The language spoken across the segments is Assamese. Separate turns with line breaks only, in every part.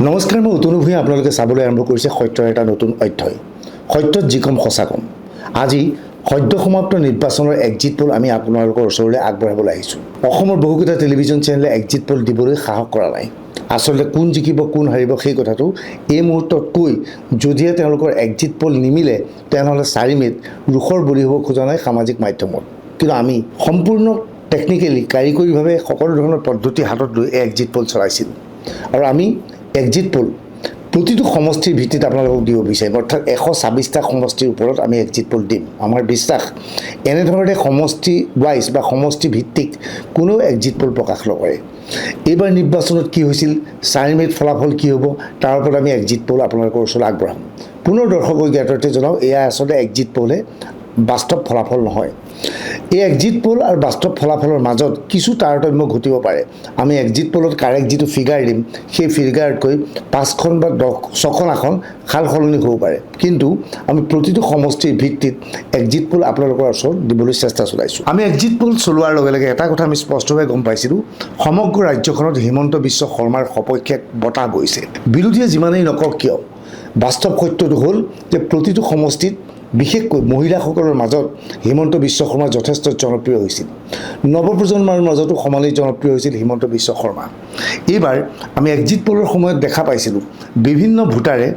নমস্কাৰ, মই অতনু ভূঞা। আপোনালোকে চাবলৈ আৰম্ভ কৰিছে সত্যৰ এটা নতুন অধ্যায়। সত্যত যি কম সঁচা কম। আজি সদ্য সমাপ্ত নিৰ্বাচনৰ এক্সিট পোল আমি আপোনালোকৰ ওচৰলৈ আগবঢ়াবলৈ আহিছোঁ। অসমৰ বহুকেইটা টেলিভিছন চেনেলে এক্সিট পোল দিবলৈ সাহস কৰা নাই। আচলতে কোন জিকিব কোন হাৰিব সেই কথাটো এই মুহূৰ্তত কৈ যদিহে তেওঁলোকৰ এক্সিট পোল নিমিলে তেনেহ'লে 4 মে'ত ৰোষৰ বলি হ'ব খোজা নাই সামাজিক মাধ্যমত। কিন্তু আমি সম্পূৰ্ণ টেকনিকেলি কাৰিকৰীভাৱে সকলো ধৰণৰ পদ্ধতি হাতত লৈ এই এক্সিট পোল চলাইছিলোঁ আৰু আমি এক্সিট পোল প্ৰতিটো সমষ্টিৰ ভিত্তিত আপোনালোকক দিব বিচাৰিম। অৰ্থাৎ 126টা সমষ্টিৰ ওপৰত আমি এক্সিট পোল দিম। আমাৰ বিশ্বাস এনেধৰণে সমষ্টি ৱাইজ বা সমষ্টি ভিত্তিক কোনো এক্সিট পোল প্ৰকাশ নকৰে। এইবাৰ নিৰ্বাচনত কি হৈছিল, 4 মে'ত ফলাফল কি হ'ব, তাৰ ওপৰত আমি এক্সিট পোল আপোনালোকৰ ওচৰলৈ আগবঢ়াম। পুনৰ দৰ্শকক জ্ঞাততে জনাওঁ, এয়া আচলতে এক্সিট পোলহে, বাস্তৱ ফলাফল নহয়। এই এক্সিট পোল আৰু বাস্তৱ ফলাফলৰ মাজত কিছু তাৰতম্য ঘটিব পাৰে। আমি এক্সিট পোলত কাৰেক্ট যিটো ফিগাৰ দিম সেই ফিগাৰতকৈ 5খন বা 6খন আসন সাল সলনি হ'ব পাৰে। কিন্তু আমি প্ৰতিটো সমষ্টিৰ ভিত্তিত এক্সিট পোল আপোনালোকৰ ওচৰত দিবলৈ চেষ্টা চলাইছোঁ। আমি এক্সিট পোল চলোৱাৰ লগে লগে এটা কথা আমি স্পষ্টভাৱে গম পাইছিলোঁ, সমগ্ৰ ৰাজ্যখনত হিমন্ত বিশ্ব শৰ্মাৰ সপক্ষে বতাহ বৈছে। বিৰোধীয়ে যিমানেই নকওক কিয়, বাস্তৱ সত্যটো হ'ল যে প্ৰতিটো সমষ্টিত বিশেষকৈ মহিলাসকলৰ মাজত হিমন্ত বিশ্ব শৰ্মা যথেষ্ট জনপ্ৰিয় হৈছিল। নৱপ্ৰজন্মৰ মাজতো সমানেই জনপ্ৰিয় হৈছিল হিমন্ত বিশ্ব শৰ্মা। এইবাৰ আমি এক্সিট পোলৰ সময়ত দেখা পাইছিলোঁ বিভিন্ন ভোটাৰে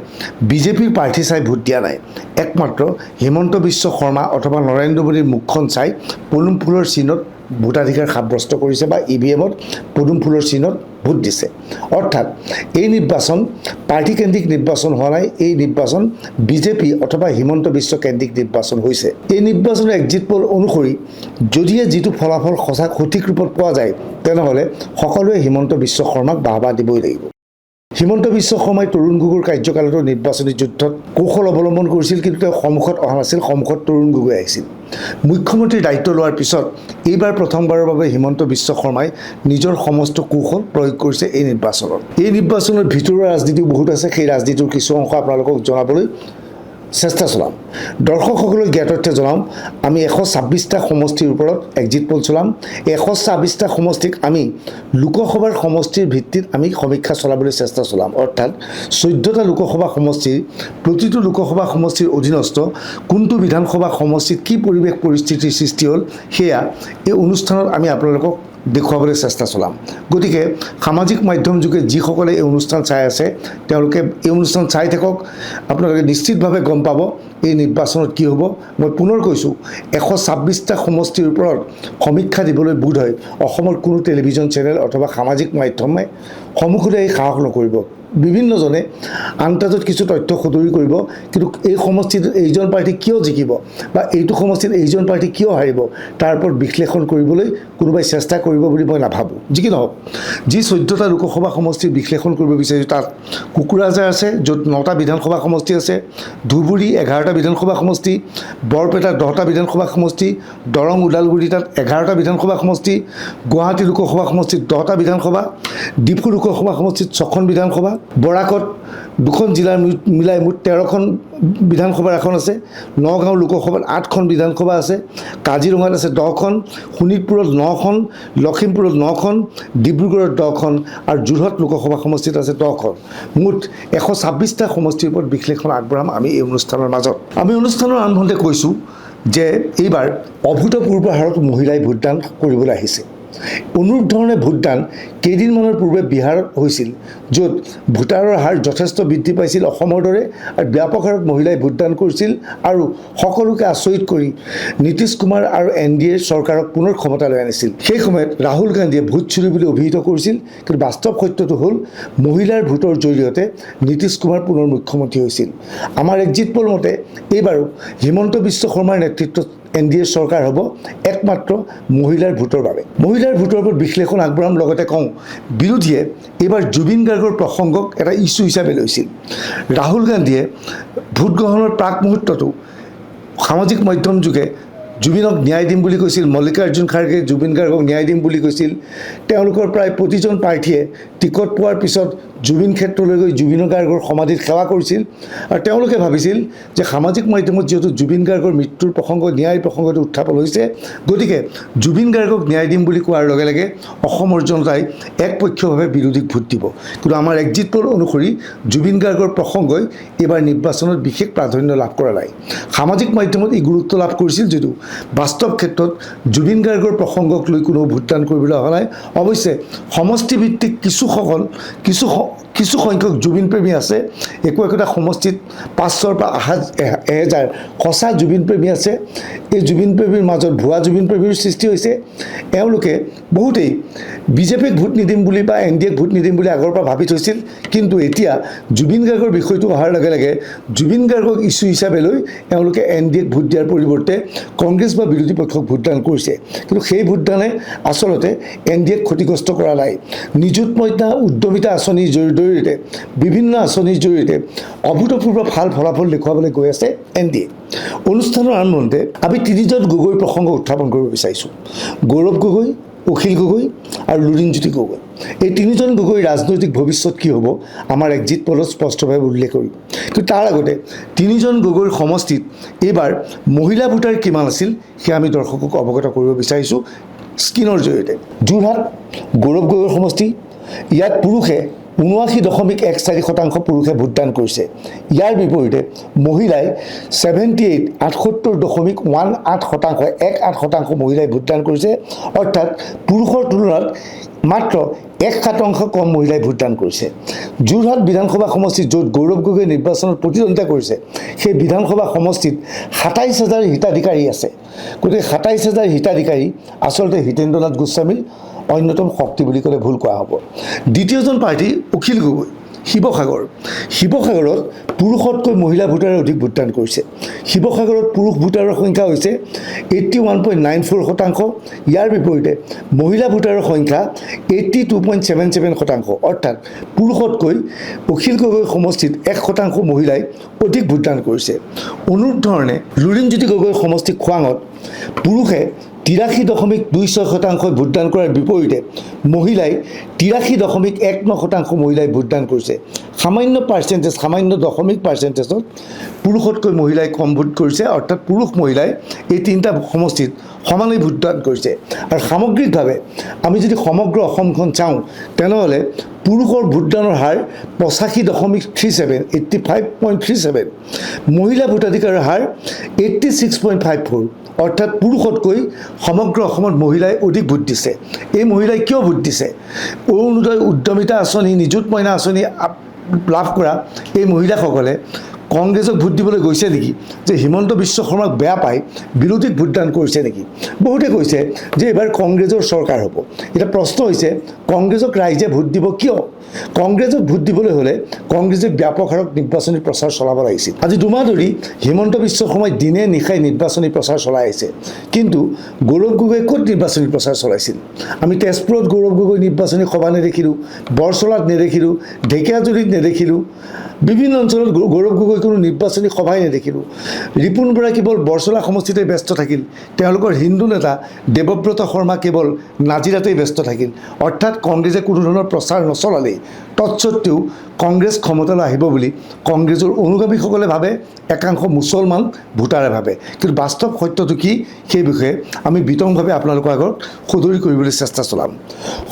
বিজেপিৰ প্ৰাৰ্থী চাই ভোট দিয়া নাই, একমাত্ৰ হিমন্ত বিশ্ব শৰ্মা অথবা নৰেন্দ্ৰ মোদীৰ মুখখন চাই পদুম ফুলৰ চিহ্নত ভোটাধিকাৰ সাব্যস্ত কৰিছে বা EVMত পদুম ফুলৰ চিহ্নত ভোট দিছে। অৰ্থাৎ এই নিৰ্বাচন পাৰ্টীকেন্দ্ৰিক নিৰ্বাচন হোৱা নাই, এই নিৰ্বাচন বিজেপি অথবা হিমন্ত বিশ্ব কেন্দ্ৰিক নিৰ্বাচন হৈছে। এই নিৰ্বাচনৰ এক্সিট পোল অনুসৰি যদিহে যিটো ফলাফল সঠিক ৰূপত পোৱা যায় তেনেহ'লে সকলোৱে হিমন্ত বিশ্ব শৰ্মাক বাহবা দিবই লাগিব। হিমন্ত বিশ্ব শৰ্মাই তৰুণ গগৈৰ কাৰ্যকালতো নিৰ্বাচনী যুদ্ধত কৌশল অৱলম্বন কৰিছিল, কিন্তু তেওঁ সন্মুখত অহা নাছিল, সন্মুখত তৰুণ গগৈ আহিছিল। মুখ্যমন্ত্ৰীৰ দায়িত্ব লোৱাৰ পিছত এইবাৰ প্ৰথমবাৰৰ বাবে হিমন্ত বিশ্ব শৰ্মাই নিজৰ সমস্ত কৌশল প্ৰয়োগ কৰিছে এই নিৰ্বাচনত। এই নিৰ্বাচনৰ ভিতৰুৱা ৰাজনীতিও বহুত আছে, সেই ৰাজনীতিৰ কিছু অংশ আপোনালোকক জনাবলৈ চেষ্টা চলাম। দৰ্শকসকলক জ্ঞাততে জনাম, আমি 126টা সমষ্টিৰ ওপৰত এক্সিট পোল চলাম। এই 126টা সমষ্টিক আমি লোকসভাৰ সমষ্টিৰ ভিত্তিত আমি সমীক্ষা চলাবলৈ চেষ্টা চলাম। অৰ্থাৎ 14টা লোকসভা সমষ্টিৰ প্ৰতিটো লোকসভা সমষ্টিৰ অধীনস্থ কোনটো বিধানসভা সমষ্টিত কি পৰিৱেশ পৰিস্থিতিৰ সৃষ্টি হ'ল সেয়া এই অনুষ্ঠানত আমি আপোনালোকক দেখুৱাবলৈ চেষ্টা চলাম। গতিকে সামাজিক মাধ্যম যোগে যিসকলে এই অনুষ্ঠান চাই আছে তেওঁলোকে এই অনুষ্ঠান চাই থাকক, আপোনালোকে নিশ্চিতভাৱে গম পাব এই নিৰ্বাচনত কি হ'ব। মই পুনৰ কৈছোঁ, 126টা সমষ্টিৰ ওপৰত সমীক্ষা দিবলৈ বোধ হয় অসমৰ কোনো টেলিভিছন চেনেল অথবা সামাজিক মাধ্যমে সন্মুখলৈ এই সাহস নকৰিব। বিভিন্নজনে আন্তাজত কিছু তথ্য সদৰি কৰিব, কিন্তু এই সমষ্টিত এইজন প্ৰাৰ্থী কিয় জিকিব বা এইটো সমষ্টিত এইজন প্ৰাৰ্থী কিয় হাৰিব তাৰ ওপৰত বিশ্লেষণ কৰিবলৈ কোনোবাই চেষ্টা কৰিব বুলি মই নাভাবোঁ। যি কি নহওক, যি 14টা লোকসভা সমষ্টিৰ বিশ্লেষণ কৰিব বিচাৰিছোঁ তাত কোকৰাঝাৰ আছে, য'ত 9টা বিধানসভা সমষ্টি আছে, ধুবুৰী 11টা বিধানসভা সমষ্টি, বৰপেটা 10টা বিধানসভা সমষ্টি, দৰং ওদালগুৰি তাত 11টা বিধানসভা সমষ্টি, গুৱাহাটী লোকসভা সমষ্টিত 10টা বিধানসভা, ডিফু লোকসভা সমষ্টিত 6খন বিধানসভা, বৰাকত 2খন জিলাৰ মিলাই মুঠ 13খন বিধানসভাৰ আসন আছে, নগাঁও লোকসভাত 8খন বিধানসভা আছে, কাজিৰঙাত আছে 10খন, শোণিতপুৰত 9খন, লখিমপুৰত 9খন, ডিব্ৰুগড়ত 10খন আৰু যোৰহাট লোকসভা সমষ্টিত আছে 10খন। মুঠ 126টা সমষ্টিৰ ওপৰত বিশ্লেষণ আগবঢ়াম আমি এই অনুষ্ঠানৰ মাজত। আমি অনুষ্ঠানৰ আৰম্ভণিতে কৈছোঁ যে এইবাৰ অভূতপূৰ্ব হাৰত মহিলাই ভোটদান কৰিবলৈ আহিছে। অনুৰূপ ধৰণে ভোটদান কেইদিনমানৰ পূৰ্বে বিহাৰত হৈছিল, য'ত ভোটাৰৰ হাৰ যথেষ্ট বৃদ্ধি পাইছিল অসমৰ দৰে, আৰু ব্যাপক হাৰত মহিলাই ভোটদান কৰিছিল আৰু সকলোকে আচৰিত কৰি নীতিশ কুমাৰ আৰু NDA চৰকাৰক পুনৰ ক্ষমতালৈ আনিছিল। সেই সময়ত ৰাহুল গান্ধীয়ে ভোট চুৰি বুলি অভিহিত কৰিছিল, কিন্তু বাস্তৱ সত্যটো হ'ল মহিলাৰ ভোটৰ জৰিয়তে নীতিশ কুমাৰ পুনৰ মুখ্যমন্ত্ৰী হৈছিল। আমাৰ এক্সিট পোল মতে এইবাৰো হিমন্ত বিশ্ব শৰ্মাৰ নেতৃত্বত NDA চৰকাৰ হ'ব একমাত্ৰ মহিলাৰ ভোটৰ বাবে। মহিলাৰ ভোটৰ ওপৰত বিশ্লেষণ আগবঢ়াম। লগতে কওঁ, বিৰোধীয়ে এইবাৰ জুবিন গাৰ্গৰ প্ৰসংগক এটা ইছ্যু হিচাপে লৈছিল। ৰাহুল গান্ধীয়ে ভোট গ্ৰহণৰ প্ৰাক মুহূৰ্ততো সামাজিক মাধ্যম যোগে জুবিনক ন্যায় দিম বুলি কৈছিল, মল্লিকাৰ্জুন খাৰ্গে জুবিন গাৰ্গক ন্যায় দিম বুলি কৈছিল। তেওঁলোকৰ প্ৰায় প্ৰতিজন প্ৰাৰ্থীয়ে টিকট পোৱাৰ পিছত জুবিন ক্ষেত্ৰলৈ গৈ জুবিন গাৰ্গৰ সমাধিত সেৱা কৰিছিল আৰু তেওঁলোকে ভাবিছিল যে সামাজিক মাধ্যমত যিহেতু জুবিন গাৰ্গৰ মৃত্যুৰ প্ৰসংগ ন্যায় প্ৰসংগটো উত্থাপন হৈছে গতিকে জুবিন গাৰ্গক ন্যায় দিম বুলি কোৱাৰ লগে লগে অসমৰ জনতাই একপক্ষীয়ভাৱে বিৰোধীক ভোট দিব কিন্তু আমাৰ এক্সিট পোল অনুসৰি জুবিন গাৰ্গৰ প্ৰসংগই এইবাৰ নিৰ্বাচনত বিশেষ প্ৰাধান্য লাভ কৰা নাই সামাজিক মাধ্যমত ই গুৰুত্ব লাভ কৰিছিল যদিও বাস্তৱ ক্ষেত্ৰত জুবিন গাৰ্গৰ প্ৰসংগক লৈ কোনো ভোটদান কৰিবলৈ অহা নাই অৱশ্যে সমষ্টিভিত্তিক কিছু সংখ্যক জুবিন প্ৰেমী আছে একোটা সমষ্টিত 500 পৰা 1000 সঁচা জুবিন প্ৰেমী আছে এই জুবিন প্ৰেমীৰ মাজত ভুৱা জুবিন প্ৰেমীৰ সৃষ্টি হৈছে এওঁলোকে বহুতেই বিজেপিক ভোট নিদিম বুলি বা এনডিএক ভোট নিদিম বুলি আগৰ পৰা ভাবি থৈছিল কিন্তু এতিয়া জুবিন গাৰ্গৰ বিষয়টো অহাৰ লগে লগে জুবিন গাৰ্গক ইস্যু হিচাপে লৈ এওঁলোকে এনডিএক ভোট দিয়াৰ পৰিৱৰ্তে কংগ্ৰেছ বা বিৰোধী পক্ষক ভোটদান কৰিছে কিন্তু সেই ভোটদানে আচলতে এনডিএক ক্ষতিগ্ৰস্ত কৰা নাই নিযুত মইনা উদ্যমিতা আঁচনিৰ জৰিয়তে বিভিন্ন আঁচনিৰ জৰিয়তে অভূতপূৰ্ব ভাল ফলাফল দেখুৱাবলৈ গৈ আছে এনডিএ অনুষ্ঠানৰ আৰম্ভণিতে আমি তিনিজন গগৈ প্ৰসংগ উত্থাপন কৰিব বিচাৰিছোঁ গৌৰৱ গগৈ অখিল গগৈ আৰু লুৰিণজ্যোতি গগৈ এই তিনিজন গগৈ ৰাজনৈতিক ভৱিষ্যত কি হ'ব আমাৰ এক্সিট পোলত স্পষ্টভাৱে উল্লেখ কৰিম কিন্তু তাৰ আগতে তিনিজন গগৈৰ সমষ্টিত এইবাৰ মহিলা ভোটাৰ কিমান আছিল সেয়া আমি দৰ্শকক অৱগত কৰিব বিচাৰিছোঁ স্ক্ৰীনৰ জৰিয়তে যোৰহাট গৌৰৱ গগৈৰ সমষ্টি ইয়াত পুৰুষে 79.14% পুৰুষে ভোটদান কৰিছে ইয়াৰ বিপৰীতে মহিলাই 78.18% মহিলাই ভোটদান কৰিছে অৰ্থাৎ পুৰুষৰ তুলনাত মাত্ৰ 1% কম মহিলাই ভোটদান কৰিছে যোৰহাট বিধানসভা সমষ্টিত য'ত গৌৰৱ গগৈ নিৰ্বাচনত প্ৰতিদ্বন্দ্বিতা কৰিছে সেই বিধানসভা সমষ্টিত 27,000 হিতাধিকাৰী আছে গতিকে 27,000 হিতাধিকাৰী আচলতে হিতেন্দ্ৰনাথ গোস্বামীৰ অন্যতম শক্তি বুলি ক'লে ভুল কোৱা হ'ব দ্বিতীয়জন প্ৰাৰ্থী অখিল গগৈ শিৱসাগৰত পুৰুষতকৈ মহিলা ভোটাৰে অধিক ভোটদান কৰিছে শিৱসাগৰত পুৰুষ ভোটাৰৰ সংখ্যা হৈছে 81.94% ইয়াৰ বিপৰীতে মহিলা ভোটাৰৰ সংখ্যা 82.77% অৰ্থাৎ পুৰুষতকৈ অখিল গগৈ সমষ্টিত 1% মহিলাই অধিক ভোটদান কৰিছে অনুৰূপ ধৰণে লুৰিণজ্যোতি গগৈ সমষ্টি খোৱাঙত পুৰুষে 83.26% ভোটদান কৰাৰ বিপৰীতে মহিলাই 83.19% মহিলাই ভোটদান কৰিছে সামান্য দশমিক পাৰ্চেণ্টেজত পুৰুষতকৈ মহিলাই কম ভোট কৰিছে অৰ্থাৎ পুৰুষ মহিলাই এই তিনিটা সমষ্টিত সমানেই ভোটদান কৰিছে আৰু সামগ্ৰিকভাৱে আমি যদি সমগ্ৰ অসমখন চাওঁ তেনেহ'লে পুৰুষৰ ভোটদানৰ হাৰ 85.37 মহিলা ভোটাধিকাৰৰ হাৰ 86.54 অৰ্থাৎ পুৰুষতকৈ সমগ্ৰ অসমত মহিলাই অধিক ভোট দিছে এই মহিলাই কিয় ভোট দিছে অৰুণোদয় উদ্যমিতা আঁচনি নিযুত মইনা আঁচনি লাভ কৰা এই মহিলাসকলে কংগ্ৰেছক ভোট দিবলৈ গৈছে নেকি যে হিমন্ত বিশ্ব শৰ্মাক বেয়া পাই বিৰোধীক ভোটদান কৰিছে নেকি বহুতে কৈছে যে এবাৰ কংগ্ৰেছৰ চৰকাৰ হ'ব এটা প্ৰশ্ন হৈছে কংগ্ৰেছক ৰাইজে ভোট দিব কিয় কংগ্ৰেছক ভোট দিবলৈ হ'লে কংগ্ৰেছে ব্যাপক হাৰত নিৰ্বাচনী প্ৰচাৰ চলাব লাগিছিল আজি দুমাহ ধৰি হিমন্ত বিশ্ব শৰ্মাই দিনে নিশাই নিৰ্বাচনী প্ৰচাৰ চলাই আছে কিন্তু গৌৰৱ গগৈ ক'ত নিৰ্বাচনী প্ৰচাৰ চলাইছিল আমি তেজপুৰত গৌৰৱ গগৈ নিৰ্বাচনী সভা নেদেখিলোঁ বৰচলাত নেদেখিলোঁ ঢেকীয়াজুলিত নেদেখিলোঁ বিভিন্ন অঞ্চলত গৌৰৱ গগৈ কোনো নিৰ্বাচনী সভাই নেদেখিলোঁ ৰিপুণ বৰা কেৱল বৰচলা সমষ্টিতে ব্যস্ত থাকিল তেওঁলোকৰ হিন্দু নেতা দেৱব্ৰত শৰ্মা কেৱল নাজিৰাতেই ব্যস্ত থাকিল অৰ্থাৎ কংগ্ৰেছে কোনো ধৰণৰ প্ৰচাৰ নচলালেই তৎসত্ত্বেও কংগ্ৰেছ ক্ষমতালৈ আহিব বুলি কংগ্ৰেছৰ অনুগামীসকলে ভাবে একাংশ মুছলমান ভোটাৰে ভাবে কিন্তু বাস্তৱ সত্যটো কি সেই বিষয়ে আমি বিতংভাৱে আপোনালোকৰ আগত সদৰি কৰিবলৈ চেষ্টা চলাম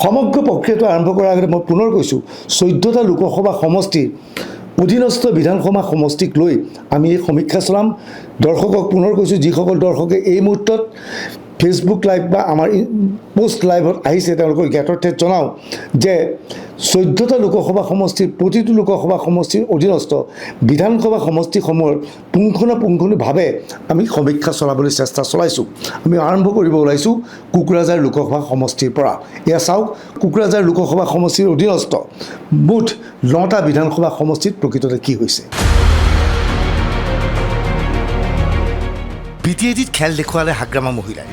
সমগ্ৰ প্ৰক্ৰিয়াটো আৰম্ভ কৰাৰ আগতে মই পুনৰ কৈছোঁ 14টা লোকসভা সমষ্টিৰ অধীনস্থ বিধানসভা সমষ্টিক লৈ আমি এই সমীক্ষা চলাম দৰ্শকক পুনৰ কৈছোঁ যিসকল দৰ্শকে এই মুহূৰ্তত ফেচবুক লাইভ বা আমাৰ পোষ্ট লাইভত আহিছে তেওঁলোকৰ জ্ঞাতাৰ্থে জনাওঁ যে 14টা লোকসভা সমষ্টিৰ প্ৰতিটো লোকসভা সমষ্টিৰ অধীনস্থ বিধানসভা সমষ্টিসমূহৰ পুংখানুপুংখভাৱে আমি সমীক্ষা চলাবলৈ চেষ্টা চলাইছোঁ আমি আৰম্ভ কৰিব ওলাইছোঁ কোকৰাঝাৰ লোকসভা সমষ্টিৰ পৰা এয়া চাওক কোকৰাঝাৰ লোকসভা সমষ্টিৰ অধীনস্থ মুঠ 9টা বিধানসভা সমষ্টিত প্ৰকৃততে কি হৈছে বিটিএডিত খেল দেখুৱালে হাগ্ৰামা মহিলাই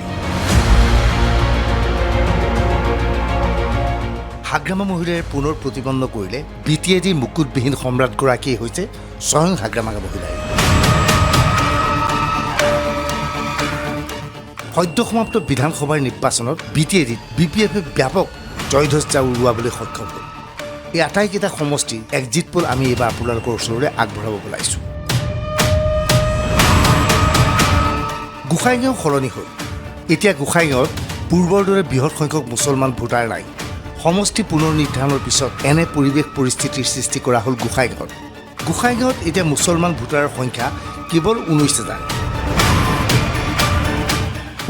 হাগ্ৰামা মহিলাৰ পুনৰ প্ৰতিপন্ন কৰিলে বিটিএডিৰ মুকুটবিহীন সম্ৰাটগৰাকীয়ে হৈছে স্বয়ং হাগ্ৰামা মহিলাই সদ্য সমাপ্ত বিধানসভাৰ নিৰ্বাচনত বিটিএডিত বিপিএফে ব্যাপক জয়ধ্বজা উৰুৱাবলৈ সক্ষম হ'ল এই আটাইকেইটা সমষ্টি এক্সিট পোল আমি এইবাৰ আপোনালোকৰ ওচৰলৈ আগবঢ়াব ওলাইছোঁ। গোসাইগাঁও সলনি হ'ল। এতিয়া গোসাইগাঁৱত পূৰ্বৰ দৰে বৃহৎ সংখ্যক মুছলমান ভোটাৰ নাই। সমষ্টি পুনৰ নিৰ্ধাৰণৰ পিছত এনে পৰিৱেশ পৰিস্থিতিৰ সৃষ্টি কৰা হ'ল গোসাইগাঁৱত। গোসাইগাঁৱত এতিয়া মুছলমান ভোটাৰৰ সংখ্যা কেৱল 19,000।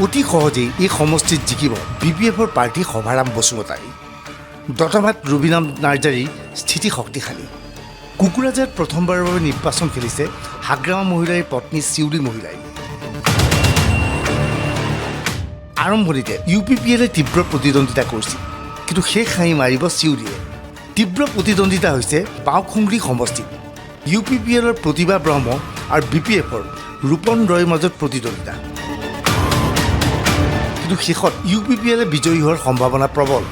অতি সহজেই এই সমষ্টিত জিকিব BPFৰ প্ৰাৰ্থী সভাৰাম বসুমতাৰী। দতমাত ৰুবিনাম নাৰ্জাৰীৰ স্থিতি শক্তিশালী। কুকুৰাঝাৰত প্ৰথমবাৰৰ বাবে নিৰ্বাচন খেলিছে হাগ্ৰামা মহিলাৰ পত্নী চিউৰি মহিলাই। আৰম্ভণিতে UPPLে তীব্ৰ প্ৰতিদ্বন্দ্বিতা কৰিছিল, কিন্তু শেষ হাঁহি মাৰিব চিউৰিয়ে। তীব্ৰ প্ৰতিদ্বন্দ্বিতা হৈছে বাওখুংগ্ৰি সমষ্টিত। UPPLৰ প্ৰতিভা ব্ৰহ্ম আৰু BPFৰ ৰূপন ৰয়ৰ মাজত প্ৰতিদ্বন্দ্বিতা, কিন্তু শেষত UPPLে বিজয়ী হোৱাৰ সম্ভাৱনা প্ৰবল।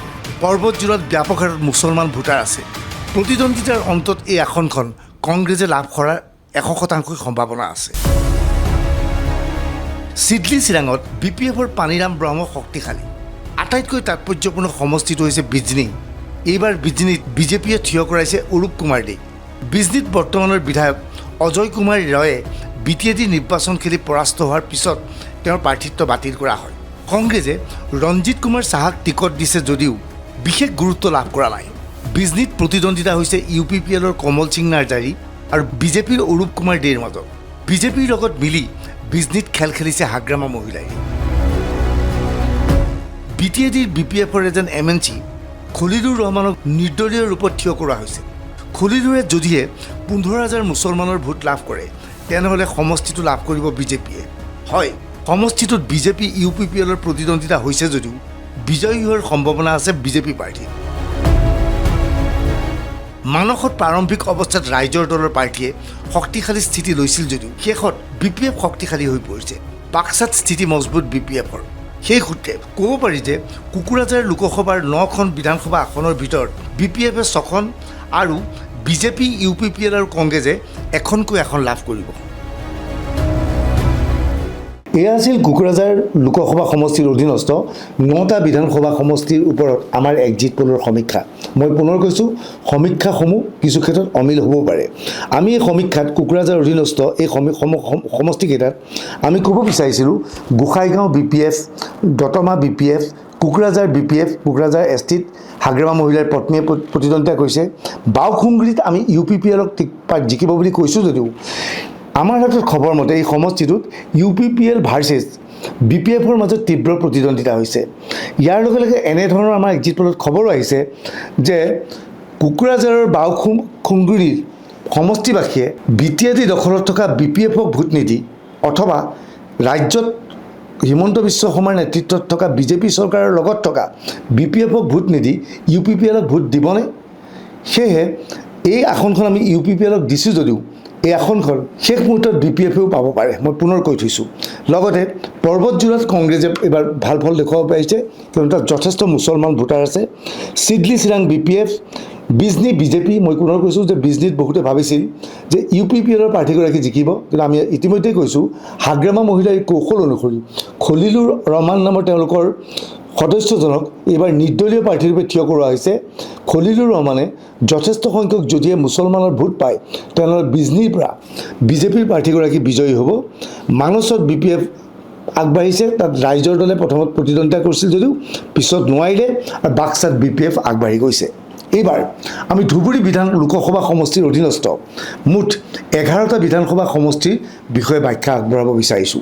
পৰ্বতজোৰাত ব্যাপক হাৰত মুছলমান ভোটাৰ আছে। প্ৰতিদ্বন্দ্বিতাৰ অন্তত এই আসনখন কংগ্ৰেছে লাভ কৰাৰ 100% সম্ভাৱনা আছে। চিডলি চিৰাঙত BPFৰ পানীৰাম ব্ৰহ্ম শক্তিশালী। আটাইতকৈ তাৎপৰ্যপূৰ্ণ সমষ্টিটো হৈছে বিজনী। এইবাৰ বিজনীত BJPয়ে থিয় কৰাইছে অৰূপ কুমাৰ দে। বিজনীত বৰ্তমানৰ বিধায়ক অজয় কুমাৰ ৰয়ে BTAD নিৰ্বাচন খেলি পৰাস্ত হোৱাৰ পিছত তেওঁৰ প্ৰাৰ্থিত্ব বাতিল কৰা হয়। কংগ্ৰেছে ৰঞ্জিত কুমাৰ চাহাক টিকট দিছে যদিও বিশেষ গুৰুত্ব লাভ কৰা নাই। বিজনীত প্ৰতিদ্বন্দ্বিতা হৈছে UPPLৰ কমল সিং নাৰ্জাৰী আৰু BJPৰ অৰূপ কুমাৰ দেৰ মাজত। BJPৰ লগত মিলি বিজনীত খেল খেলিছে হাগ্ৰামা মহিলাই। BTADৰ BPFৰ এজন MNC খলিলুৰ ৰহমানক নিৰ্দলীয় ৰূপত থিয় কৰা হৈছে। খলিলুৰে যদিহে 15,000 মুছলমানৰ ভোট লাভ কৰে, তেনেহ'লে সমষ্টিটো লাভ কৰিব BJPয়ে। হয়, সমষ্টিটোত BJP UPPLৰ প্ৰতিদ্বন্দ্বিতা হৈছে যদিও বিজয়ী হোৱাৰ সম্ভাৱনা আছে BJP প্ৰাৰ্থীৰ। মানসত প্ৰাৰম্ভিক অৱস্থাত ৰাইজৰ দলৰ প্ৰাৰ্থীয়ে শক্তিশালী স্থিতি লৈছিল যদিও শেষত BPF শক্তিশালী হৈ পৰিছে। বাক্সাত স্থিতি মজবুত BPFৰ। সেই সূত্ৰে ক'ব পাৰি যে কুকুৰাঝাৰ লোকসভাৰ 9খন বিধানসভা আসনৰ ভিতৰত BPFে 6খন আৰু BJP UPPL আৰু কংগ্ৰেছে এখনকৈ এখন লাভ কৰিব। এয়া আছিল কোকৰাঝাৰ লোকসভা সমষ্টিৰ অধীনস্থ 9টা বিধানসভা সমষ্টিৰ ওপৰত আমাৰ এক্সিট পোলৰ সমীক্ষা। মই পুনৰ কৈছোঁ, সমীক্ষাসমূহ কিছু ক্ষেত্ৰত অমিল হ'ব পাৰে। আমি এই সমীক্ষাত কোকৰাঝাৰ অধীনস্থ এই সমষ্টিকেইটাত আমি ক'ব বিচাৰিছিলোঁ Gossaigaon BPF, দতমা BPF, Kokrajhar BPF, Kokrajhar STত Hagrama মহিলাৰ পত্নীয়ে প্ৰতিদ্বন্দ্বিতা কৰিছে। বাওখুংগ্ৰিত আমি UPPLক জিকিব বুলি কৈছোঁ যদিও আমাৰ হাতত খবৰ মতে এই সমষ্টিটোত UPPL ভাৰ্চেছ BPFৰ মাজত তীব্ৰ প্ৰতিদ্বন্দ্বিতা হৈছে। ইয়াৰ লগে লগে এনেধৰণৰ আমাৰ এক্সিট পোলত খবৰো আহিছে যে কোকৰাঝাৰৰ বাওখুংগ্ৰিৰ সমষ্টিবাসীয়ে BTAD দখলত থকা BPFক ভোট নিদি অথবা ৰাজ্যত হিমন্ত বিশ্ব শৰ্মাৰ নেতৃত্বত থকা BJP চৰকাৰৰ লগত থকা BPFক ভোট নিদি UPPLক ভোট দিবনে? সেয়েহে এই আসনখন আমি UPPLক দিছোঁ যদিও এই আসনখন শেষ মুহূৰ্তত BPFেও পাব পাৰে, মই পুনৰ কৈ থৈছোঁ। লগতে পৰ্বতজোৰাত কংগ্ৰেছে এইবাৰ ভাল ফল দেখুৱাব পাৰিছে, কিয়নো তাত যথেষ্ট মুছলমান ভোটাৰ আছে। Sidli Chirang BPF, Bijni BJP। মই পুনৰ কৈছোঁ যে বিজনীত বহুতে ভাবিছিল যে UPPLৰ প্ৰাৰ্থীগৰাকী জিকিব, কিন্তু আমি ইতিমধ্যেই কৈছোঁ হাগ্ৰামা মহিলাৰ কৌশল অনুসৰি খলিলুৰ ৰহমান নামৰ তেওঁলোকৰ সদস্যজনক এইবাৰ নিৰ্দলীয় প্ৰাৰ্থীৰূপে থিয় কৰোৱা হৈছে। খলিলুৰ ৰহমানে যথেষ্ট সংখ্যক যদিহে মুছলমানৰ ভোট পায়, তেনেহ'লে বিজনীৰ পৰা BJPৰ প্ৰাৰ্থীগৰাকী বিজয়ী হ'ব। মানসত BPF আগবাঢ়িছে, তাত ৰাইজৰ দলে প্ৰথমত প্ৰতিদ্বন্দ্বিতা কৰিছিল যদিও পিছত নোৱাৰিলে, আৰু বাক্সাত BPF আগবাঢ়ি গৈছে। এইবাৰ আমি ধুবুৰী লোকসভা সমষ্টিৰ অধীনস্থ মুঠ 11টা বিধানসভা সমষ্টিৰ বিষয়ে ব্যাখ্যা আগবঢ়াব বিচাৰিছোঁ।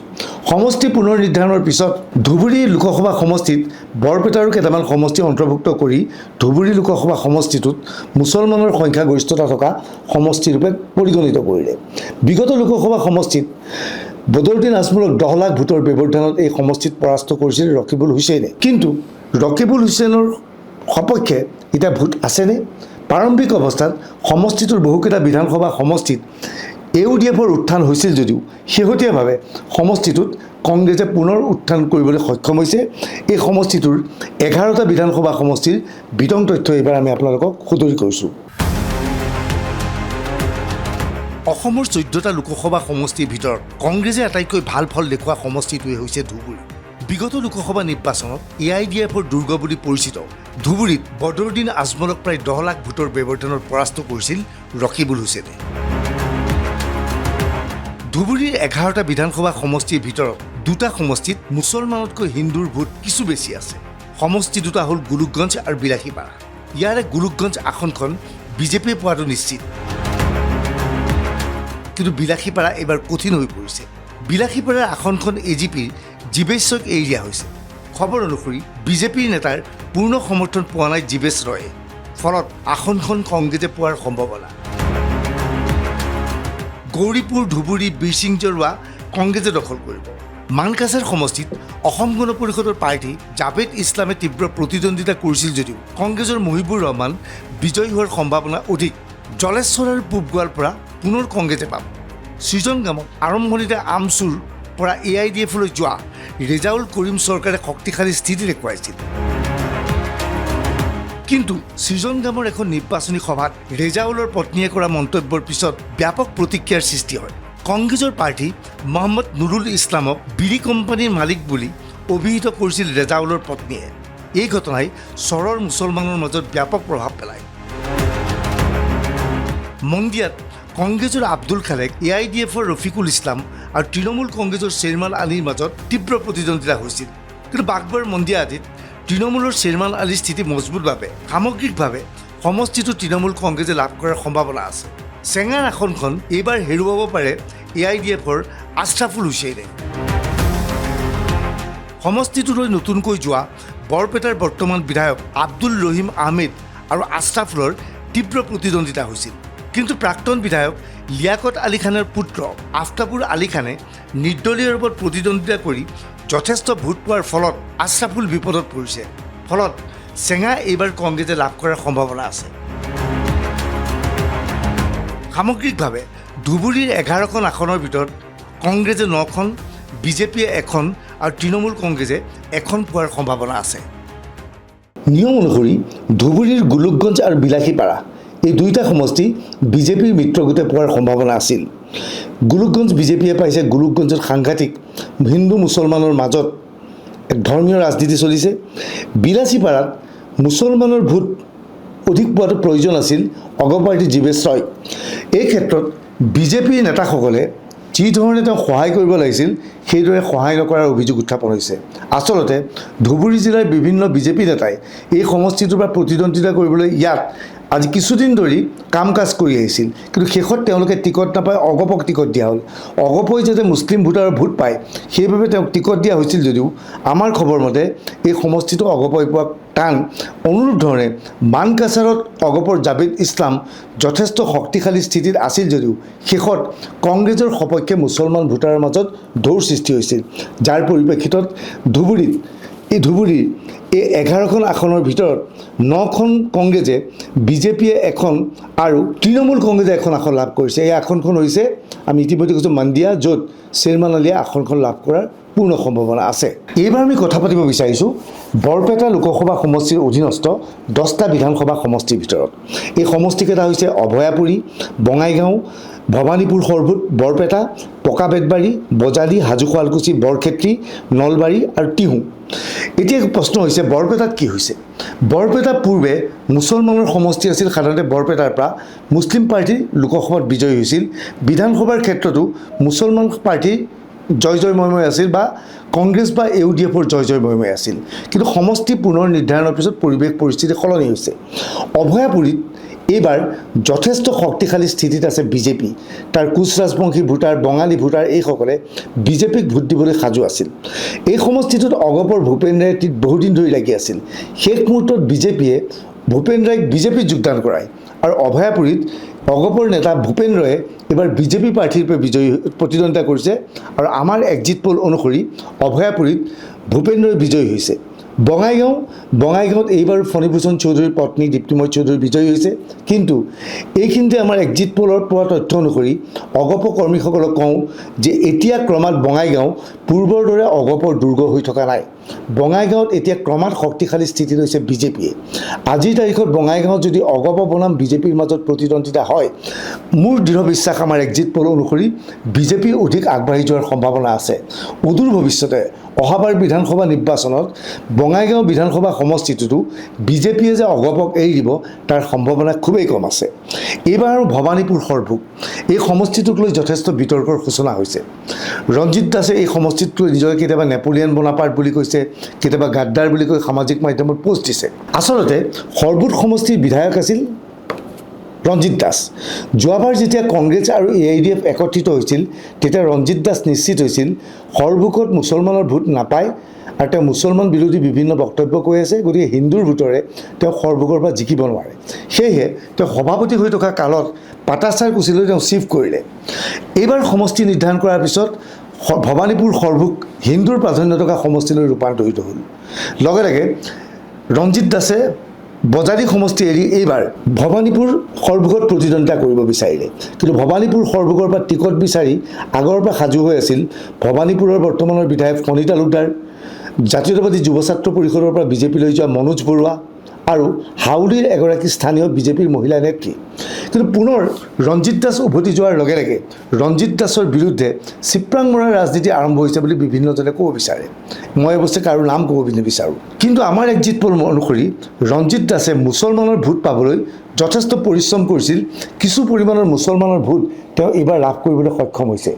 সমষ্টি পুনৰ নিৰ্ধাৰণৰ পিছত ধুবুৰী লোকসভা সমষ্টিত বৰপেটাৰ কেইটামান সমষ্টি অন্তৰ্ভুক্ত কৰি ধুবুৰী লোকসভা সমষ্টিটোত মুছলমানৰ সংখ্যাগৰিষ্ঠতা থকা সমষ্টিৰূপে পৰিগণিত কৰিলে। বিগত লোকসভা সমষ্টিত বদৰুদ্দিন আজমলক 10 লাখ ভোটৰ ব্যৱধানত এই সমষ্টিত পৰাস্ত কৰিছিল ৰকিবুল হুছেইনে। কিন্তু ৰকিবুল হুছেইনৰ সপক্ষে এতিয়া ভোট আছেনে? প্ৰাৰম্ভিক অৱস্থাত সমষ্টিটোৰ বহুকেইটা বিধানসভা সমষ্টিত UDFৰ উত্থান হৈছিল যদিও শেহতীয়াভাৱে সমষ্টিটোত কংগ্ৰেছে পুনৰ উত্থান কৰিবলৈ সক্ষম হৈছে। এই সমষ্টিটোৰ 11টা বিধানসভা সমষ্টিৰ বিতং তথ্য এইবাৰ আমি আপোনালোকক সদৰি কৰিছোঁ। অসমৰ 14টা লোকসভা সমষ্টিৰ ভিতৰত কংগ্ৰেছে আটাইতকৈ ভাল ফল দেখুওৱা সমষ্টিটোৱে হৈছে ধুবুৰী। বিগত লোকসভা নিৰ্বাচনত AIDFৰ দুৰ্গ বুলি পৰিচিত ধুবুৰীত বদৰুদ্দিন আজমলক প্ৰায় 10 লাখ ভোটৰ ব্যৱধানত পৰাস্ত কৰিছিল ৰকিবুল হুছেইনে। ধুবুৰীৰ 11টা বিধানসভা সমষ্টিৰ ভিতৰত 2টা সমষ্টিত মুছলমানতকৈ হিন্দুৰ ভোট কিছু বেছি আছে। সমষ্টি দুটা হ'ল গোলোকগঞ্জ আৰু বিলাসীপাৰা। ইয়াৰে গোলোকগঞ্জ আসনখন বিজেপিয়ে পোৱাটো নিশ্চিত, কিন্তু বিলাসীপাৰা এইবাৰ কঠিন হৈ পৰিছে। বিলাসীপাৰাৰ আসনখন AGPৰ জীৱেশক এৰি দিয়া হৈছে। খবৰ অনুসৰি বিজেপিৰ নেতাৰ পূৰ্ণ সমৰ্থন পোৱা নাই জীৱেশ ৰয়ে, ফলত আসনখন কংগ্ৰেছে পোৱাৰ সম্ভাৱনা। গৌৰীপুৰ, ধুবুৰী, বিৰচিং জৰুৱা কংগ্ৰেছে দখল কৰিব। মানকাছাৰ সমষ্টিত অসম গণ পৰিষদৰ প্ৰাৰ্থী জাভেদ ইছলামে তীব্ৰ প্ৰতিদ্বন্দ্বিতা কৰিছিল যদিও কংগ্ৰেছৰ মহিবুৰ ৰহমান বিজয়ী হোৱাৰ সম্ভাৱনা অধিক। জলেশ্বৰ আৰু পূব গোৱালপাৰা পুনৰ কংগ্ৰেছে পাব। সৃজন গামত আৰম্ভণিতে আমচুৰ পৰা AIDFলৈ যোৱা ৰেজাউল কৰিম চৰকাৰে শক্তিশালী স্থিতি দেখুৱাইছিল, কিন্তু সৃজন গামৰ এখন নিৰ্বাচনী সভাত ৰেজাউলৰ পত্নীয়ে কৰা মন্তব্যৰ পিছত ব্যাপক প্ৰতিক্ৰিয়াৰ সৃষ্টি হয়। কংগ্ৰেছৰ প্ৰাৰ্থী মহম্মদ নুৰুল ইছলামক বিড়ি কোম্পানীৰ মালিক বুলি অভিহিত কৰিছিল ৰেজাউলৰ পত্নীয়ে। এই ঘটনাই চৰৰ মুছলমানৰ মাজত ব্যাপক প্ৰভাৱ পেলায়। মন্দিয়াত কংগ্ৰেছৰ আব্দুল খালেক, AIDFৰ ৰফিকুল ইছলাম আৰু তৃণমূল কংগ্ৰেছৰ শ্বেৰমান আলীৰ মাজত তীব্ৰ প্ৰতিদ্বন্দ্বিতা হৈছিল, কিন্তু বাগবৰ মন্দিয়া আদিত তৃণমূলৰ শ্বেৰমান আলীৰ স্থিতি মজবুতভাৱে সামগ্ৰিকভাৱে সমষ্টিটো তৃণমূল কংগ্ৰেছে লাভ কৰাৰ সম্ভাৱনা আছে। চেঙাৰ আসনখন এইবাৰ হেৰুৱাব পাৰে AIDFৰ আশ্ৰাফুল হুছেইনে। সমষ্টিটোলৈ নতুনকৈ যোৱা বৰপেটাৰ বৰ্তমান বিধায়ক আব্দুল ৰহিম আহমেদ আৰু আশ্ৰাফুলৰ তীব্ৰ প্ৰতিদ্বন্দ্বিতা হৈছিল, কিন্তু প্ৰাক্তন বিধায়ক লিয়াকত আলী খানৰ পুত্ৰ আফতাবুৰ আলী খানে নিৰ্দলীয় ৰূপত প্ৰতিদ্বন্দ্বিতা কৰি যথেষ্ট ভোট পোৱাৰ ফলত আশ্ৰাফুল বিপদত পৰিছে। ফলত চেঙা এইবাৰ কংগ্ৰেছে লাভ কৰাৰ সম্ভাৱনা আছে। সামগ্ৰিকভাৱে ধুবুৰীৰ 11খন আসনৰ ভিতৰত কংগ্ৰেছে 9খন, বিজেপিয়ে 1খন আৰু তৃণমূল কংগ্ৰেছে 1খন পোৱাৰ সম্ভাৱনা আছে। নিয়ম অনুসৰি ধুবুৰীৰ গোলোকগঞ্জ আৰু বিলাসীপাৰা এই দুইটা সমষ্টি বিজেপিৰ মিত্ৰগোটে পোৱাৰ সম্ভাৱনা আছিল। গোলোকগঞ্জ বিজেপিয়ে পাইছে। গোলোকগঞ্জত সাংঘাতিক হিন্দু মুছলমানৰ মাজত এক ধৰ্মীয় ৰাজনীতি চলিছে। বিলাসীপাৰাত মুছলমানৰ ভোট অধিক পোৱাটো প্ৰয়োজন আছিল অগপাৰ্টি জীৱেশ ৰয়। এই ক্ষেত্ৰত বিজেপিৰ নেতাসকলে যিধৰণে তেওঁক সহায় কৰিব লাগিছিল সেইদৰে সহায় নকৰাৰ অভিযোগ উত্থাপন হৈছে। আচলতে ধুবুৰী জিলাৰ বিভিন্ন বিজেপি নেতাই এই সমষ্টিটোৰ পৰা প্ৰতিদ্বন্দ্বিতা কৰিবলৈ ইয়াত আজি কিছুদিন ধৰি কাম কাজ কৰি আহিছিল, কিন্তু শেষত তেওঁলোকে টিকট নাপাই অগপক টিকট দিয়া হ'ল। অগপই যাতে মুছলিম ভোটাৰৰ ভোট পায় সেইবাবে তেওঁক টিকট দিয়া হৈছিল যদিও আমাৰ খবৰ মতে এই সমষ্টিটো অগপই পোৱা টান। অনুৰূপ ধৰণে মানকাছাৰত অগপৰ জাভেদ ইছলাম যথেষ্ট শক্তিশালী স্থিতিত আছিল যদিও শেষত কংগ্ৰেছৰ সপক্ষে মুছলমান ভোটাৰৰ মাজত দৌৰ সৃষ্টি হৈছিল, যাৰ পৰিপ্ৰেক্ষিতত ধুবুৰীৰ এই 11খন আসনৰ ভিতৰত 9খন কংগ্ৰেছে, বিজেপিয়ে 1খন আৰু তৃণমূল কংগ্ৰেছে 1খন আসন লাভ কৰিছে। এই আসনখন হৈছে আমি ইতিমধ্যে কৈছোঁ মাণ্ডিয়া, য'ত শ্বেৰমান আলীয়ে আসনখন লাভ কৰাৰ পূৰ্ণ সম্ভাৱনা আছে। এইবাৰ আমি কথা পাতিব বিচাৰিছোঁ বৰপেটা লোকসভা সমষ্টিৰ অধীনস্থ 10টা বিধানসভা সমষ্টিৰ ভিতৰত। এই সমষ্টিকেইটা হৈছে অভয়াপুৰী, বঙাইগাঁও, ভৱানীপুৰ সৰভোট, বৰপেটা, পকাবেতবাৰী, বজালী, হাজো শুৱালকুছি, বৰক্ষেত্ৰী, নলবাৰী আৰু টিহু। এতিয়া প্ৰশ্ন হৈছে বৰপেটাত কি হৈছে? বৰপেটা পূৰ্বে মুছলমানৰ সমষ্টি আছিল। সাধাৰণতে বৰপেটাৰ পৰা মুছলিম প্ৰাৰ্থী লোকসভাত বিজয়ী হৈছিল। বিধানসভাৰ ক্ষেত্ৰতো মুছলমান প্ৰাৰ্থী জয় জয়ময় আছিল বা কংগ্ৰেছ বা AUDFৰ জয় জয়ময় আছিল, কিন্তু সমষ্টি পুনৰ নিৰ্ধাৰণৰ পিছত পৰিৱেশ পৰিস্থিতি সলনি হৈছে। অভয়াপুৰীত এইবাৰ যথেষ্ট শক্তিশালী স্থিতিত আছে বিজেপি। তাৰ কোচ ৰাজবংশী ভোটাৰ, বঙালী ভোটাৰ এইসকলে বিজেপিক ভোট দিবলৈ সাজু আছিল। এই সমষ্টিটোত অগপৰ ভূপেন ৰায় বহুদিন ধৰি লাগি আছিল। শেষ মুহূৰ্তত বিজেপিয়ে ভূপেন ৰায়ক বিজেপিত যোগদান কৰায় আৰু অভয়াপুৰীত অগপৰ নেতা ভূপেন ৰয়ে এইবাৰ বিজেপি প্ৰাৰ্থীৰ পৰা প্ৰতিদ্বন্দ্বিতা কৰিছে আৰু আমাৰ এক্সিট পোল অনুসৰি অভয়াপুৰীত ভূপেন ৰয় বিজয়ী হৈছে। বঙাইগাঁৱত এইবাৰ ফণীভূষণ চৌধুৰীৰ পত্নী দীপ্তিময় চৌধুৰী বিজয়ী হৈছে, কিন্তু এইখিনিতে আমাৰ এক্সিট পোলৰ পোৱা তথ্য অনুসৰি অগপ কৰ্মীসকলক কওঁ যে এতিয়া ক্ৰমাৎ বঙাইগাঁও পূৰ্বৰ দৰে অগপৰ দুৰ্গ হৈ থকা নাই। বঙাইগাঁৱত এতিয়া ক্ৰমাৎ শক্তিশালী স্থিতি লৈছে বিজেপিয়ে। আজিৰ তাৰিখত বঙাইগাঁৱত যদি অগপ বনাম বিজেপিৰ মাজত প্ৰতিদ্বন্দ্বিতা হয়, মোৰ দৃঢ় বিশ্বাস আমাৰ এক্সিট পল অনুসৰি বিজেপি অধিক আগবাঢ়ি যোৱাৰ সম্ভাৱনা আছে। অদূৰ ভৱিষ্যতে অহাবাৰ বিধানসভা নিৰ্বাচনত বঙাইগাঁও বিধানসভা সমষ্টিটোতো বিজেপিয়ে যে অগপক এৰি দিব তাৰ সম্ভাৱনা খুবেই কম আছে। এইবাৰ আৰু ভৱানীপুৰ সৰভোগ এই সমষ্টিটোক লৈ যথেষ্ট বিতৰ্কৰ সূচনা হৈছে। ৰঞ্জিত দাসে এই সমষ্টিটোক লৈ নিজকে কেতিয়াবা নেপোলিয়ন বনাপাৰ্ট বুলি কৈছে, কেতিয়াবা গাদ্দাৰ বুলি কৈ সামাজিক মাধ্যমত পোষ্ট দিছে। আচলতে সৰভোগ সমষ্টিৰ বিধায়ক আছিল ৰঞ্জিত দাস। যোৱাবাৰ যেতিয়া কংগ্ৰেছ আৰু AIDF একত্ৰিত হৈছিল তেতিয়া ৰঞ্জিত দাস নিশ্চিত হৈছিল সৰভোগত মুছলমানৰ ভোট নাপায় আৰু তেওঁ মুছলমান বিৰোধী বিভিন্ন বক্তব্য কৈ আছে, গতিকে হিন্দুৰ ভোটৰে তেওঁ সৰভোগৰ পৰা জিকিব নোৱাৰে। সেয়েহে তেওঁ সভাপতি হৈ থকা কালত পাটাচাৰকুছিলৈ তেওঁ চিফ্ট কৰিলে। এইবাৰ সমষ্টি নিৰ্ধাৰণ কৰাৰ পিছত ভৱানীপুৰ সৰভোগ হিন্দুৰ প্ৰাধান্য থকা সমষ্টিলৈ ৰূপান্তৰিত হ'ল। লগে লগে ৰঞ্জিত দাসে বজাৰী সমষ্টি এৰি এইবাৰ ভৱানীপুৰ সৰভোগত প্ৰতিদ্বন্দ্বিতা কৰিব বিচাৰিলে। কিন্তু ভৱানীপুৰ সৰভোগৰ পৰা টিকট বিচাৰি আগৰ পৰা সাজু হৈ আছিল ভৱানীপুৰৰ বৰ্তমানৰ বিধায়ক ফণী তালুকদাৰ, জাতীয়তাবাদী যুৱ ছাত্ৰ পৰিষদৰ পৰা বিজেপিলৈ যোৱা মনোজ বৰুৱা আৰু হাউলিৰ এগৰাকী স্থানীয় বিজেপিৰ মহিলা নেত্ৰী। কিন্তু পুনৰ ৰঞ্জিত দাস উভতি যোৱাৰ লগে লগে ৰঞ্জিত দাসৰ বিৰুদ্ধে চিপৰাং মৰাৰ ৰাজনীতি আৰম্ভ হৈছে বুলি বিভিন্নজনে ক'ব বিচাৰে। মই অৱশ্যে কাৰো নাম ক'ব নিবিচাৰোঁ। কিন্তু আমাৰ এক্সিট পল অনুসৰি ৰঞ্জিত দাসে মুছলমানৰ ভোট পাবলৈ যথেষ্ট পৰিশ্ৰম কৰিছিল। কিছু পৰিমাণৰ মুছলমানৰ ভোট তেওঁ এইবাৰ লাভ কৰিবলৈ সক্ষম হৈছে।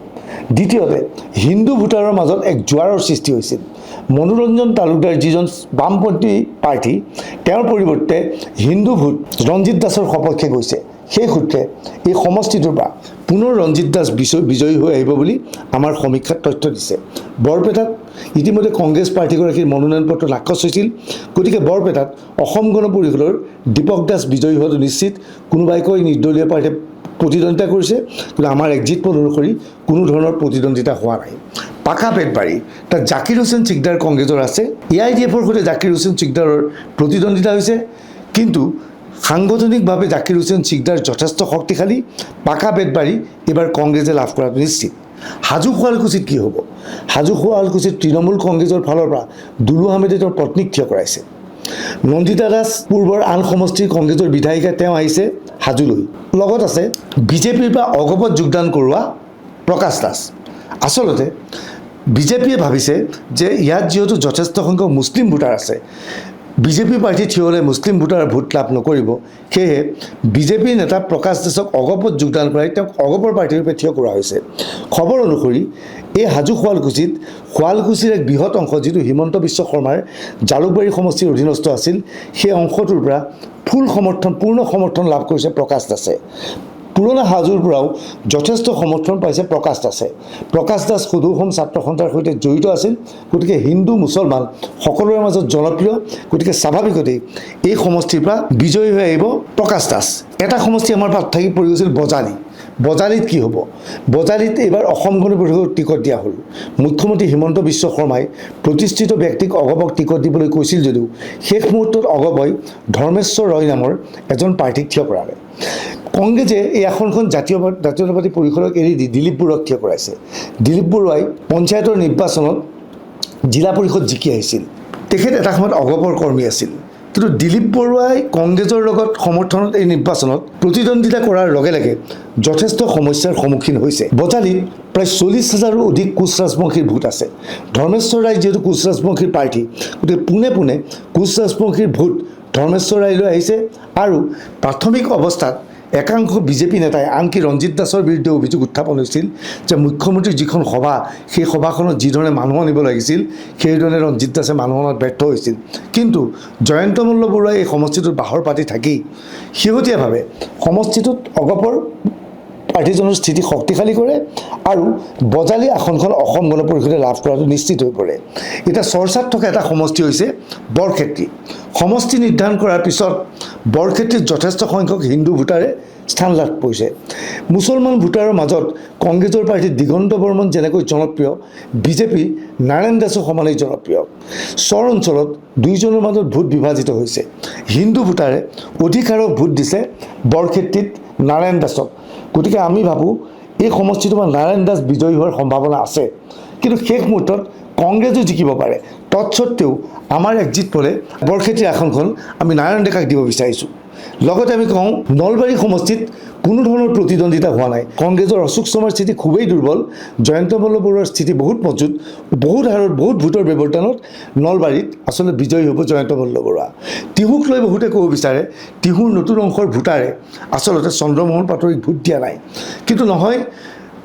দ্বিতীয়তে হিন্দু ভোটাৰৰ মাজত এক জোৱাৰৰ সৃষ্টি হৈছিল। মনোৰঞ্জন তালুকদাৰ যিজন বামপন্থী প্ৰাৰ্থী, তেওঁৰ পৰিৱৰ্তে হিন্দু ভোট ৰঞ্জিত দাসৰ সপক্ষে গৈছে। সেই সূত্ৰে এই সমষ্টিটোৰ পৰা পুনৰ ৰঞ্জিত দাস বিজয়ী হৈ আহিব বুলি আমাৰ সমীক্ষাত তথ্য দিছে। বৰপেটাত ইতিমধ্যে কংগ্ৰেছ প্ৰাৰ্থীগৰাকীৰ মনোনয়ন পত্ৰ নাকচ হৈছিল, গতিকে বৰপেটাত অসম গণ পৰিষদৰ দীপক দাস বিজয়ী হোৱাটো নিশ্চিত। কোনোবাই কয় নিৰ্দলীয় প্ৰাৰ্থীয়ে প্ৰতিদ্বন্দ্বিতা কৰিছে, কিন্তু আমাৰ এক্সিট পল অনুসৰি কোনো ধৰণৰ প্ৰতিদ্বন্দ্বিতা হোৱা নাই। পাকা পেটবাৰী তাত জাকিৰ হুছেইন চিকদাৰ কংগ্ৰেছৰ আছে, AIDFৰ সৈতে জাকিৰ হুছেইন চিকদাৰৰ প্ৰতিদ্বন্দ্বিতা হৈছে, কিন্তু সাংগঠনিকভাৱে জাকিৰ হুছেইন চিকদাৰ যথেষ্ট শক্তিশালী। পাকা পেটবাৰী এইবাৰ কংগ্ৰেছে লাভ কৰাটো নিশ্চিত। হাজো শুৱালকুছিত কি হ'ব? হাজো শুৱালকুছিত তৃণমূল কংগ্ৰেছৰ ফালৰ পৰা দুলু আহমেদে তেওঁৰ পত্নীক থিয় কৰাইছে। নন্দিতা দাস পূৰ্বৰ আন সমষ্টিৰ কংগ্ৰেছৰ বিধায়িকা, তেওঁ আহিছে হাজোলৈ। লগত আছে বিজেপিৰ পৰা অগপত যোগদান কৰোৱা প্ৰকাশ দাস। আচলতে বিজেপিয়ে ভাবিছে যে ইয়াত যিহেতু যথেষ্ট সংখ্যক মুছলিম ভোটাৰ আছে, বিজেপি প্ৰাৰ্থী থিয় হ'লে মুছলিম ভোটাৰ ভোট লাভ নকৰিব। সেয়েহে বিজেপিৰ নেতা প্ৰকাশ দাসক অগপত যোগদান কৰাই তেওঁক অগপৰ প্ৰাৰ্থীৰ ৰূপে থিয় কৰা হৈছে। খবৰ অনুসৰি এই হাজো শুৱালকুছিৰ এক বৃহৎ অংশ, যিটো হিমন্ত বিশ্ব শৰ্মাৰ জালুকবাৰী সমষ্টিৰ অধীনস্থ আছিল, সেই অংশটোৰ পৰা পূৰ্ণ সমৰ্থন লাভ কৰিছে প্ৰকাশ দাসে। পুৰণা হাজোৰ পৰাও যথেষ্ট সমৰ্থন পাইছে প্ৰকাশ দাসে। প্ৰকাশ দাস সদৌ অসম ছাত্ৰ সন্থাৰ সৈতে জড়িত আছিল, গতিকে হিন্দু মুছলমান সকলোৰে মাজত জনপ্ৰিয়। গতিকে স্বাভাৱিকতেই এই সমষ্টিৰ পৰা বিজয়ী হৈ আহিব প্ৰকাশ দাস। এটা সমষ্টি আমাৰ বাদ থাকি পৰি গৈছিল বজালীত কি হ'ব? বজালীত এইবাৰ অসম গণ পৰিষদক টিকট দিয়া হ'ল। মুখ্যমন্ত্ৰী হিমন্ত বিশ্ব শৰ্মাই প্ৰতিষ্ঠিত ব্যক্তিক অগপক টিকট দিবলৈ কৈছিল যদিও শেষ মুহূৰ্তত অগপই ধৰ্মেশ্বৰ ৰয় নামৰ এজন প্ৰাৰ্থীক থিয় কৰালে। কংগ্ৰেছে এই আসনখন জাতীয়তাবাদী পৰিষদক এৰি দি দিলীপ বৰুৱাক থিয় কৰাইছে। দিলীপ বৰুৱাই পঞ্চায়তৰ নিৰ্বাচনত জিলা পৰিষদ জিকি আহিছিল। তেখেত এটা সময়ত অগপৰ কৰ্মী আছিল, কিন্তু দিলীপ বৰুৱাই কংগ্ৰেছৰ লগত সমৰ্থনত এই নিৰ্বাচনত প্ৰতিদ্বন্দ্বিতা কৰাৰ লগে লগে যথেষ্ট সমস্যাৰ সন্মুখীন হৈছে। বজালীত প্ৰায় 40,000ৰো অধিক কোচ ৰাজবংশীৰ ভোট আছে। ধৰ্মেশ্বৰ ৰায় যিহেতু কোচ ৰাজবংশীৰ প্ৰাৰ্থী, গতিকে পোনে পোনে কোচ ৰাজবংশীৰ ভোট ধৰ্মেশ্বৰ ৰায়লৈ আহিছে। আৰু প্ৰাথমিক অৱস্থাত একাংশ বিজেপি নেতাই আনকি ৰঞ্জিত দাসৰ বিৰুদ্ধে অভিযোগ উত্থাপন হৈছিল যে মুখ্যমন্ত্ৰীৰ যিখন সভা, সেই সভাখনত যিধৰণে মানুহ আনিব লাগিছিল সেইধৰণে ৰঞ্জিত দাসে মানুহ অনাত ব্যৰ্থ হৈছিল। কিন্তু জয়ন্ত মল্ল বৰুৱাই এই সমষ্টিটোত বাহৰ পাতি থাকি শেহতীয়াভাৱে সমষ্টিটোত অগপৰ প্ৰাৰ্থীজনৰ স্থিতি শক্তিশালী কৰে আৰু বজালী আসনখন অসম গণ পৰিষদে লাভ কৰাটো নিশ্চিত হৈ পৰে। এতিয়া চৰ্চাত থকা এটা সমষ্টি হৈছে বৰক্ষেত্ৰী। সমষ্টি নিৰ্ধাৰণ কৰাৰ পিছত বৰক্ষেত্ৰীত যথেষ্ট সংখ্যক হিন্দু ভোটাৰে স্থান লাভ কৰিছে। মুছলমান ভোটাৰৰ মাজত কংগ্ৰেছৰ প্ৰাৰ্থী দিগন্ত বৰ্মন যেনেকৈ জনপ্ৰিয়, বিজেপিৰ নাৰায়ণ দাসো সমানেই জনপ্ৰিয়। চৰ অঞ্চলত দুয়োজনৰ মাজত ভোট বিভাজিত হৈছে। হিন্দু ভোটাৰে অধিক হাৰত ভোট দিছে বৰক্ষেত্ৰীত নাৰায়ণ দাসক। গতিকে আমি ভাবোঁ এই সমষ্টিটোৰ পৰা নাৰায়ণ দাস বিজয়ী হোৱাৰ সম্ভাৱনা আছে, কিন্তু শেষ মুহূৰ্তত কংগ্ৰেছো জিকিব পাৰে। তৎসত্ত্বেও আমাৰ এক্সিট পলে বৰক্ষেত্ৰী আসনখন আমি নাৰায়ণ ডেকাক দিব বিচাৰিছোঁ লগতে আমি কওঁ নলবাৰী সমষ্টিত কোনো ধৰণৰ প্ৰতিদ্বন্দ্বিতা হোৱা নাই কংগ্ৰেছৰ অশোক শৰ্মাৰ স্থিতি খুবেই দুৰ্বল জয়ন্ত মল্ল বৰুৱাৰ স্থিতি বহুত মজবুত বহুত হাৰত বহুত ভোটৰ ব্যৱৰ্তনত নলবাৰীত আচলতে বিজয়ী হ'ব জয়ন্ত মল্ল বৰুৱা টিহুক লৈ বহুতে ক'ব বিচাৰে টিহুৰ নতুন অংশৰ ভোটাৰে আচলতে চন্দ্ৰমোহন পাটোৱাৰীক ভোট দিয়া নাই কিন্তু নহয়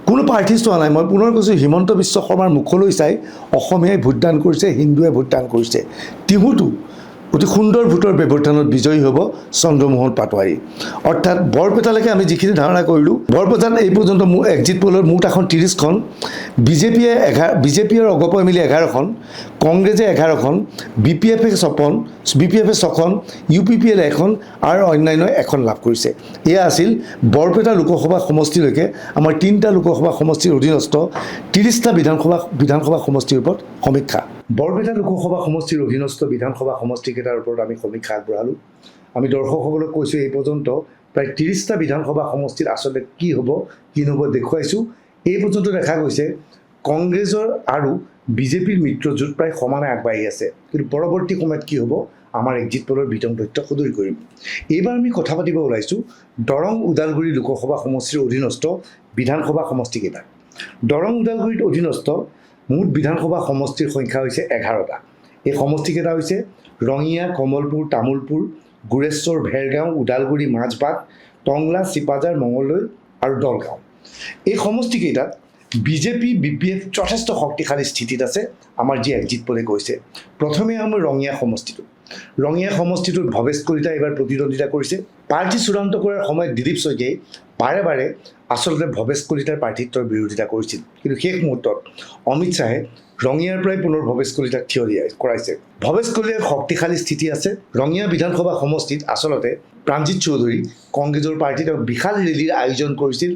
কোনো প্ৰাৰ্থী চোৱা নাই মই পুনৰ কৈছোঁ হিমন্ত বিশ্ব শৰ্মাৰ মুখলৈ চাই অসমীয়াই ভোটদান কৰিছে হিন্দুৱে ভোটদান কৰিছে টিহুটো অতি সুন্দৰ ভোটৰ ব্যৱৰ্তনত বিজয়ী হ'ব চন্দ্ৰমোহন পাটোৱাৰী অৰ্থাৎ বৰপেটালৈকে আমি যিখিনি ধাৰণা কৰিলোঁ বৰপেটাত এই পৰ্যন্ত মোৰ এক্সিট পলৰ মুঠ এখন 30খন বিজেপিয়ে অগপই মিলি 11খন কংগ্ৰেছে 11খন বিপিএফে 6খন UPPL 1খন আৰু অন্যান্য 1খন লাভ কৰিছে এয়া আছিল বৰপেটা লোকসভা সমষ্টিলৈকে আমাৰ 3টা লোকসভা সমষ্টিৰ অধীনস্থ 30টা বিধানসভা সমষ্টিৰ ওপৰত সমীক্ষা বৰপেটা লোকসভা সমষ্টিৰ অধীনস্থ বিধানসভা সমষ্টিকেইটাৰ ওপৰত আমি সমীক্ষা আগবঢ়ালোঁ আমি দৰ্শকসকলক কৈছোঁ এই পৰ্যন্ত প্ৰায় 30টা বিধানসভা সমষ্টিত আচলতে কি হ'ব কি নহ'ব দেখুৱাইছোঁ এই পৰ্যন্ত দেখা গৈছে কংগ্ৰেছৰ আৰু বিজেপিৰ মিত্ৰজোঁট প্ৰায় সমানে আগবাঢ়ি আছে কিন্তু পৰৱৰ্তী সময়ত কি হ'ব আমাৰ এক্সিট পলৰ বিতং তথ্য সদৰি কৰিম এইবাৰ আমি কথা পাতিব ওলাইছোঁ দৰং ওদালগুৰি লোকসভা সমষ্টিৰ অধীনস্থ বিধানসভা সমষ্টিকেইটা দৰং ওদালগুৰিত অধীনস্থ মুঠ বিধানসভা সমষ্টিৰ সংখ্যা হৈছে 11টা এই সমষ্টিকেইটা হৈছে ৰঙিয়া কমলপুৰ তামুলপুৰ গুৰেশ্বৰ ভেৰগাঁও ওদালগুৰি মাজবাট টংলা চিপাঝাৰ মঙলদৈ আৰু দলগাঁও এই সমষ্টিকেইটাত বিজেপি BPF যথেষ্ট শক্তিশালী স্থিতিত আছে আমাৰ যি এক্সিট পলে কৈছে প্ৰথমে আমি ৰঙিয়া সমষ্টিটোত ভৱেশ কলিতা এইবাৰ প্ৰতিদ্বন্দ্বিতা কৰিছে প্ৰাৰ্থী চূড়ান্ত কৰাৰ সময়ত দিলীপ শইকীয়াই বাৰে বাৰে আচলতে ভৱেশ কলিতাৰ প্ৰাৰ্থিত্বৰ বিৰোধিতা কৰিছিল কিন্তু শেষ মুহূৰ্তত অমিত শ্বাহে ৰঙিয়াৰ পৰাই পুনৰ ভৱেশ কলিতাক থিয় কৰাইছে ভৱেশ কলিতাৰ শক্তিশালী স্থিতি আছে ৰঙিয়া বিধানসভা সমষ্টিত আচলতে প্ৰাণজিৎ চৌধুৰী কংগ্ৰেছৰ পাৰ্টীত বিশাল ৰেলীৰ আয়োজন কৰিছিল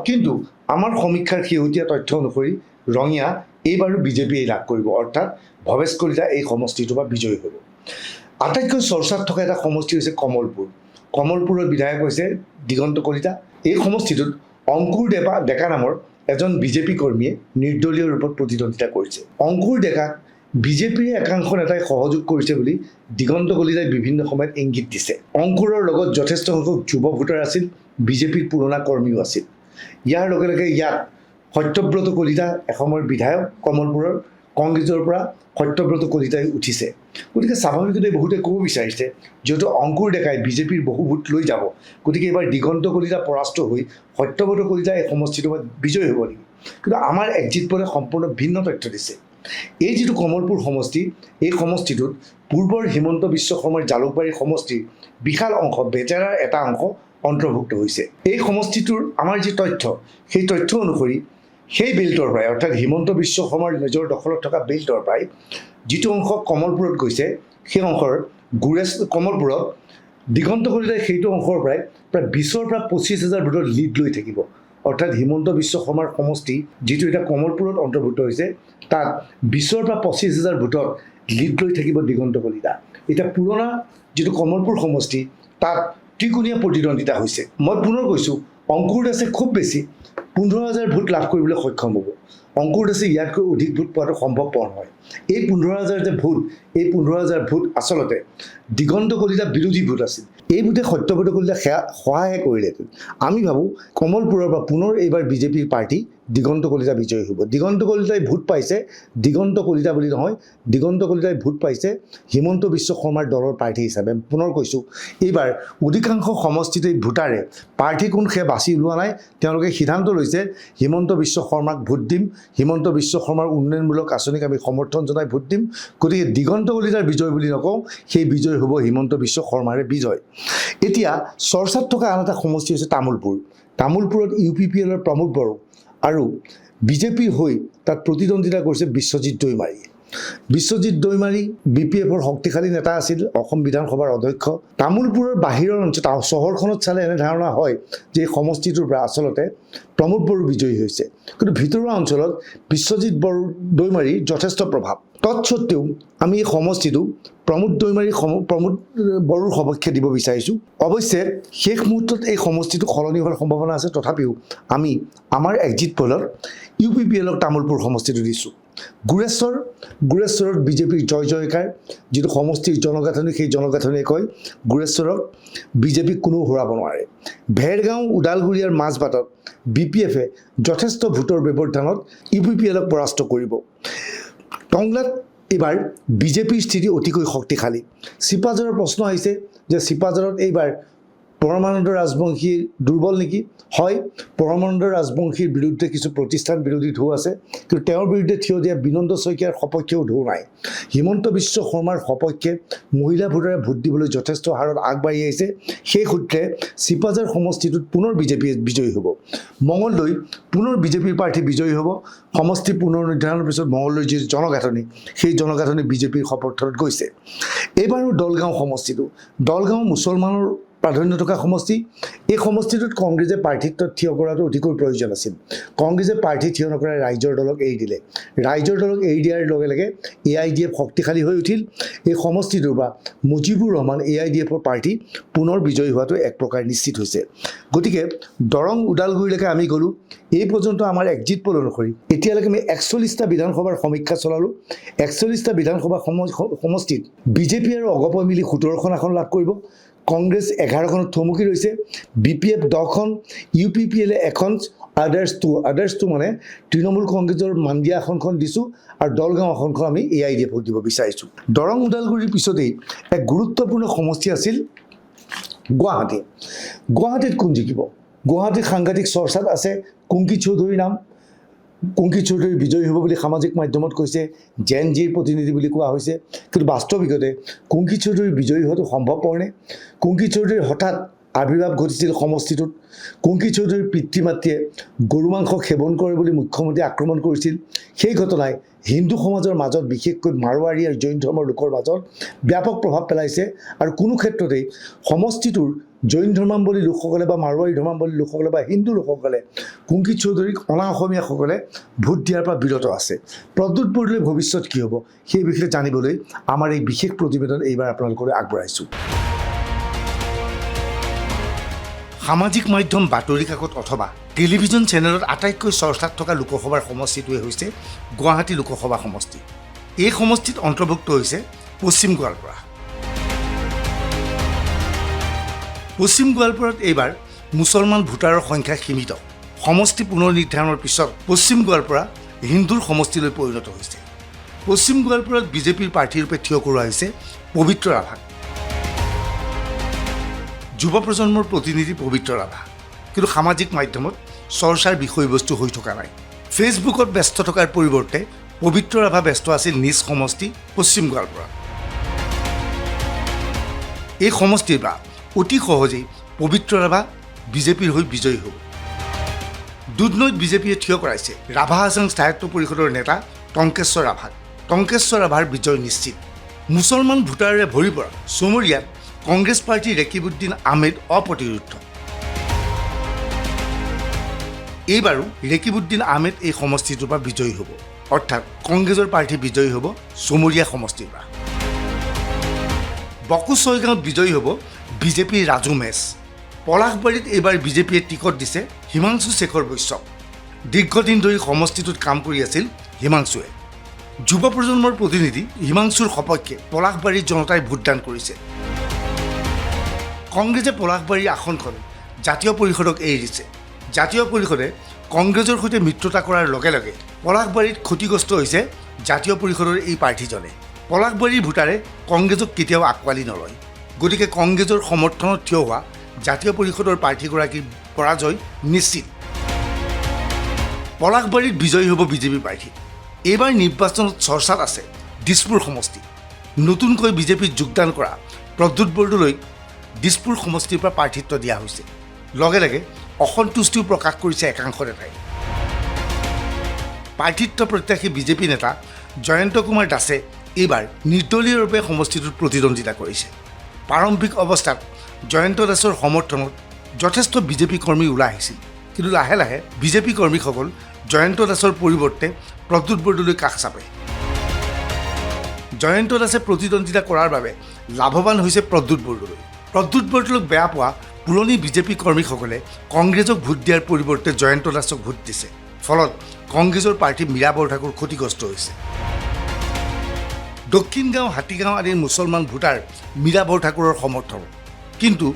কিন্তু আমাৰ সমীক্ষাৰ শেহতীয়া তথ্য অনুসৰি ৰঙিয়া এইবাৰো বিজেপিয়ে লাভ কৰিব অৰ্থাৎ ভৱেশ কলিতা এই সমষ্টিটোৰ পৰা বিজয়ী হ'ব আটাইতকৈ চৰ্চাত থকা এটা সমষ্টি হৈছে কমলপুৰৰ বিধায়ক হৈছে দিগন্ত কলিতা এই সমষ্টিটোত অংকুৰ ডেকা নামৰ এজন বিজেপি কৰ্মীয়ে নিৰ্দলীয় ৰূপত প্ৰতিদ্বন্দ্বিতা কৰিছে অংকুৰ ডেকাক বিজেপিৰ একাংশ নেতাই সহযোগ কৰিছে বুলি দিগন্ত কলিতাই বিভিন্ন সময়ত ইংগিত দিছে অংকুৰৰ লগত যথেষ্ট সংখ্যক যুৱ ভোটাৰ আছিল বিজেপিৰ পুৰণা কৰ্মীও আছিল ইয়াৰ লগে লগে ইয়াত সত্যব্ৰত কলিতা এসময়ৰ বিধায়ক কমলপুৰৰ কংগ্ৰেছৰ পৰা সত্যব্ৰত কলিতাই উঠিছে গতিকে স্বাভাৱিকতে বহুতে ক'ব বিচাৰিছে যিহেতু অংকুৰ ডেকাই বিজেপিৰ বহু ভোট লৈ যাব গতিকে এইবাৰ দিগন্ত কলিতা পৰাস্ত হৈ সত্যব্ৰত কলিতা এই সমষ্টিটোত বিজয়ী হ'ব নেকি কিন্তু আমাৰ এক্সিট পলে সম্পূৰ্ণ ভিন্ন তথ্য দিছে এই যিটো কমলপুৰ সমষ্টি এই সমষ্টিটোত পূৰ্বৰ হিমন্ত বিশ্ব শৰ্মাৰ জালুকবাৰী সমষ্টিৰ বিশাল অংশ বেটেৰাৰ এটা অংশ অন্তৰ্ভুক্ত হৈছে এই সমষ্টিটোৰ আমাৰ যি তথ্য সেই তথ্য অনুসৰি সেই বেল্টৰ পৰাই অৰ্থাৎ হিমন্ত বিশ্ব শৰ্মাৰ নিজৰ দখলত থকা বেল্টৰ পৰাই যিটো অংশ কমলপুৰত গৈছে সেই অংশৰ কমলপুৰত দিগন্ত কলিতাই সেইটো অংশৰ পৰাই প্ৰায় 20ৰ পৰা 25,000 ভোটৰ লিড লৈ থাকিব অৰ্থাৎ হিমন্ত বিশ্ব শৰ্মাৰ সমষ্টি যিটো এটা কমলপুৰত অন্তৰ্ভুক্ত হৈছে তাত 20ৰ পৰা 25,000 ভোটৰ লিড লৈ থাকিব দিগন্ত কলিতা এটা পুৰণা যিটো কমলপুৰ সমষ্টি তাত ত্ৰিকোণীয়া প্ৰতিদ্বন্দ্বিতা হৈছে মই পুনৰ কৈছোঁ অংকুৰ দাসে খুব বেছি 15,000 ভোট লাভ কৰিবলৈ সক্ষম হ'ব অংকুৰ দাসে ইয়াতকৈ অধিক ভোট পোৱাটো সম্ভৱপৰ নহয় এই 15,000 যে ভোট এই 15,000 ভোট আচলতে দিগন্ত কলিতা বিৰোধী ভোট আছিল এই ভোটে সত্যব্ৰত কলিতা সহায় কৰিলেহেঁতেন আমি ভাবোঁ কমলপুৰৰ পৰা পুনৰ এইবাৰ বিজেপিৰ পাৰ্টি দিগন্ত কলিতা বিজয়ী হ'ব দিগন্ত কলিতাই ভোট পাইছে দিগন্ত কলিতা বুলি নহয় দিগন্ত কলিতাই ভোট পাইছে হিমন্ত বিশ্ব শৰ্মাৰ দলৰ প্ৰাৰ্থী হিচাপে পুনৰ কৈছোঁ এইবাৰ অধিকাংশ সমষ্টিতে ভোটাৰে প্ৰাৰ্থী কোন সেয়া বাছি ওলোৱা নাই তেওঁলোকে সিদ্ধান্ত লৈছে হিমন্ত বিশ্ব শৰ্মাক ভোট দিম হিমন্ত বিশ্ব শৰ্মাৰ উন্নয়নমূলক আঁচনিক আমি সমৰ্থন জনাই ভোট দিম গতিকে দিগন্ত কলিতাৰ বিজয় বুলি নকওঁ সেই বিজয় হ'ব হিমন্ত বিশ্ব শৰ্মাৰে বিজয় এতিয়া চৰ্চাত থকা আন এটা সমষ্টি হৈছে তামুলপুৰত UPPLৰ প্ৰমোদ বড়ো আৰু বিজেপিৰ হৈ তাত প্ৰতিদ্বন্দ্বিতা কৰিছে বিশ্বজিৎ দৈমাৰী BPFৰ শক্তিশালী নেতা আছিল অসম বিধানসভাৰ অধ্যক্ষ তামুলপুৰৰ বাহিৰৰ অঞ্চল চহৰখনত চালে এনে ধাৰণা হয় যে এই সমষ্টিটোৰ পৰা আচলতে প্ৰমোদ বড়ো বিজয়ী হৈছে কিন্তু ভিতৰুৱা অঞ্চলত বিশ্বজিৎ দৈমাৰীৰ যথেষ্ট প্ৰভাৱ তৎসত্ত্বেও আমি এই সমষ্টিটো প্ৰমোদ বড়োৰ সপক্ষে দিব বিচাৰিছোঁ অৱশ্যে শেষ মুহূৰ্তত এই সমষ্টিটো সলনি হোৱাৰ সম্ভাৱনা আছে তথাপিও আমি আমাৰ এক্সিট পলত UPPLক তামুলপুৰ সমষ্টিটো দিছোঁ গুৰেশ্বৰত বিজেপিৰ জয় জয়কাৰ যিটো সমষ্টিৰ জনগাঁথনি সেই জনগাঁথনিয়ে কয় গুৰেশ্বৰক বিজেপিক কোনো হৰাব নোৱাৰে। ভেৰগাঁও ওদালগুৰি আৰু মাজবাটত BPFে যথেষ্ট ভোটৰ ব্যৱধানত UPPLক পৰাস্ত কৰিব। টংলাত এইবাৰ বিজেপিৰ স্থিতি অতিকৈ শক্তিশালী। চিপাঝাৰৰ প্ৰশ্ন আহিছে যে চিপাঝাৰত এইবাৰ পৰমানন্দ ৰাজবংশী দুৰ্বল নেকি? হয়, পৰমানন্দ ৰাজবংশীৰ বিৰুদ্ধে কিছু প্ৰতিষ্ঠান বিৰোধী ঢৌ আছে, কিন্তু তেওঁৰ বিৰুদ্ধে থিয় দিয়া বিনন্দ শইকীয়াৰ সপক্ষেও ঢৌ নাই। হিমন্ত বিশ্ব শৰ্মাৰ সপক্ষে মহিলা ভোটাৰে ভোট দিবলৈ যথেষ্ট হাৰত আগবাঢ়ি আহিছে। সেই সূত্ৰে চিপাঝাৰ সমষ্টিটোত পুনৰ বিজেপি বিজয়ী হ'ব। মঙলদৈ পুনৰ বিজেপিৰ প্ৰাৰ্থী বিজয়ী হ'ব। সমষ্টি পুনৰ নিৰ্ধাৰণৰ পিছত মঙলদৈৰ যি জনগাঁথনি সেই জনগাঁথনি বিজেপিৰ সমৰ্থনত গৈছে। এইবাৰো দলগাঁও সমষ্টিটো দলগাঁও মুছলমানৰ প্ৰাধান্য থকা সমষ্টি। এই সমষ্টিটোত কংগ্ৰেছে প্ৰাৰ্থিত্বত থিয় কৰাটো অতিকৈ প্ৰয়োজন আছিল। কংগ্ৰেছে প্ৰাৰ্থী থিয় নকৰাই ৰাইজৰ দলক এৰি দিলে। ৰাইজৰ দলক এৰি দিয়াৰ লগে লগে AIDF শক্তিশালী হৈ উঠিল। এই সমষ্টিটোৰ পৰা মুজিবুৰ ৰহমান AIDFৰ প্ৰাৰ্থী পুনৰ বিজয়ী হোৱাটো এক প্ৰকাৰ নিশ্চিত হৈছে। গতিকে দৰং ওদালগুৰিলৈকে আমি গ'লোঁ। এই পৰ্যন্ত আমাৰ এক্সিট পোল অনুসৰি এতিয়ালৈকে আমি 41টা বিধানসভাৰ সমীক্ষা চলালোঁ। 41টা বিধানসভা সমষ্টিত বিজেপি আৰু অগপই মিলি 17খন আসন লাভ কৰিব। কংগ্ৰেছ 11খনত থমকি ৰৈছে। BPF 10খন, UPPLে 1খন, আদাৰ্ছ টু মানে তৃণমূল কংগ্ৰেছৰ মাণ্ডিয়া আসনখন দিছোঁ আৰু দলগাঁও আসনখন আমি AIDFক দিব বিচাৰিছোঁ। দৰং ওদালগুৰিৰ পিছতেই এক গুৰুত্বপূৰ্ণ সমষ্টি আছিল গুৱাহাটীত কোন জিকিব? গুৱাহাটীত সাংঘাতিক চৰ্চাত আছে কুংকি চৌধুৰীৰ নাম। কুংকি চৌধুৰী বিজয়ী হ'ব বুলি সামাজিক মাধ্যমত কৈছে, জেন জিৰ প্ৰতিনিধি বুলি কোৱা হৈছে, কিন্তু বাস্তৱিকতে কুংকি চৌধুৰী বিজয়ী হোৱাটো সম্ভৱপৰনে? কুংকি চৌধুৰীৰ হঠাৎ আবিৰ্ভাৱ ঘটিছিল সমষ্টিটোত। কুংকি চৌধুৰীৰ পিতৃ মাতৃয়ে গৰু মাংস সেৱন কৰে বুলি মুখ্যমন্ত্ৰীয়ে আক্ৰমণ কৰিছিল। সেই ঘটনাই হিন্দু সমাজৰ মাজত বিশেষকৈ মাৰোৱাৰী আৰু জৈন ধৰ্মৰ লোকৰ মাজত ব্যাপক প্ৰভাৱ পেলাইছে আৰু কোনো ক্ষেত্ৰতেই সমষ্টিটোৰ জৈন ধৰ্মাৱলম্বী লোকসকলে বা মাৰোৱাৰী ধৰ্মাৱলম্বী লোকসকলে বা হিন্দু লোকসকলে কুংকি চৌধুৰীক অনা অসমীয়াসকলে ভোট দিয়াৰ পৰা বিৰত আছে। প্ৰদ্যুৎ বৰদলৈৰ ভৱিষ্যত কি হ'ব সেই বিষয়ে জানিবলৈ আমাৰ এই বিশেষ প্ৰতিবেদন এইবাৰ আপোনালোকলৈ আগবঢ়াইছোঁ। সামাজিক মাধ্যম, বাতৰি কাকত অথবা টেলিভিজন চেনেলত আটাইতকৈ চৰ্চাত থকা লোকসভাৰ সমষ্টিটোৱে হৈছে গুৱাহাটী লোকসভা সমষ্টি। এই সমষ্টিত অন্তৰ্ভুক্ত হৈছে পশ্চিম গোৱালপাৰা। পশ্চিম গোৱালপাৰাত এইবাৰ মুছলমান ভোটাৰৰ সংখ্যা সীমিত। সমষ্টি পুনৰ নিৰ্ধাৰণৰ পিছত পশ্চিম গোৱালপাৰা হিন্দুৰ সমষ্টিলৈ পৰিণত হৈছে। পশ্চিম গোৱালপাৰাত বিজেপিৰ প্ৰাৰ্থীৰূপে থিয় কৰোৱা হৈছে পবিত্ৰ ৰাভাক। যুৱ প্ৰজন্মৰ প্ৰতিনিধি পবিত্ৰ ৰাভা, কিন্তু সামাজিক মাধ্যমত চৰ্চাৰ বিষয়বস্তু হৈ থকা নাই। ফেচবুকত ব্যস্ত থকাৰ পৰিৱৰ্তে পবিত্ৰ ৰাভা ব্যস্ত আছিল নিজ সমষ্টি পশ্চিম গোৱালপাৰা। এই সমষ্টিৰ পৰা অতি সহজেই পবিত্ৰ ৰাভা বিজেপিৰ হৈ বিজয়ী হ'ব। দুধনৈত বিজেপিয়ে থিয় কৰাইছে ৰাভা হাছাং স্থায়ত্ব পৰিষদৰ নেতা টংকেশ্বৰ ৰাভাক। টংকেশ্বৰ ৰাভাৰ বিজয় নিশ্চিত। মুছলমান ভোটাৰেৰে ভৰি পৰা চমৰীয়াত কংগ্ৰেছ প্ৰাৰ্থী ৰেকিবুদ্দিন আহমেদ অপ্ৰতিৰোধ। এইবাৰো ৰেকিবুদ্দিন আহমেদ এই সমষ্টিটোৰ পৰা বিজয়ী হ'ব, অৰ্থাৎ কংগ্ৰেছৰ প্ৰাৰ্থী বিজয়ী হ'ব চমৰীয়া সমষ্টিৰ পৰা। বকো ছয়গাঁৱত বিজয়ী হ'ব বিজেপিৰ ৰাজু মেছ। পলাশবাৰীত এইবাৰ বিজেপিয়ে টিকট দিছে হিমাংশু শেখৰ বৈশ্যক। দীৰ্ঘদিন ধৰি সমষ্টিটোত কাম কৰি আছিল হিমাংশুৱে। যুৱ প্ৰজন্মৰ প্ৰতিনিধি হিমাংশুৰ সপক্ষে পলাশবাৰীৰ জনতাই ভোটদান কৰিছে। কংগ্ৰেছে পলাশবাৰীৰ আসনখন জাতীয় পৰিষদক এৰি দিছে। জাতীয় পৰিষদে কংগ্ৰেছৰ সৈতে মিত্ৰতা কৰাৰ লগে লগে পলাশবাৰীত ক্ষতিগ্ৰস্ত হৈছে জাতীয় পৰিষদৰ এই প্ৰাৰ্থীজনে। পলাশবাৰীৰ ভোটাৰে কংগ্ৰেছক কেতিয়াও আঁকোৱালি নলয়। গতিকে কংগ্ৰেছৰ সমৰ্থনত থিয় হোৱা জাতীয় পৰিষদৰ প্ৰাৰ্থীগৰাকীৰ পৰাজয় নিশ্চিত। পলাশবাৰীত বিজয়ী হ'ব বিজেপি প্ৰাৰ্থী। এইবাৰ নিৰ্বাচনত চৰ্চাত আছে দিছপুৰ সমষ্টি। নতুনকৈ বিজেপিত যোগদান কৰা প্ৰদ্যুৎ বৰদলৈক দিছপুৰ সমষ্টিৰ পৰা প্ৰাৰ্থিত্ব দিয়া হৈছে। লগে লগে অসন্তুষ্টিও প্ৰকাশ কৰিছে একাংশ নেতাই। প্ৰাৰ্থিত্ব প্ৰত্যাশী বিজেপি নেতা জয়ন্ত কুমাৰ দাসে এইবাৰ নিৰ্দলীয়ৰূপে সমষ্টিটোত প্ৰতিদ্বন্দ্বিতা কৰিছে। প্ৰাৰম্ভিক অৱস্থাত জয়ন্ত দাসৰ সমৰ্থনত যথেষ্ট বিজেপি কৰ্মী ওলাই আহিছিল, কিন্তু লাহে লাহে বিজেপি কৰ্মীসকল জয়ন্ত দাসৰ পৰিৱৰ্তে প্ৰদ্যুৎ বৰদলৈ কাষ চাপে। জয়ন্ত দাসে প্ৰতিদ্বন্দ্বিতা কৰাৰ বাবে লাভৱান হৈছে প্ৰদ্যুৎ বৰদলৈ। প্ৰদ্যুৎ বৰদলৈক বেয়া পোৱা পুৰণি বিজেপি কৰ্মীসকলে কংগ্ৰেছক ভোট দিয়াৰ পৰিৱৰ্তে জয়ন্ত দাসক ভোট দিছে। ফলত কংগ্ৰেছৰ প্ৰাৰ্থী মীৰা বৰঠাকুৰ ক্ষতিগ্ৰস্ত হৈছে। দক্ষিণ গাঁও, হাতীগাঁও আদিৰ মুছলমান ভোটাৰ মীৰা বৰঠাকুৰৰ সমৰ্থক, কিন্তু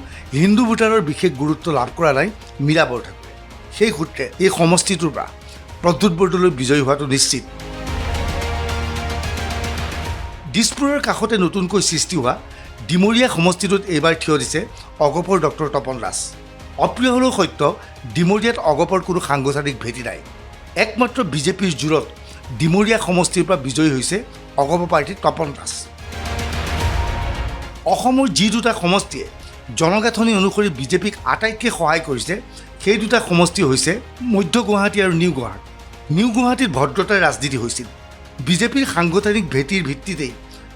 হিন্দু ভোটাৰৰ বিশেষ গুৰুত্ব লাভ কৰা নাই মীৰা বৰঠাকুৰে। সেই সূত্ৰে এই সমষ্টিটোৰ পৰা প্ৰদ্যুৎ বৰদলৈ বিজয়ী হোৱাটো নিশ্চিত। দিছপুৰৰ কাষতে নতুনকৈ সৃষ্টি হোৱা ডিমৰীয়া সমষ্টিটোত এইবাৰ থিয় দিছে অগপৰ ডক্টৰ তপন দাস। অপ্ৰিয় হ'লেও সত্য, ডিমৰীয়াত অগপৰ কোনো সাংগঠনিক ভেটি নাই। একমাত্ৰ বিজেপিৰ জোৰত ডিমৰীয়া সমষ্টিৰ পৰা বিজয়ী হৈছে অগপ প্ৰাৰ্থী তপন দাস। অসমৰ যি দুটা সমষ্টিয়ে জনগাঁথনি অনুসৰি বিজেপিক আটাইতকৈ সহায় কৰিছে, সেই দুটা সমষ্টি হৈছে মধ্য গুৱাহাটী আৰু নিউ গুৱাহাটী। নিউ গুৱাহাটীত ভদ্ৰতাৰ ৰাজনীতি হৈছিল। বিজেপিৰ সাংগঠনিক ভেটিৰ ভিত্তিতেই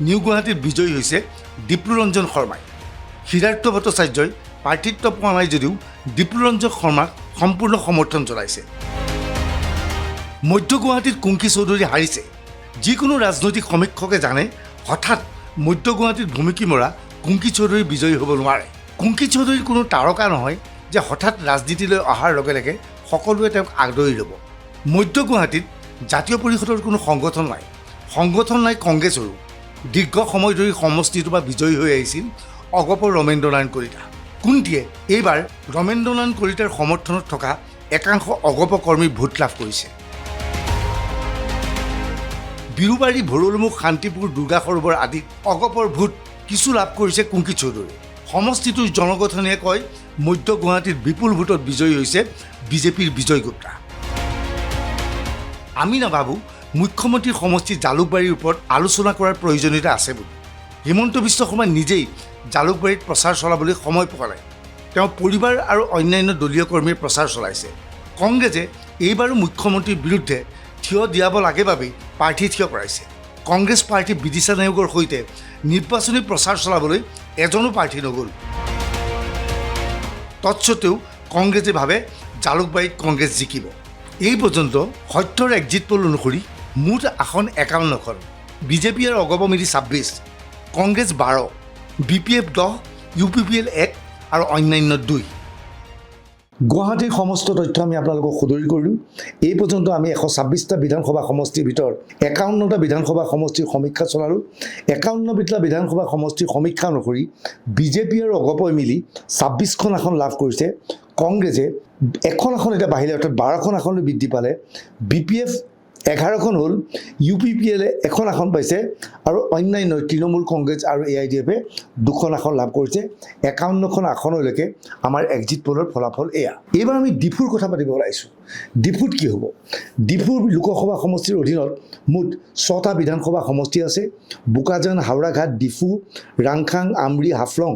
নিউ গুৱাহাটীত বিজয়ী হৈছে ডিপ্লুৰঞ্জন শৰ্মাই। সিদ্ধাৰ্থ ভট্টাচাৰ্যই প্ৰাৰ্থিত্ব পোৱা নাই যদিও ডিপ্লুৰঞ্জন শৰ্মাক সম্পূৰ্ণ সমৰ্থন জনাইছে। মধ্য গুৱাহাটীত কুংকি চৌধুৰী হাৰিছে। যিকোনো ৰাজনৈতিক সমীক্ষকে জানে হঠাৎ মধ্য গুৱাহাটীত ভুমুকি মৰা কুংকি চৌধুৰী বিজয়ী হ'ব নোৱাৰে। কুংকি চৌধুৰীৰ কোনো তাৰকা নহয় যে হঠাৎ ৰাজনীতিলৈ অহাৰ লগে লগে সকলোৱে তেওঁক আদৰি ল'ব। মধ্য গুৱাহাটীত জাতীয় পৰিষদৰ কোনো সংগঠন নাই, কংগ্ৰেছৰো। দীৰ্ঘ সময় ধৰি সমষ্টিটোৰ পৰা বিজয়ী হৈ আহিছিল অগপৰ ৰমেন্দ্ৰ নাৰায়ণ কলিতা। কুন্তীয়ে এইবাৰ ৰমেন্দ্ৰ নাৰায়ণ কলিতাৰ সমৰ্থনত থকা একাংশ অগপ কৰ্মীৰ ভোট লাভ কৰিছে। বিৰুবাৰী, ভৰলুমুখ, শান্তিপুৰ, দুৰ্গা সৰোবৰ আদিত অগপৰ ভোট কিছু লাভ কৰিছে কুংকি চৌধুৰী। সমষ্টিটোৰ জনগঠনিয়ে কয় মধ্য গুৱাহাটীত বিপুল ভোটত বিজয়ী হৈছে বিজেপিৰ বিজয় গুপ্তা। আমি নাভাবোঁ মুখ্যমন্ত্ৰীৰ সমষ্টি জালুকবাৰীৰ ওপৰত আলোচনা কৰাৰ প্ৰয়োজনীয়তা আছে বুলি। হিমন্ত বিশ্ব শৰ্মাই নিজেই জালুকবাৰীত প্ৰচাৰ চলাবলৈ সময় পোৱা নাই। তেওঁ পৰিবাৰ আৰু অন্যান্য দলীয় কৰ্মীৰ প্ৰচাৰ চলাইছে। কংগ্ৰেছে এইবাৰো মুখ্যমন্ত্ৰীৰ বিৰুদ্ধে থিয় দিয়াব লাগে বাবেই প্ৰাৰ্থী থিয় কৰাইছে। কংগ্ৰেছ প্ৰাৰ্থী বিদিশা নেওগৰ সৈতে নিৰ্বাচনী প্ৰচাৰ চলাবলৈ এজনো প্ৰাৰ্থী নগ'ল। তৎসত্বেও কংগ্ৰেছে ভাবে জালুকবাৰীত কংগ্ৰেছ জিকিব। এই পৰ্যন্ত সত্যৰ এক্সিট পোল অনুসৰি মুঠ আসন 51খন, বিজেপি আৰু অগপ মিলি 26, কংগ্ৰেছ 12, BPF 10, UPPL 1 আৰু অন্যান্য 2। গুৱাহাটীৰ সমস্ত তথ্য আমি আপোনালোকক সদৰি কৰিলোঁ। এই পৰ্যন্ত আমি 126টা বিধানসভা সমষ্টিৰ ভিতৰত 51টা বিধানসভা সমষ্টিৰ সমীক্ষা চলালোঁ। 51টা বিধানসভা সমষ্টিৰ সমীক্ষা অনুসৰি বিজেপি আৰু অগপই মিলি 26খন আসন লাভ কৰিছে। কংগ্ৰেছে এখন আসন এতিয়া বাহিৰে, অৰ্থাৎ 12খন আসনলৈ বৃদ্ধি পালে। BPF 11খন হ'ল, UPPL এখন আসন পাইছে আৰু অন্যান্য তৃণমূল কংগ্ৰেছ আৰু AIDF-এ 2খন আসন লাভ কৰিছে। 51খন আসনলৈকে আমাৰ এক্সিট পোলৰ ফলাফল এয়া। এইবাৰ আমি ডিফুৰ কথা পাতিব ওলাইছোঁ। ডিফুত কি হ'ব? ডিফুৰ লোকসভা সমষ্টিৰ অধীনত মুঠ 6টা বিধানসভা সমষ্টি আছে। বোকাজান, হাওৰাঘাট, ডিফু, ৰাংখাং, আমৰি, হাফলং।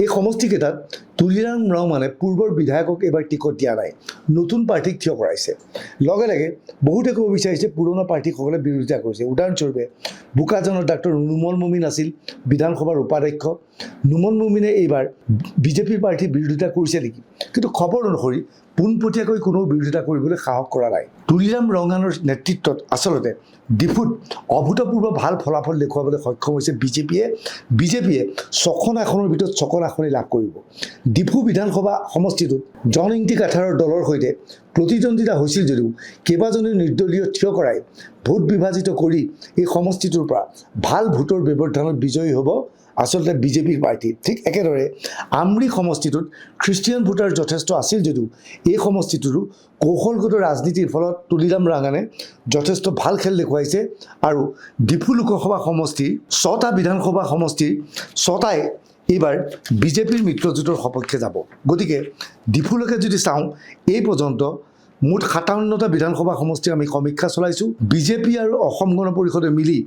এই সমষ্টিকেইটাত তুলিৰাম ৰহমানে পূৰ্বৰ বিধায়কক এইবাৰ টিকট দিয়া নাই, নতুন প্ৰাৰ্থীক থিয় কৰাইছে। লগে লগে বহুতে ক'ব বিচাৰিছে পুৰণা প্ৰাৰ্থীসকলে বিৰোধিতা কৰিছে। উদাহৰণস্বৰূপে বোকাজানৰ ডাক্তৰ নুমল মুমিন আছিল বিধানসভাৰ উপাধ্যক্ষ। নুমল মুমিনে এইবাৰ বিজেপিৰ প্ৰাৰ্থীৰ বিৰোধিতা কৰিছে নেকি? কিন্তু খবৰ অনুসৰি পোনপটীয়াকৈ কোনো বিৰোধিতা কৰিবলৈ সাহস কৰা নাই। তুলিৰাম ৰহমানৰ নেতৃত্বত আচলতে ডিফুত অভূতপূৰ্ব ভাল ফলাফল দেখুৱাবলৈ সক্ষম হৈছে বিজেপিয়ে। 6খন আসনৰ ভিতৰত 6খন আসনেই লাভ কৰিব। ডিফু বিধানসভা সমষ্টিটোত জন ইংটি কাঠাৰৰ দলৰ সৈতে প্ৰতিদ্বন্দ্বিতা হৈছিল যদিও কেইবাজনো নিৰ্দলীয় থিয় কৰাই ভোট বিভাজিত কৰি এই সমষ্টিটোৰ পৰা ভাল ভোটৰ ব্যৱধানত বিজয়ী হ'ব আচলতে বিজেপিৰ প্ৰাৰ্থী। ঠিক একেদৰে আমৰি সমষ্টিটোত খ্ৰীষ্টিয়ান ভোটাৰ যথেষ্ট আছিল যদিও এই সমষ্টিটোৰো কৌশলগত ৰাজনীতিৰ ফলত তুলিৰাম ৰহমানে যথেষ্ট ভাল খেল দেখুৱাইছে। আৰু ডিফু লোকসভা সমষ্টিৰ 6টা বিধানসভা সমষ্টিৰ 6টাই এইবাৰ বিজেপিৰ মিত্ৰজোঁটৰ সপক্ষে যাব। গতিকে ডিফুলৈকে যদি চাওঁ, এই পৰ্যন্ত মুঠ 57টা বিধানসভা সমষ্টিৰ আমি সমীক্ষা চলাইছোঁ। বিজেপি আৰু অসম গণ পৰিষদে মিলি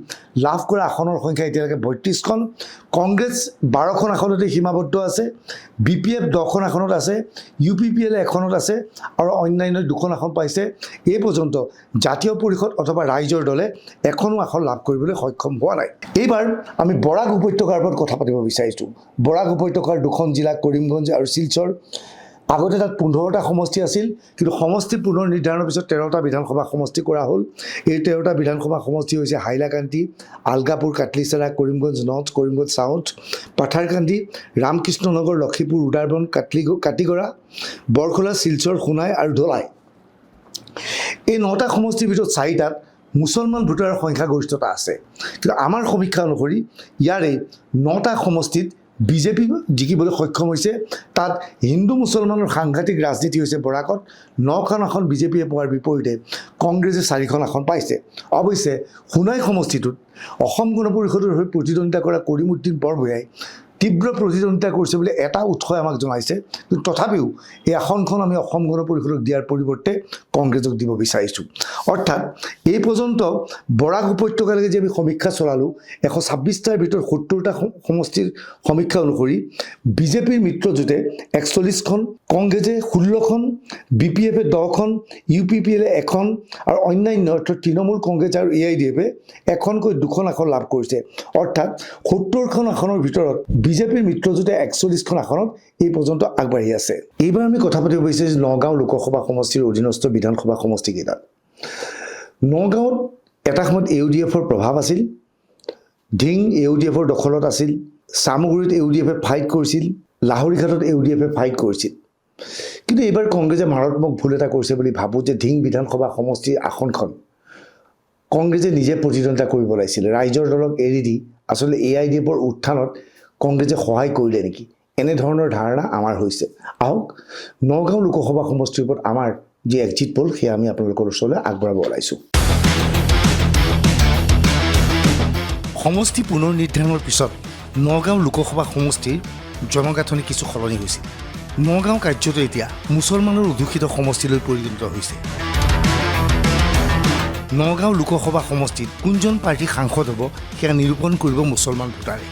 লাভ কৰা আসনৰ সংখ্যা এতিয়ালৈকে 32খন। কংগ্ৰেছ 12খন আসনতে সীমাবদ্ধ আছে। BPF 10খন আসনত আছে। UPPL এখনত আছে আৰু অন্যান্য 2খন আসন পাইছে। এই পৰ্যন্ত জাতীয় পৰিষদ অথবা ৰাইজৰ দলে এখনো আসন লাভ কৰিবলৈ সক্ষম হোৱা নাই। এইবাৰ আমি বৰাক উপত্যকাৰ ওপৰত কথা পাতিব বিচাৰিছোঁ। বৰাক উপত্যকাৰ 2খন জিলা, কৰিমগঞ্জ আৰু শিলচৰ। আগতে তাত 15টা সমষ্টি আছিল, কিন্তু সমষ্টি পুনৰ নিৰ্ধাৰণৰ পিছত 13টা বিধানসভা সমষ্টি কৰা হ'ল। এই 13টা বিধানসভা সমষ্টি হৈছে হাইলাকান্দি, আলগাপুৰ, কাটলিচেৰা, কৰিমগঞ্জ নৰ্থ, কৰিমগঞ্জ চাউথ, পাথাৰকান্দি, ৰামকৃষ্ণনগৰ, লক্ষীপুৰ, উদাৰবন, কাটিগড়া, বৰখোলা, শিলচৰ, সোণাই আৰু ধলাই। এই 9টা সমষ্টিৰ ভিতৰত 4টাত মুছলমান ভোটাৰৰ সংখ্যাগৰিষ্ঠতা আছে কিন্তু আমাৰ সমীক্ষা অনুসৰি ইয়াৰে 9টা সমষ্টিত বিজেপি জিকিবলৈ সক্ষম হৈছে তাত হিন্দু মুছলমানৰ সাংঘাতিক ৰাজনীতি হৈছে বৰাকত 9খন আসন বিজেপিয়ে পোৱাৰ বিপৰীতে কংগ্ৰেছে 4খন আসন পাইছে অৱশ্যে সোণাই সমষ্টিটোত অসম গণ পৰিষদৰ হৈ প্ৰতিদ্বন্দ্বিতা কৰা কৰিমুদ্দিন বৰভূঞাই তীব্ৰ প্ৰতিদ্বন্দ্বিতা কৰিছে বুলি এটা উৎসই আমাক জনাইছে কিন্তু তথাপিও এই আসনখন আমি অসম গণ পৰিষদক দিয়াৰ পৰিৱৰ্তে কংগ্ৰেছক দিব বিচাৰিছোঁ অৰ্থাৎ এই পৰ্যন্ত বৰাক উপত্যকালৈকে যে আমি সমীক্ষা চলালোঁ 126টাৰ ভিতৰত 70টা সমষ্টিৰ সমীক্ষা অনুসৰি বিজেপিৰ মিত্ৰজোঁটে 41খন কংগ্ৰেছে 16খন বিপিএফে 10খন ইউপিপিএলে 1খন আৰু অন্যান্য অৰ্থাৎ তৃণমূল কংগ্ৰেছ আৰু এআইডিএফে এখনকৈ 2খন আসন লাভ কৰিছে অৰ্থাৎ 70খন আসনৰ ভিতৰত বিজেপিৰ মিত্ৰজোঁটে 41খন আসনত এই পৰ্যন্ত আগবাঢ়ি আছে এইবাৰ আমি কথা পাতিব বিচাৰিছোঁ নগাঁও লোকসভা সমষ্টিৰ অধীনস্থ বিধানসভা সমষ্টিকেইটাত নগাঁৱত এটা সময়ত ইউডিএফৰ প্ৰভাৱ আছিল ঢিং ইউডিএফৰ দখলত আছিল চামগুৰিত ইউডিএফে ফাইট কৰিছিল লাহৰীঘাটত ইউডিএফে ফাইট কৰিছিল কিন্তু এইবাৰ কংগ্ৰেছে মাৰাত্মক ভুল এটা কৰিছে বুলি ভাবোঁ যে ঢিং বিধানসভা সমষ্টিৰ আসনখন কংগ্ৰেছে নিজে প্ৰতিদ্বন্দ্বিতা কৰিব লাগিছিল ৰাইজৰ দলক এৰি দি আচলতে এআইডিএফৰ উত্থানত কংগ্ৰেছে সহায় কৰিলে নেকি এনেধৰণৰ ধাৰণা আমাৰ হৈছে আহক নগাঁও লোকসভা সমষ্টিৰ ওপৰত আমাৰ যি এক্সিট পোল সেয়া আমি আপোনালোকৰ ওচৰলৈ আগবঢ়াব ওলাইছোঁ সমষ্টি পুনৰ নিৰ্ধাৰণৰ পিছত নগাঁও লোকসভা সমষ্টিৰ জনগাঁথনি কিছু সলনি হৈছিল নগাঁও কাৰ্যত এতিয়া মুছলমানৰ অধ্যুষিত সমষ্টিলৈ পৰিণত হৈছে নগাঁও লোকসভা সমষ্টিত কোনজন পাৰ্টী সাংসদ হ'ব সেয়া নিৰূপণ কৰিব মুছলমান ভোটাৰে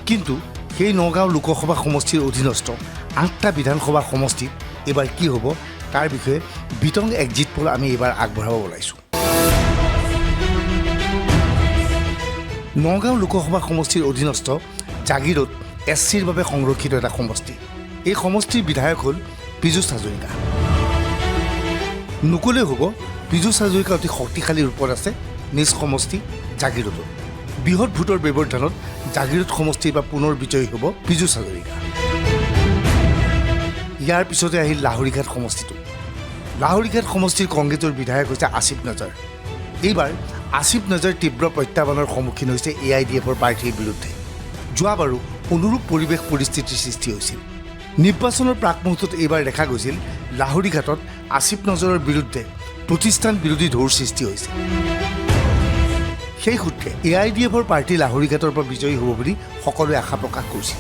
কিন্তু সেই নগাঁও লোকসভা সমষ্টিৰ অধীনস্থ 8টা বিধানসভা সমষ্টিত এইবাৰ কি হ'ব তাৰ বিষয়ে বিতং এক্সিট পোল আমি এইবাৰ আগবঢ়াব ওলাইছোঁ নগাঁও লোকসভা সমষ্টিৰ অধীনস্থ জাগিৰোড এছচিৰ বাবে সংৰক্ষিত এটা সমষ্টি এই সমষ্টিৰ বিধায়ক হ'ল পীযুষ হাজৰিকা নকলে হ'ব পীযুষ হাজৰিকা অতি শক্তিশালী ৰূপত আছে নিজ সমষ্টি জাগিৰোডত বৃহৎ ভোটৰ ব্যৱধানত জাগিৰোড সমষ্টিৰ পৰা পুনৰ বিজয়ী হ'ব পীযুষ হাজৰিকা ইয়াৰ পিছতে আহিল লাহৰীঘাট সমষ্টিটো লাহৰীঘাট সমষ্টিৰ কংগ্ৰেছৰ বিধায়ক হৈছে আসিফ নজৰ এইবাৰ আসিফ নজৰ তীব্ৰ প্ৰত্যাহ্বানৰ সন্মুখীন হৈছে এআইডিএফৰ প্ৰাৰ্থীৰ বিৰুদ্ধে যোৱাবাৰো অনুৰূপ পৰিৱেশ পৰিস্থিতিৰ সৃষ্টি হৈছিল নিৰ্বাচনৰ প্ৰাক মুহূৰ্তত এইবাৰ দেখা গৈছিল লাহৰীঘাটত আসিফ নজৰৰ বিৰুদ্ধে প্ৰতিষ্ঠান বিৰোধী ঢৌৰ সৃষ্টি হৈছে সেই সূত্ৰে এআইডিএফৰ পাৰ্টী লাহৰীঘাটৰ পৰা বিজয়ী হ'ব বুলি সকলোৱে আশা প্ৰকাশ কৰিছিল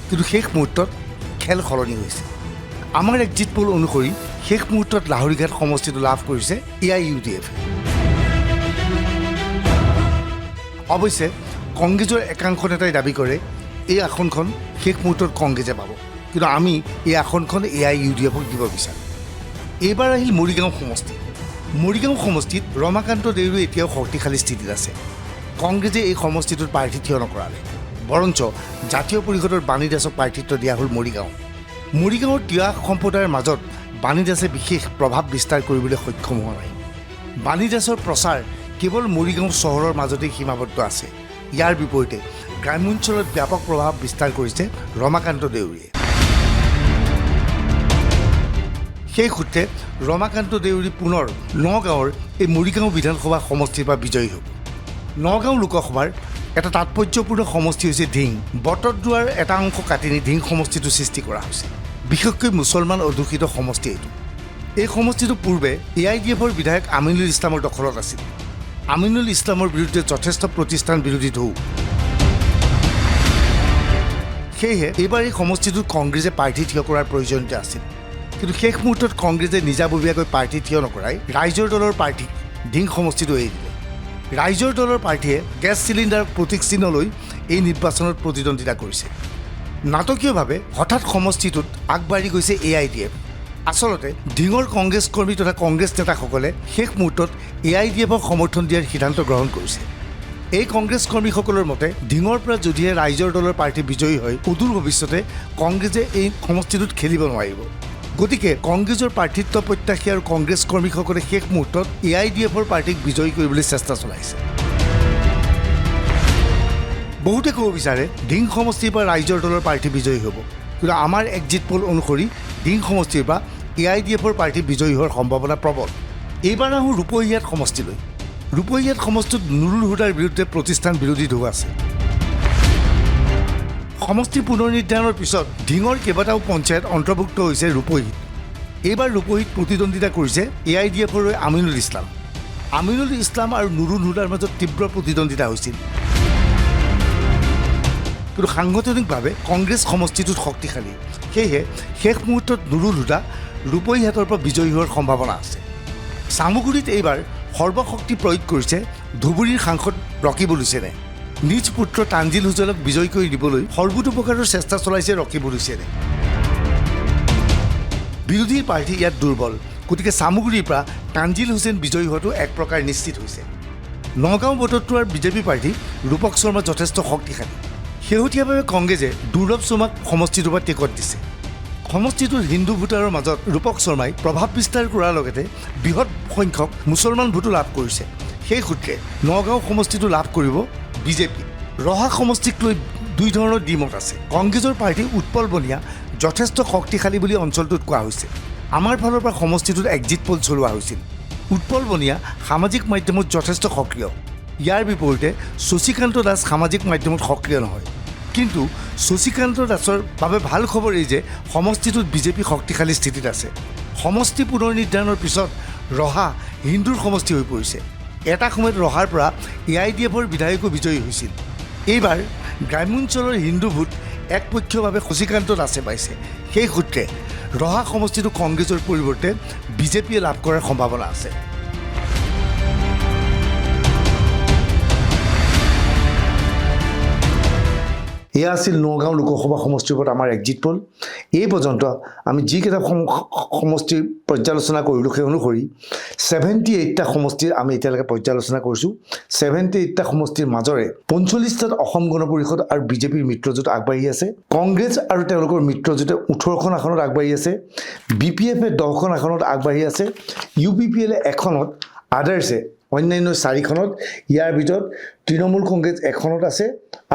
কিন্তু শেষ মুহূৰ্তত খেল সলনি হৈছে আমাৰ এক্সিট পোল অনুসৰি শেষ মুহূৰ্তত লাহৰীঘাট সমষ্টিটো লাভ কৰিছে এআইইউডিএফ অৱশ্যে কংগ্ৰেছৰ একাংশ নেতাই দাবী কৰে এই আসনখন শেষ মুহূৰ্তত কংগ্ৰেছে পাব কিন্তু আমি এই আসনখন এআইইউডিএফক দিব বিচাৰোঁ এইবাৰ আহিল মৰিগাঁও সমষ্টিত ৰমাকান্ত দেউৰী এতিয়াও শক্তিশালী স্থিতিত আছে কংগ্ৰেছে এই সমষ্টিটোত প্ৰাৰ্থী থিয় নকৰালে বৰঞ্চ জাতীয় পৰিষদৰ বাণী দাসক প্ৰাৰ্থিত্ব দিয়া হ'ল মৰিগাঁৱৰ তিৱা সম্প্ৰদায়ৰ মাজত বাণী দাসে বিশেষ প্ৰভাৱ বিস্তাৰ কৰিবলৈ সক্ষম হোৱা নাই বাণী দাসৰ প্ৰচাৰ কেৱল মৰিগাঁও চহৰৰ মাজতেই সীমাবদ্ধ আছে ইয়াৰ বিপৰীতে গ্ৰাম্যাঞ্চলত ব্যাপক প্ৰভাৱ বিস্তাৰ কৰিছে ৰমাকান্ত দেউৰীয়ে সেই সূত্ৰে ৰমাকান্ত দেউৰী পুনৰ নগাঁৱৰ এই মৰিগাঁও বিধানসভা সমষ্টিৰ পৰা বিজয়ী হ'ব নগাঁও লোকসভাৰ এটা তাৎপৰ্যপূৰ্ণ সমষ্টি হৈছে ঢিং বটদ্ৰোৱাৰ এটা অংশ কাটি নি ঢিং সমষ্টিটো সৃষ্টি কৰা হৈছে বিশেষকৈ মুছলমান অধ্যুষিত সমষ্টি এইটো এই সমষ্টিটো পূৰ্বে এআইডিএফৰ বিধায়ক আমিনুল ইছলামৰ দখলত আছিল আমিনুল ইছলামৰ বিৰুদ্ধে যথেষ্ট প্ৰতিষ্ঠান বিৰোধী ঢৌ সেয়েহে এইবাৰ এই সমষ্টিটোত কংগ্ৰেছে প্ৰাৰ্থী থিয় কৰাৰ প্ৰয়োজনীয়তা আছিল কিন্তু শেষ মুহূৰ্তত কংগ্ৰেছে নিজাববীয়াকৈ প্ৰাৰ্থী থিয় নকৰাই ৰাইজৰ দলৰ প্ৰাৰ্থীক ঢিং সমষ্টিটো এৰি দিলে ৰাইজৰ দলৰ প্ৰাৰ্থীয়ে গেছ চিলিণ্ডাৰ প্ৰতীক চিহ্ন লৈ এই নিৰ্বাচনত প্ৰতিদ্বন্দ্বিতা কৰিছে নাটকীয়ভাৱে হঠাৎ সমষ্টিটোত আগবাঢ়ি গৈছে এআইডিএফ আচলতে ঢিঙৰ কংগ্ৰেছ কৰ্মী তথা কংগ্ৰেছ নেতাসকলে শেষ মুহূৰ্তত এআইডিএফক সমৰ্থন দিয়াৰ সিদ্ধান্ত গ্ৰহণ কৰিছে এই কংগ্ৰেছ কৰ্মীসকলৰ মতে ঢিঙৰ পৰা যদিহে ৰাইজৰ দলৰ প্ৰাৰ্থী বিজয়ী হয় অদূৰ ভৱিষ্যতে কংগ্ৰেছে এই সমষ্টিটোত খেলিব নোৱাৰিব গতিকে কংগ্ৰেছৰ প্ৰাৰ্থিত্ব প্ৰত্যাশী আৰু কংগ্ৰেছ কৰ্মীসকলে শেষ মুহূৰ্তত এআইডিএফৰ প্ৰাৰ্থীক বিজয়ী কৰিবলৈ চেষ্টা চলাইছে বহুতে ক'ব বিচাৰে ঢিং সমষ্টিৰ পৰা ৰাইজৰ দলৰ প্ৰাৰ্থী বিজয়ী হ'ব কিন্তু আমাৰ এক্সিট পোল অনুসৰি ঢিং সমষ্টিৰ পৰা AIDFৰ প্ৰাৰ্থী বিজয়ী হোৱাৰ সম্ভাৱনা প্ৰবল। এইবাৰ আহোঁ ৰূপহীয়াত সমষ্টিলৈ। ৰূপহীয়াত সমষ্টিত নুৰুল হুদাৰ বিৰুদ্ধে প্ৰতিষ্ঠান বিৰোধী ঢৌ আছে। সমষ্টি পুনৰ নিৰ্ধাৰণৰ পিছত ঢিঙৰ কেইবাটাও পঞ্চায়ত অন্তৰ্ভুক্ত হৈছে ৰূপহীত। এইবাৰ ৰূপহীত প্ৰতিদ্বন্দ্বিতা কৰিছে AIDFৰ হৈ আমিনুল ইছলাম। আমিনুল ইছলাম আৰু নুৰুল হুদাৰ মাজত তীব্ৰ প্ৰতিদ্বন্দ্বিতা হৈছিল। কিন্তু সাংগঠনিকভাৱে কংগ্ৰেছ সমষ্টিটোত শক্তিশালী। সেয়েহে শেষ মুহূৰ্তত নুৰুল হুদা ৰূপহীহাটৰ পৰা বিজয়ী হোৱাৰ সম্ভাৱনা আছে। চামুগুৰিত এইবাৰ সৰ্বশক্তি প্ৰয়োগ কৰিছে ধুবুৰীৰ সাংসদ ৰকিবুল হুছেইনে। নিজ পুত্ৰ তানজিল হুছেইনক বিজয়ী কৰি দিবলৈ সৰ্বতোপ্ৰকাৰৰ চেষ্টা চলাইছে ৰকিবুল হুছেইনে। বিৰোধী প্ৰাৰ্থী ইয়াত দুৰ্বল, গতিকে চামুগুৰিৰ পৰা তানজিল হুছেইন বিজয়ী হোৱাটো এক প্ৰকাৰ নিশ্চিত হৈছে। নগাঁও বটদ্ৰৱাৰ বিজেপি প্ৰাৰ্থী ৰূপক শৰ্মা যথেষ্ট শক্তিশালী। শেহতীয়াভাৱে কংগ্ৰেছে দুৰ্লভ শৰ্মাক সমষ্টিটোৰ পৰা টিকট দিছে। সমষ্টিটোৰ হিন্দু ভোটাৰৰ মাজত ৰূপক শৰ্মাই প্ৰভাৱ বিস্তাৰ কৰাৰ লগতে বৃহৎ সংখ্যক মুছলমান ভোটো লাভ কৰিছে। সেই সূত্ৰে নগাঁও সমষ্টিটো লাভ কৰিব বিজেপি। ৰহা সমষ্টিক লৈ দুই ধৰণৰ দ্বিমত আছে। কংগ্ৰেছৰ প্ৰাৰ্থী উৎপল বনিয়া যথেষ্ট শক্তিশালী বুলি অঞ্চলটোত কোৱা হৈছে। আমাৰ ফালৰ পৰা সমষ্টিটোত এক্সিট পল চলোৱা হৈছিল। উৎপল বনিয়া সামাজিক মাধ্যমত যথেষ্ট সক্ৰিয়। ইয়াৰ বিপৰীতে শশীকান্ত দাস সামাজিক মাধ্যমত সক্ৰিয় নহয়। কিন্তু শশীকান্ত দাসৰ বাবে ভাল খবৰ এই যে সমষ্টিটোত বিজেপি শক্তিশালী স্থিতিত আছে। সমষ্টি পুনৰ নিৰ্ধাৰণৰ পিছত ৰহা হিন্দুৰ সমষ্টি হৈ পৰিছে। এটা সময়ত ৰহাৰ পৰা AIDFৰ বিধায়কো বিজয়ী হৈছিল। এইবাৰ গ্ৰাম্যাঞ্চলৰ হিন্দু ভোট একপক্ষীয়ভাৱে শশীকান্ত দাসে পাইছে। সেই সূত্ৰে ৰহা সমষ্টিটো কংগ্ৰেছৰ পৰিৱৰ্তে বিজেপিয়ে লাভ কৰাৰ সম্ভাৱনা আছে। এয়া আছিল নগাঁও লোকসভা সমষ্টিৰ ওপৰত আমাৰ এক্সিট পল। এই পৰ্যন্ত আমি যিকেইটা সমষ্টি পৰ্যালোচনা কৰিলোঁ সেই অনুসৰি 78টা সমষ্টিৰ আমি এতিয়ালৈকে পৰ্যালোচনা কৰিছোঁ। 78টা সমষ্টিৰ মাজৰে 45টাত অসম গণ পৰিষদ আৰু বিজেপিৰ মিত্ৰজোঁট আগবাঢ়ি আছে। কংগ্ৰেছ আৰু তেওঁলোকৰ মিত্ৰজোঁটে 18খন আসনত আগবাঢ়ি আছে। BPFে 10খন আসনত আগবাঢ়ি আছে। UPPLে এখনত, আদাৰ্ছে অন্যান্য 4খনত। ইয়াৰ ভিতৰত তৃণমূল কংগ্ৰেছ এখনত আছে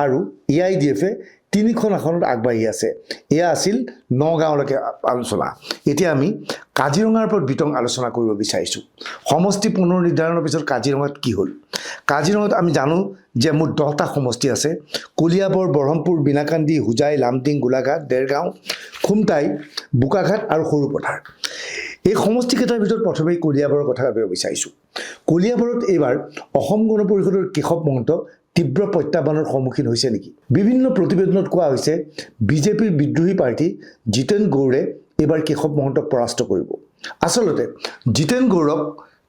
আৰু AIDFে 3খন আসনত আগবাঢ়ি আছে। এয়া আছিল নগাঁৱলৈকে আলোচনা। এতিয়া আমি কাজিৰঙাৰ ওপৰত বিতং আলোচনা কৰিব বিচাৰিছোঁ। সমষ্টি পুনৰ নিৰ্ধাৰণৰ পিছত কাজিৰঙাত কি হ'ল? কাজিৰঙাত আমি জানো যে মুঠ 10টা সমষ্টি আছে। কলিয়াবৰ, ব্ৰহ্মপুৰ, বিনাকান্দি, হোজাই, লামটিং, গোলাঘাট, দেৰগাঁও, খুমটাই, বোকাঘাট আৰু সৰুপথাৰ। এই সমষ্টিকেইটাৰ ভিতৰত প্ৰথমেই কলিয়াবৰৰ কথা ভাবিব বিচাৰিছোঁ। কলিয়াবৰত এইবাৰ অসম গণ পৰিষদৰ কেশৱ মহন্ত তীব্ৰ প্ৰত্যাহ্বানৰ সন্মুখীন হৈছে নেকি? বিভিন্ন প্ৰতিবেদনত কোৱা হৈছে বিজেপিৰ বিদ্ৰোহী প্ৰাৰ্থী জিতেন গৌড়ে এইবাৰ কেশৱ মহন্তক পৰাস্ত কৰিব। আচলতে জিতেন গৌড়ক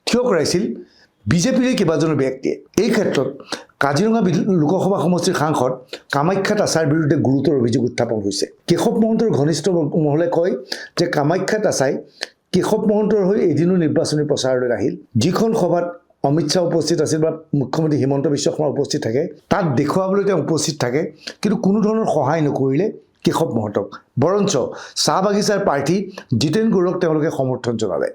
থিয় কৰাইছিল বিজেপিৰে কেইবাজনো ব্যক্তিয়ে। এই ক্ষেত্ৰত কাজিৰঙা লোকসভা সমষ্টিৰ সাংসদ কামাখ্যা তাছাৰ বিৰুদ্ধে গুৰুতৰ অভিযোগ উত্থাপন হৈছে। কেশৱ মহন্তৰ ঘনিষ্ঠ মহলে কয় যে কামাখ্যা তাছাই কেশৱ মহন্তৰ হৈ এদিনো নিৰ্বাচনী প্ৰচাৰলৈ আহিল। যিখন সভাত অমিত শ্বাহ উপস্থিত আছিল বা মুখ্যমন্ত্ৰী হিমন্ত বিশ্ব শৰ্মা উপস্থিত থাকে, তাত দেখুৱাবলৈ তেওঁ উপস্থিত থাকে, কিন্তু কোনো ধৰণৰ সহায় নকৰিলে কেশৱ মহন্তক। বৰঞ্চ চাহ বাগিচাৰ প্ৰাৰ্থী জিতেন গৌড়ক তেওঁলোকে সমৰ্থন জনালে।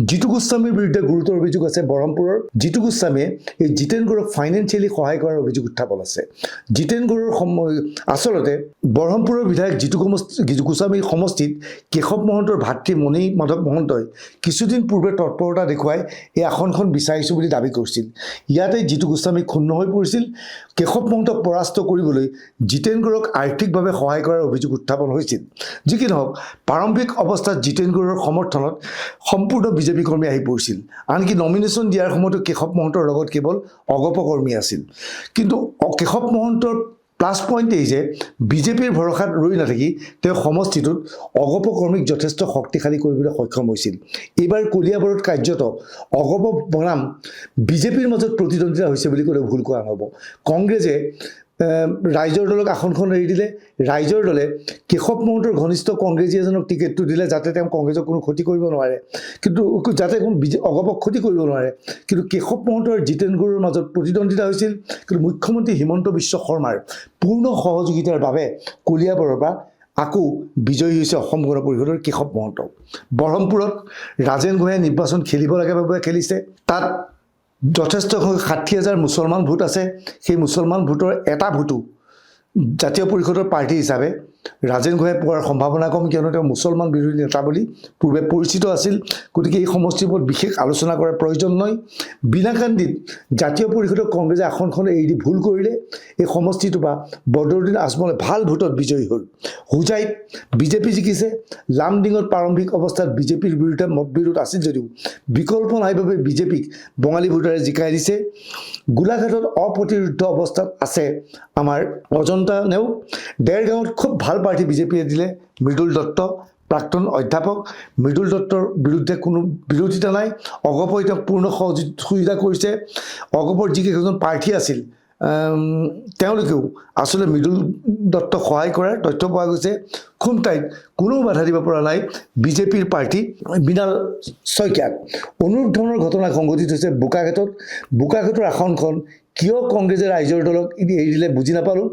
জিতু গোস্বামীৰ বিৰুদ্ধে গুৰুতৰ অভিযোগ আছে ব্ৰহ্মপুৰৰ। জিতু গোস্বামীয়ে এই জিতেন গৌড়ক ফাইনেন্সিয়েলি সহায় কৰাৰ অভিযোগ উত্থাপন আছে। জিতেন গৌড়ৰ আচলতে ব্ৰহ্মপুৰৰ বিধায়ক জিতু গোস্বামীৰ সমষ্টিত কেশৱ মহন্তৰ ভাতৃ মণি মাধৱ মহন্তই কিছুদিন পূৰ্বে তৎপৰতা দেখুৱাই এই আসনখন বিচাৰিছোঁ বুলি দাবী কৰিছিল। ইয়াতে জিতু গোস্বামী ক্ষুণ্ণ হৈ পৰিছিল। কেশৱ মহন্তক পৰাস্ত কৰিবলৈ জিতেন গৌড়ক আৰ্থিকভাৱে সহায় কৰাৰ অভিযোগ উত্থাপন হৈছিল। যি কি নহওক, প্ৰাৰম্ভিক অৱস্থাত জিতেন গৌড়ৰ সমৰ্থনত সম্পূৰ্ণ বিজেপি কৰ্মী আহি পৰিছিল। আনকি নমিনেশ্যন দিয়াৰ সময়তো কেশৱ মহন্তৰ লগত কেৱল অগপ কৰ্মী আছিল। কিন্তু কেশৱ মহন্তৰ প্লাছ পইণ্ট এই যে বিজেপিৰ ভৰসাত ৰৈ নাথাকি তেওঁ সমষ্টিটোত অগপ কৰ্মীক যথেষ্ট শক্তিশালী কৰিবলৈ সক্ষম হৈছিল। এইবাৰ কলিয়াবৰত কাৰ্যত অগপ বনাম বিজেপিৰ মাজত প্ৰতিদ্বন্দ্বিতা হৈছে বুলি ক'লে ভুল কোৱা নহ'ব। কংগ্ৰেছে ৰাইজৰ দলক আসনখন এৰি দিলে। ৰাইজৰ দলে কেশৱ মহন্তৰ ঘনিষ্ঠ কংগ্ৰেছী এজনক টিকেটটো দিলে যাতে তেওঁ কংগ্ৰেছক কোনো ক্ষতি কৰিব নোৱাৰে, কিন্তু যাতে কোনো অগপক ক্ষতি কৰিব নোৱাৰে। কিন্তু কেশৱ মহন্ত আৰু জিতেন গৌড়ৰ মাজত প্ৰতিদ্বন্দ্বিতা হৈছিল। কিন্তু মুখ্যমন্ত্ৰী হিমন্ত বিশ্ব শৰ্মাৰ পূৰ্ণ সহযোগিতাৰ বাবে কলিয়াবৰৰ পৰা আকৌ বিজয়ী হৈছে অসম গণ পৰিষদৰ কেশৱ মহন্ত। ব্ৰহ্মপুৰত ৰাজেন গোহাঁয়ে নিৰ্বাচন খেলিব লাগে বাবে খেলিছে। তাত যথেষ্ট 60,000 মুছলমান ভোট আছে। সেই মুছলমান ভোটৰ এটা ভোটো জাতীয় পৰিষদৰ প্ৰাৰ্থী হিচাপে ৰাজেন গোহাঁই পোৱাৰ সম্ভাৱনা কম, কিয়নো তেওঁ মুছলমান বিৰোধী নেতা বুলি পূৰ্বে পৰিচিত আছিল। গতিকে এই সমষ্টিৰ ওপৰত বিশেষ আলোচনা কৰাৰ প্ৰয়োজন নহয়। বিনাকান্দিত জাতীয় পৰিষদৰ কংগ্ৰেছে আসনখন এৰি দি ভুল কৰিলে। এই সমষ্টিটোৰ পৰা বদৰুদ্দিন আজমলে ভাল ভোটত বিজয়ী হ'ল। হোজাইত বিজেপি জিকিছে। লামডিঙত প্ৰাৰম্ভিক অৱস্থাত বিজেপিৰ বিৰুদ্ধে মতবিৰোধ আছিল যদিও বিকল্প নাই বাবে বিজেপিক বঙালী ভোটাৰে জিকাই দিছে। গোলাঘাটত অপ্ৰতিৰোধ অৱস্থাত আছে আমাৰ অজন্তা নেওগ। দেৰগাঁৱত খুব ভাল প্ৰাৰ্থী বিজেপিয়ে দিলে মৃদুল দত্ত, প্ৰাক্তন অধ্যাপক। মৃদুল দত্তৰ বিৰুদ্ধে কোনো বিৰোধিতা নাই। অগপই তেওঁক পূৰ্ণ সহযোগিতা কৰিছে। অগপৰ যিকেইজন প্ৰাৰ্থী আছিল তেওঁলোকেও আচলতে মৃদুল দত্তক সহায় কৰাৰ তথ্য পোৱা গৈছে। খুমটাইত কোনো বাধা দিব পৰা নাই বিজেপিৰ প্ৰাৰ্থী মৃণাল শইকীয়াক। অনুৰূপ ধৰণৰ ঘটনা সংঘটিত হৈছে বোকাখাটত। বোকাখাটৰ আসনখন কিয় কংগ্ৰেছে ৰাইজৰ দলক এৰি দিলে বুজি নাপালোঁ।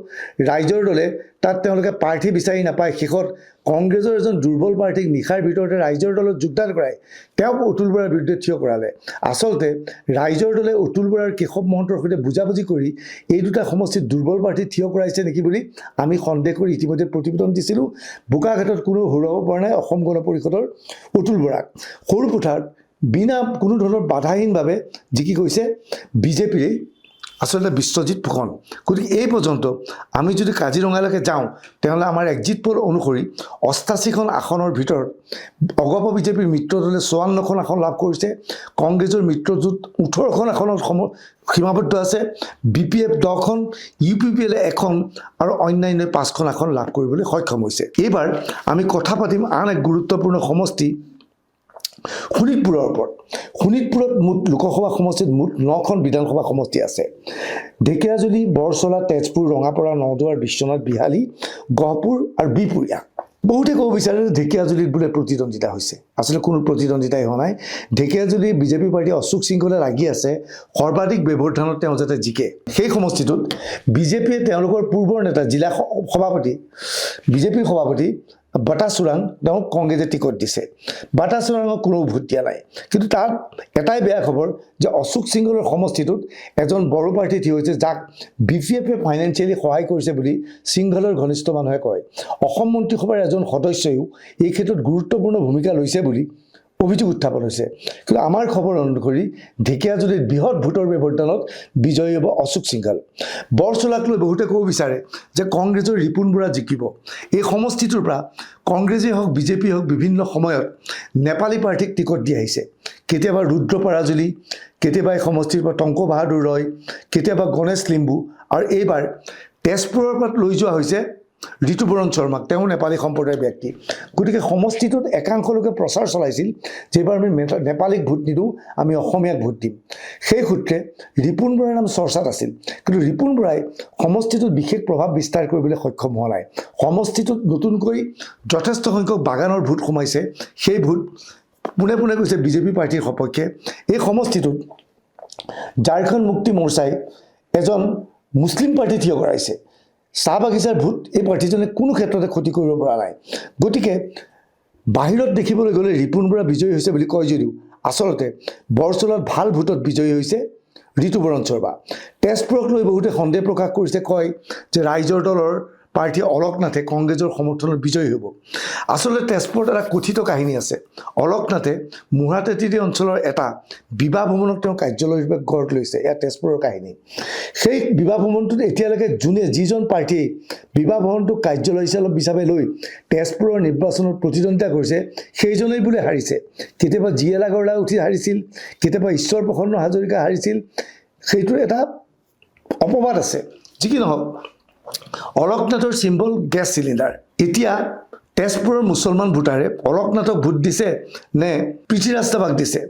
ৰাইজৰ দলে তাত তেওঁলোকে প্ৰাৰ্থী বিচাৰি নাপায়। শেষত কংগ্ৰেছৰ এজন দুৰ্বল প্ৰাৰ্থীক নিশাৰ ভিতৰতে ৰাইজৰ দলত যোগদান কৰাই তেওঁক অতুল বৰাৰ বিৰুদ্ধে থিয় কৰালে। আচলতে ৰাইজৰ দলে অতুল বৰা আৰু কেশৱ মহন্তৰ সৈতে বুজাবুজি কৰি এই দুটা সমষ্টিত দুৰ্বল প্ৰাৰ্থী থিয় কৰাইছে নেকি বুলি আমি সন্দেহ কৰি ইতিমধ্যে প্ৰতিবেদন দিছিলোঁ। বোকাখাটত কোনো হৰুৱাব পৰা নাই অসম গণ পৰিষদৰ অতুল বৰাক। সৰুপথাৰত বিনা কোনো ধৰণৰ বাধাহীনভাৱে জিকি গৈছে বিজেপিৰ আচলতে বিশ্বজিৎ ফুকন। গতিকে এই পৰ্যন্ত আমি যদি কাজিৰঙালৈকে যাওঁ তেনেহ'লে আমাৰ এক্সিট পোল অনুসৰি ৮৮খন আসনৰ ভিতৰত অগপ বিজেপিৰ মিত্ৰদলে ৫৪খন আসন লাভ কৰিছে। কংগ্ৰেছৰ মিত্ৰজোঁট ১৮খন আসনত সীমাবদ্ধ আছে। BPF 10খন, UPPL 1খন আৰু অন্যান্য 5খন আসন লাভ কৰিবলৈ সক্ষম হৈছে। এইবাৰ আমি কথা পাতিম আন এক গুৰুত্বপূৰ্ণ সমষ্টি শোণিতপুৰৰ ওপৰত। শোণিতপুৰত মুঠ লোকসভা সমষ্টিত মুঠ 9খন বিধানসভা সমষ্টি আছে। ঢেকীয়াজুলি, বৰচলা, তেজপুৰ, ৰঙাপাৰা, নলদুৱাৰ, বিশ্বনাথ, বিহালী, গহপুৰ আৰু বিহপুৰীয়া। বহুতে ক'ব বিচাৰে যে ঢেকীয়াজুলিত বোলে প্ৰতিদ্বন্দ্বিতা হৈছে। আচলতে কোনো প্ৰতিদ্বন্দ্বিতাই হোৱা নাই। ঢেকীয়াজুলি বিজেপি প্ৰাৰ্থী অশোক সিংহলে লাগি আছে সৰ্বাধিক ব্যৱধানত তেওঁ যাতে জিকে। সেই সমষ্টিটোত বিজেপিয়ে তেওঁলোকৰ পূৰ্বৰ নেতা জিলা সভাপতি বিজেপিৰ সভাপতি বাটা চোৰাং তেওঁক কংগ্ৰেছে টিকট দিছে। বাটা চোৰাঙক কোনো ভোট দিয়া নাই। কিন্তু তাত এটাই বেয়া খবৰ যে অশোক সিংহলৰ সমষ্টিটোত এজন বড়ো প্ৰাৰ্থী থিয় হৈছে যাক BPFে ফাইনেন্সিয়েলি সহায় কৰিছে বুলি সিংহলৰ ঘনিষ্ঠ মানুহে কয়। অসম মন্ত্ৰীসভাৰ এজন সদস্যইও এই ক্ষেত্ৰত গুৰুত্বপূৰ্ণ ভূমিকা লৈছে বুলি অভিযোগ উত্থাপন হৈছে। কিন্তু আমাৰ খবৰ অনুসৰি ঢেকীয়াজুলিত বৃহৎ ভোটৰ ব্যৱধানত বিজয়ী হ'ব অশোক সিংহল। বৰচলাক লৈ বহুতে ক'ব বিচাৰে যে কংগ্ৰেছৰ ৰিপুণ বৰা জিকিব। এই সমষ্টিটোৰ পৰা কংগ্ৰেছেই হওক বিজেপিয়ে হওক বিভিন্ন সময়ত নেপালী প্ৰাৰ্থীক টিকট দি আহিছে। কেতিয়াবা ৰুদ্ৰ পাৰাজুলি, কেতিয়াবা এই সমষ্টিৰ পৰা টংক বাহাদুৰ ৰয়, কেতিয়াবা গণেশ লিম্বু আৰু এইবাৰ তেজপুৰৰ পৰা লৈ যোৱা হৈছে ঋতুপৰণ শৰ্মাক। তেওঁ নেপালী সম্প্ৰদায়ৰ ব্যক্তি। গতিকে সমষ্টিটোত একাংশ লোকে প্ৰচাৰ চলাইছিল যে এইবাৰ আমি নেপালীক ভোট নিদিওঁ, আমি অসমীয়াক ভোট দিম। সেই সূত্ৰে ৰিপুণ বৰাৰ নাম চৰ্চাত আছিল। কিন্তু ৰিপুণ বৰাই সমষ্টিটোত বিশেষ প্ৰভাৱ বিস্তাৰ কৰিবলৈ সক্ষম হোৱা নাই। সমষ্টিটোত নতুনকৈ যথেষ্ট সংখ্যক বাগানৰ ভোট সোমাইছে। সেই ভোট পোনে পোনে গৈছে বিজেপি প্ৰাৰ্থীৰ সপক্ষে। এই সমষ্টিটোত ঝাৰখণ্ড মুক্তি মৰ্চাই এজন মুছলিম প্ৰাৰ্থী থিয় কৰাইছে। চাহ বাগিচাৰ ভোট এই প্ৰাৰ্থীজনে কোনো ক্ষেত্ৰতে ক্ষতি কৰিব পৰা নাই। গতিকে বাহিৰত দেখিবলৈ গ'লে ৰিপুণ বৰা বিজয়ী হৈছে বুলি কয় যদিও আচলতে বৰচলাত ভাল ভোটত বিজয়ী হৈছে ঋতুপৰণ শৰ্মা। তেজপুৰক লৈ বহুতে সন্দেহ প্ৰকাশ কৰিছে, কয় যে ৰাইজৰ দলৰ প্ৰাৰ্থী অলোক নাথে কংগ্ৰেছৰ সমৰ্থনত বিজয়ী হ'ব। আচলতে তেজপুৰত এটা কথিত কাহিনী আছে। অলোক নাথে মুঢ়াতেতিৰী অঞ্চলৰ এটা বিবাহ ভৱনক তেওঁ কাৰ্যালয় হিচাপে গঢ় লৈছে। এয়া তেজপুৰৰ কাহিনী। সেই বিবাহ ভৱনটোত এতিয়ালৈকে যিজন প্ৰাৰ্থীয়ে বিবাহ ভৱনটোক কাৰ্যালয় হিচাপে লৈ তেজপুৰৰ নিৰ্বাচনত প্ৰতিদ্বন্দ্বিতা কৰিছে সেইজনেই বোলে হাৰিছে। কেতিয়াবা জিএল আগৰৱালা উঠি হাৰিছিল, কেতিয়াবা ঈশ্বৰ প্ৰসন্ন হাজৰিকা হাৰিছিল। সেইটোৰ এটা অপবাদ আছে। যি কি নহওক, অলোক নাথৰ চিম্বল গেছ চিলিণ্ডাৰ। এতিয়া তেজপুৰৰ মুছলমান ভোটাৰে অলোক নাথক ভোট দিছে নে পৃথ্বীৰাজ দাবাক দিছে?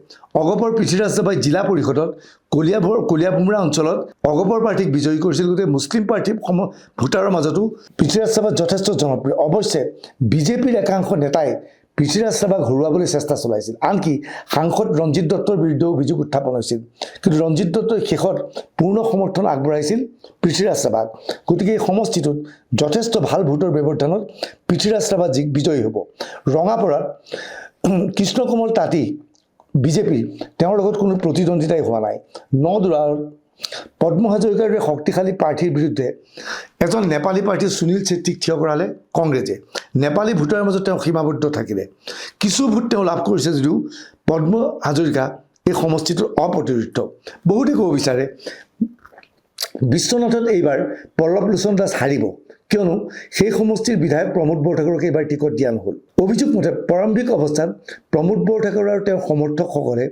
অগপৰ পৃথ্বীৰাজ দাবাই জিলা পৰিষদত কলিয়াভোমোৰা অঞ্চলত অগপৰ প্ৰাৰ্থীক বিজয়ী কৰিছিল। গতিকে মুছলিম প্ৰাৰ্থীৰ ভোটাৰৰ মাজতো পৃথ্বীৰাজ দাবা যথেষ্ট জনপ্ৰিয়। অৱশ্যে বিজেপিৰ একাংশ নেতাই পৃথ্বীৰাজ দাবাক হৰুৱাবলৈ চেষ্টা চলাইছিল। আনকি সাংসদ ৰঞ্জিত দত্তৰ বিৰুদ্ধেও অভিযোগ উত্থাপন হৈছিল। কিন্তু ৰঞ্জিত দত্তই শেষত পূৰ্ণ সমৰ্থন আগবঢ়াইছিল পৃথ্বীৰাজ দাবাক। গতিকে এই সমষ্টিটোত যথেষ্ট ভাল ভোটৰ ব্যৱধানত পৃথ্বীৰাজ দাবা বিজয়ী হ'ব। ৰঙাপাৰাত কৃষ্ণ কমল তাঁতী বিজেপি, তেওঁৰ লগত কোনো প্ৰতিদ্বন্দ্বিতাই হোৱা নাই। নলদুৱাৰ পদ্ম হাজৰিকাৰ দৰে শক্তিশালী প্ৰাৰ্থীৰ বিৰুদ্ধে এজন নেপালী প্ৰাৰ্থী সুনীল ছেত্ৰীক থিয় কৰালে কংগ্ৰেছে। নেপালী ভোটাৰৰ মাজত তেওঁ সীমাবদ্ধ থাকিলে। কিছু ভোট তেওঁ লাভ কৰিছে যদিও পদ্ম হাজৰিকা এই সমষ্টিটোৰ অপ্ৰতিৰোধ। বহুতে ক'ব বিচাৰে বিশ্বনাথত এইবাৰ পল্লৱলোচন দাস হাৰিব, কিয়নো সেই সমষ্টিৰ বিধায়ক প্ৰমোদ বৰঠাকুৰক এইবাৰ টিকট দিয়া নহ'ল। অভিযোগ মতে প্ৰাৰম্ভিক অৱস্থাত প্ৰমোদ বৰঠাকুৰ আৰু তেওঁৰ সমৰ্থকসকলে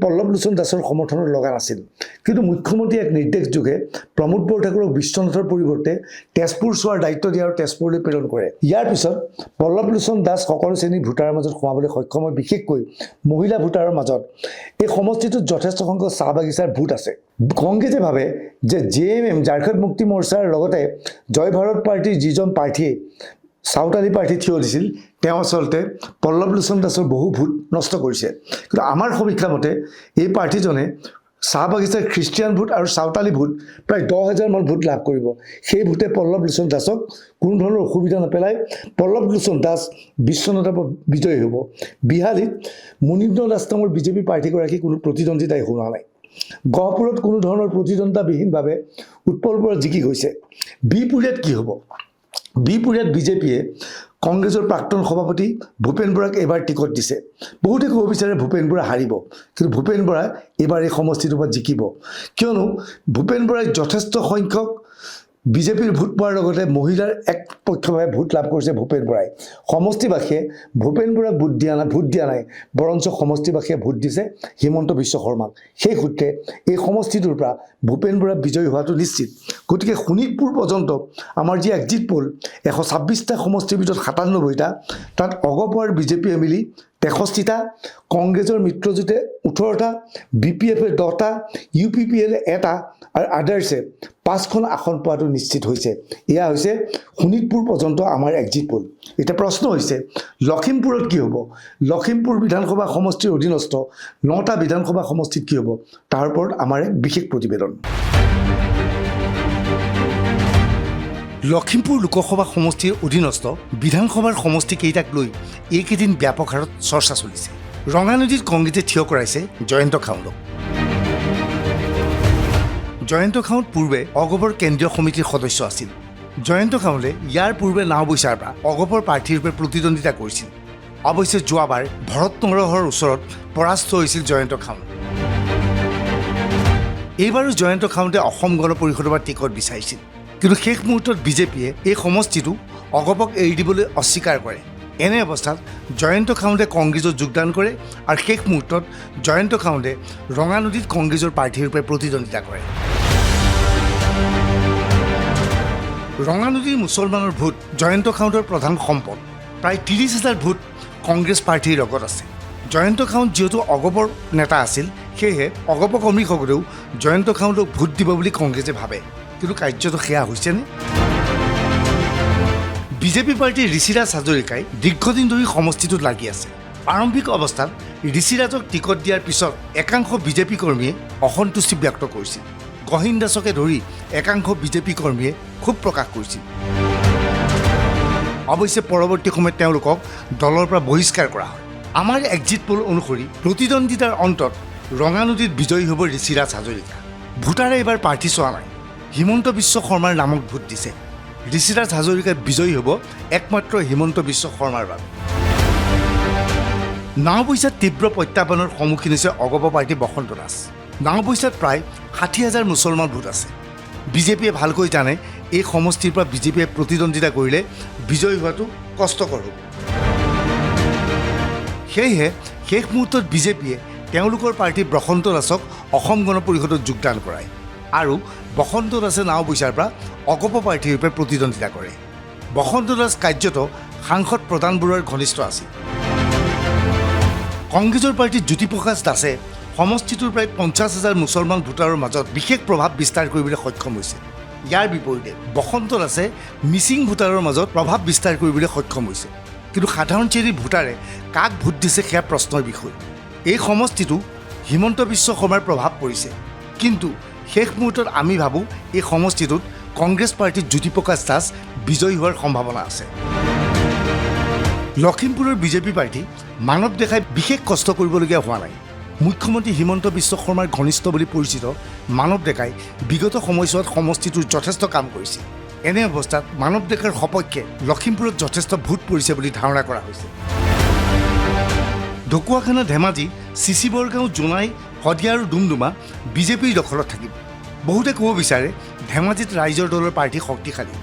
পল্লৱলোচন দাসৰ সমৰ্থনত লগা নাছিল, কিন্তু মুখ্যমন্ত্ৰীয়ে এক নিৰ্দেশযোগে প্ৰমোদ বৰঠাকুৰক বিশ্বনাথৰ পৰিৱৰ্তে তেজপুৰ চোৱাৰ দায়িত্ব দিয়ে আৰু তেজপুৰলৈ প্ৰেৰণ কৰে। ইয়াৰ পিছত পল্লৱলোচন দাস সকলো শ্ৰেণীৰ ভোটাৰৰ মাজত সোমাবলৈ সক্ষম হয়, বিশেষকৈ মহিলা ভোটাৰৰ মাজত। এই সমষ্টিটোত যথেষ্ট সংখ্যক চাহ বাগিচাৰ ভোট আছে। কংগ্ৰেছে ভাবে যে JMM ঝাৰখণ্ড মুক্তি মৰ্চাৰ লগতে জয় ভাৰত পাৰ্টীৰ যিজন প্ৰাৰ্থীয়ে চাওতালী প্ৰাৰ্থী থিয় দিছিল তেওঁ আচলতে পল্লৱলোচন দাসৰ বহু ভোট নষ্ট কৰিছে। কিন্তু আমাৰ সমীক্ষা মতে এই প্ৰাৰ্থীজনে চাহ বাগিচাৰ খ্ৰীষ্টিয়ান ভোট আৰু চাওতালী ভোট প্ৰায় 10,000 মান ভোট লাভ কৰিব। সেই ভোটে পল্লৱলোচন দাসক কোনো ধৰণৰ অসুবিধা নেপেলাই পল্লৱলোচন দাস বিশ্বনাথৰ পৰা বিজয়ী হ'ব। বিহালীত মুনীন্দ্ৰ দাস নামৰ বিজেপি প্ৰাৰ্থীগৰাকী কোনো প্ৰতিদ্বন্দ্বিতাই হোৱা নাই। গহপুৰত কোনো ধৰণৰ প্ৰতিদ্বন্দ্বিতাবিহীনভাৱে উৎপল বৰা জিকি গৈছে। বিপুৰীয়াত কি হ'ব? বিপুৰীয়াত বিজেপিয়ে কংগ্ৰেছৰ প্ৰাক্তন সভাপতি ভূপেন বৰাক এইবাৰ টিকট দিছে। বহুতে ক'ব বিচাৰে ভূপেন বৰা হাৰিব, কিন্তু ভূপেন বৰা এইবাৰ এই সমষ্টিটোৰ পৰা জিকিব, কিয়নো ভূপেন বৰাই যথেষ্ট সংখ্যক বিজেপিৰ ভোট পোৱাৰ লগতে মহিলাৰ এক পক্ষভাৱে ভোট লাভ কৰিছে ভূপেন বৰাই। সমষ্টিবাসীয়ে ভূপেন বৰাক ভোট দিয়া নাই, বৰঞ্চ সমষ্টিবাসীয়ে ভোট দিছে হিমন্ত বিশ্ব শৰ্মাক। সেই সূত্ৰে এই সমষ্টিটোৰ পৰা ভূপেন বৰা বিজয়ী হোৱাটো নিশ্চিত। গতিকে শোণিতপুৰ পৰ্যন্ত আমাৰ যি এক্সিট পোল 126টা সমষ্টিৰ ভিতৰত 97টা, তাত অগপৰ বিজেপিয়ে মিলি 63টা, কংগ্ৰেছৰ মিত্ৰজোঁটে 18টা, BPF-এ 10টা, UPPL-এ 1টা আৰু আদাৰ্ছে 5খন আসন পোৱাটো নিশ্চিত হৈছে। এয়া হৈছে শোণিতপুৰ পৰ্যন্ত আমাৰ এক্সিট পোল। এতিয়া প্ৰশ্ন হৈছে লখিমপুৰত কি হ'ব? লখিমপুৰ বিধানসভা সমষ্টিৰ অধীনস্থ 9টা বিধানসভা সমষ্টিত কি হ'ব, তাৰ ওপৰত আমাৰ এক বিশেষ প্ৰতিবেদন। লখিমপুৰ লোকসভা সমষ্টিৰ অধীনস্থ বিধানসভাৰ সমষ্টিকেইটাক লৈ এইকেইদিন ব্যাপক হাৰত চৰ্চা চলিছে। ৰঙানদীত কংগ্ৰেছে থিয় কৰাইছে জয়ন্ত খাউণ্ডক। জয়ন্ত খাউণ্ড পূৰ্বে অগপৰ কেন্দ্ৰীয় সমিতিৰ সদস্য আছিল। জয়ন্ত খাউণ্ডে ইয়াৰ পূৰ্বে নাওবৈচাৰ পৰা অগপৰ প্ৰাৰ্থীৰ ৰূপে প্ৰতিদ্বন্দ্বিতা কৰিছিল। অৱশ্যে যোৱাবাৰ ভৰত নৰহৰ ওচৰত পৰাস্ত হৈছিল জয়ন্ত খাউণ্ড। এইবাৰো জয়ন্ত খাউণ্ডে অসম গণ পৰিষদৰ পৰা টিকট বিচাৰিছিল, কিন্তু শেষ মুহূৰ্তত বিজেপিয়ে এই সমষ্টিটো অগপক এৰি দিবলৈ অস্বীকাৰ কৰে। এনে অৱস্থাত জয়ন্ত খাউণ্ডে কংগ্ৰেছত যোগদান কৰে আৰু শেষ মুহূৰ্তত জয়ন্ত খাউণ্ডে ৰঙানদীত কংগ্ৰেছৰ প্ৰাৰ্থীৰ ৰূপে প্ৰতিদ্বন্দ্বিতা কৰে। ৰঙানদীৰ মুছলমানৰ ভোট জয়ন্ত খাউণ্ডৰ প্ৰধান সম্পদ। প্ৰায় 30,000 ভোট কংগ্ৰেছ প্ৰাৰ্থীৰ লগত আছে। জয়ন্ত খাউণ্ড যিহেতু অগপৰ নেতা আছিল, সেয়েহে অগপ কৰ্মীসকলেও জয়ন্ত খাউণ্ডক ভোট দিব বুলি কংগ্ৰেছে ভাবে, কিন্তু কাৰ্যটো সেয়া হৈছেনে? বিজেপি প্ৰাৰ্থী ঋষিৰাজ হাজৰিকাই দীৰ্ঘদিন ধৰি সমষ্টিটোত লাগি আছে। প্ৰাৰম্ভিক অৱস্থাত ঋষিৰাজক টিকট দিয়াৰ পিছত একাংশ বিজেপি কৰ্মীয়ে অসন্তুষ্টি ব্যক্ত কৰিছিল। গহীন দাসকে ধৰি একাংশ বিজেপি কৰ্মীয়ে ক্ষোভ প্ৰকাশ কৰিছিল। অৱশ্যে পৰৱৰ্তী সময়ত তেওঁলোকক দলৰ পৰা বহিষ্কাৰ কৰা হয়। আমাৰ এক্সিট পোল অনুসৰি প্ৰতিদ্বন্দ্বিতাৰ অন্তত ৰঙানদীত বিজয়ী হ'ব ঋষিৰাজ হাজৰিকা। ভোটাৰে এইবাৰ প্ৰাৰ্থী চোৱা নাই, হিমন্ত বিশ্ব শৰ্মাৰ নামত ভোট দিছে। ঋষিৰাজ হাজৰিকা বিজয়ী হ'ব একমাত্ৰ হিমন্ত বিশ্ব শৰ্মাৰ বাবে। নাওবৈচাত তীব্ৰ প্ৰত্যাহ্বানৰ সন্মুখীন হৈছে অগপ পাৰ্টী বসন্ত দাস। নাওবৈচাত প্ৰায় 60,000 মুছলমান ভোট আছে। বিজেপিয়ে ভালকৈ জানে এই সমষ্টিৰ পৰা বিজেপিয়ে প্ৰতিদ্বন্দ্বিতা কৰিলে বিজয়ী হোৱাটো কষ্টকৰ হ'ব। সেয়েহে শেষ মুহূৰ্তত বিজেপিয়ে তেওঁলোকৰ প্ৰাৰ্থী বসন্ত দাসক অসম গণ পৰিষদত যোগদান কৰায় আৰু বসন্ত দাসে নাওবৈচাৰ পৰা অগপ প্ৰাৰ্থীৰ ৰূপে প্ৰতিদ্বন্দ্বিতা কৰে। বসন্ত দাস কাৰ্যত সাংসদ প্ৰধান বৰুৱাৰ ঘনিষ্ঠ আছিল। কংগ্ৰেছৰ প্ৰাৰ্থী জ্যোতিপ্ৰকাশ দাসে সমষ্টিটোৰ প্ৰায় 50,000 মুছলমান ভোটাৰৰ মাজত বিশেষ প্ৰভাৱ বিস্তাৰ কৰিবলৈ সক্ষম হৈছে। ইয়াৰ বিপৰীতে বসন্ত দাসে মিচিং ভোটাৰৰ মাজত প্ৰভাৱ বিস্তাৰ কৰিবলৈ সক্ষম হৈছে। কিন্তু সাধাৰণ শ্ৰেণীৰ ভোটাৰে কাক ভোট দিছে সেয়া প্ৰশ্নৰ বিষয়। এই সমষ্টিটো হিমন্ত বিশ্ব শৰ্মাৰ প্ৰভাৱ পৰিছে, কিন্তু শেষ মুহূৰ্তত আমি ভাবোঁ এই সমষ্টিটোত কংগ্ৰেছ প্ৰাৰ্থী জ্যোতিপ্ৰকাশ দাস বিজয়ী হোৱাৰ সম্ভাৱনা আছে। লখিমপুৰৰ বিজেপি প্ৰাৰ্থী মানৱ ডেকাই বিশেষ কষ্ট কৰিবলগীয়া হোৱা নাই। মুখ্যমন্ত্ৰী হিমন্ত বিশ্ব শৰ্মাৰ ঘনিষ্ঠ বুলি পৰিচিত মানৱ ডেকাই বিগত সময়ছোৱাত সমষ্টিটোৰ যথেষ্ট কাম কৰিছিল। এনে অৱস্থাত মানৱ ডেকাৰ সপক্ষে লখিমপুৰত যথেষ্ট ভোট পৰিছে বুলি ধাৰণা কৰা হৈছে। ঢকুৱাখানা, ধেমাজি, চিচি বৰগাঁও, জোনাই, শদিয়া আৰু ডুমডুমা বিজেপিৰ দখলত থাকিব। বহুতে ক'ব বিচাৰে ধেমাজিত ৰাইজৰ দলৰ প্ৰাৰ্থী শক্তিশালী।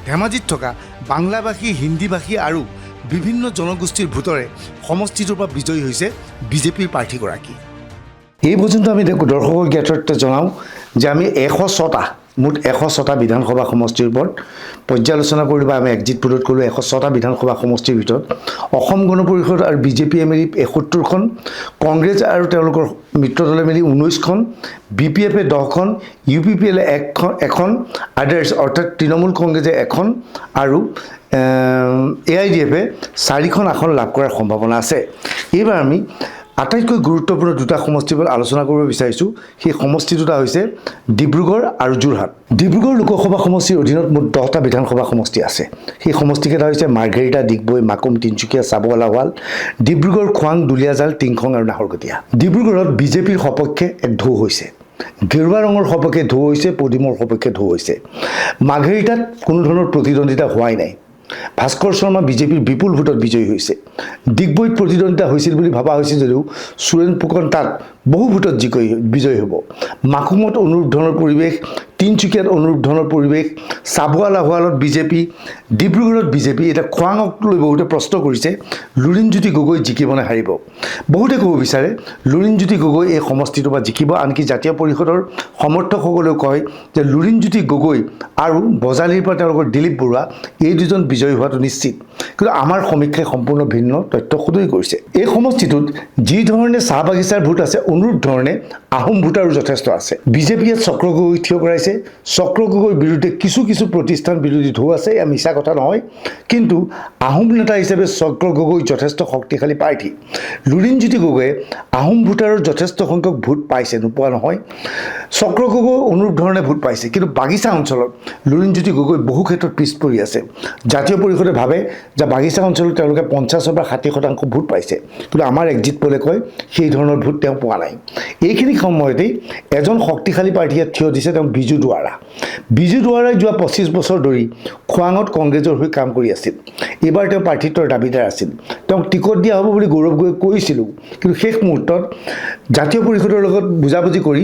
ধেমাজিত থকা বাংলাভাষী, হিন্দীভাষী আৰু বিভিন্ন জনগোষ্ঠীৰ ভোটৰে সমষ্টিটোৰ পৰা বিজয়ী হৈছে বিজেপিৰ প্ৰাৰ্থীগৰাকী। এই পৰ্যন্ত আমি দৰ্শকৰ জ্ঞাতাৰ্থে জনাওঁ যে আমি 106টা মুঠ 106টা বিধানসভা সমষ্টিৰ ওপৰত পৰ্যালোচনা কৰি বা আমি এক্সিট পোলত ক'লোঁ 106টা বিধানসভা সমষ্টিৰ ভিতৰত অসম গণ পৰিষদ আৰু বিজেপিয়ে মিলি 71খন, কংগ্ৰেছ আৰু তেওঁলোকৰ মিত্ৰ দলে মিলি 19খন, BPF-এ 10খন, UPPL-এ 1খন, আদাৰ্ছ অৰ্থাৎ তৃণমূল কংগ্ৰেছে 1খন আৰু AIDF-এ 4খন আসন লাভ কৰাৰ সম্ভাৱনা আছে। এইবাৰ আমি আটাইতকৈ গুৰুত্বপূৰ্ণ দুটা সমষ্টিৰ ওপৰত আলোচনা কৰিব বিচাৰিছোঁ। সেই সমষ্টি দুটা হৈছে ডিব্ৰুগড় আৰু যোৰহাট। ডিব্ৰুগড় লোকসভা সমষ্টিৰ অধীনত মুঠ 10টা বিধানসভা সমষ্টি আছে। সেই সমষ্টিকেইটা হৈছে মাৰ্ঘেৰিটা, ডিগবৈ, মাকুম, তিনিচুকীয়া, চাবুৱা, লাহোৱাল, ডিব্ৰুগড়, খোৱাং, দুলীয়াজাল, টিংখং আৰু নাহৰকটীয়া। ডিব্ৰুগড়ত বিজেপিৰ সপক্ষে এক ঢৌ হৈছে, গেৰুৱা ৰঙৰ সপক্ষে ঢৌ হৈছে, পদিমৰ সপক্ষে ঢৌ হৈছে। মাৰ্ঘেৰিটাত কোনো ধৰণৰ প্ৰতিদ্বন্দ্বিতা হোৱাই নাই। ভাস্কৰ শৰ্মা বিজেপিৰ বিপুল ভোটত বিজয়ী হৈছে। ডিগবৈত প্ৰতিদ্বন্দ্বিতা হৈছিল বুলি ভবা হৈছিল যদিও সুৰেন ফুকন তাত বহু ভোটত বিজয়ী হ'ব। মাকুমত অনুৰূপ ধৰণৰ পৰিৱেশ, তিনিচুকীয়াত অনুৰূপ ধৰণৰ পৰিৱেশ, চাবুৱা, লাহোৱালত বিজেপি, ডিব্ৰুগড়ত বিজেপি। এতিয়া খোৱাঙক লৈ বহুতে প্ৰশ্ন কৰিছে লুৰিণজ্যোতি গগৈ জিকিব নে হাৰিব। বহুতে ক'ব বিচাৰে লুৰিণজ্যোতি গগৈ এই সমষ্টিটোৰ পৰা জিকিব। আনকি জাতীয় পৰিষদৰ সমৰ্থকসকলেও কয় যে লুৰিণজ্যোতি গগৈ আৰু বজালীৰ পৰা তেওঁলোকৰ দিলীপ বৰুৱা এই দুজন বিজয়ী হোৱাটো নিশ্চিত। কিন্তু আমাৰ সমীক্ষাই সম্পূৰ্ণ ভিন্ন তথ্য সদৰি কৰিছে। এই সমষ্টিটোত যি ধৰণে চাহ বাগিচাৰ ভোট আছে অনুৰূপ ধৰণে আহোম ভোটাৰো যথেষ্ট আছে। বিজেপিয়ে চক্ৰ গগৈ থিয় কৰাইছে। চক্ৰ গগৈৰ বিৰুদ্ধে কিছু প্ৰতিষ্ঠান বিৰোধী ঢৌ আছে, এয়া মিছা কথা নহয়। কিন্তু আহোম নেতা হিচাপে চক্ৰ গগৈ যথেষ্ট শক্তিশালী প্ৰাৰ্থী। লুৰিণজ্যোতি গগৈয়ে আহোম ভোটাৰৰ যথেষ্ট সংখ্যক ভোট পাইছে, নোপোৱা নহয়। চক্ৰ গগৈ অনুৰূপ ধৰণে ভোট পাইছে, কিন্তু বাগিচা অঞ্চলত লুৰিণজ্যোতি গগৈ বহু ক্ষেত্ৰত পিছ পৰি আছে। জাতীয় পৰিষদে ভাবে যে বাগিচা অঞ্চলত তেওঁলোকে 50 বা 60% ভোট পাইছে, কিন্তু আমাৰ এক্সিট পোলে কয় সেই ধৰণৰ ভোট তেওঁ পোৱা নাই। এইখিনি সময়তেই এজন শক্তিশালী প্ৰাৰ্থীয়ে থিয় দিছে, তেওঁ বিজু দুৱাৰা। বিজু দুৱাৰাই যোৱা 25 বছৰ ধৰি খোৱাঙত কংগ্ৰেছৰ হৈ কাম কৰি আছিল। এইবাৰ তেওঁ প্ৰাৰ্থিত্বৰ দাবীদাৰ আছিল। তেওঁক টিকট দিয়া হ'ব বুলি গৌৰৱ গগৈক কৈছিলোঁ, কিন্তু শেষ মুহূৰ্তত জাতীয় পৰিষদৰ লগত বুজাবুজি কৰি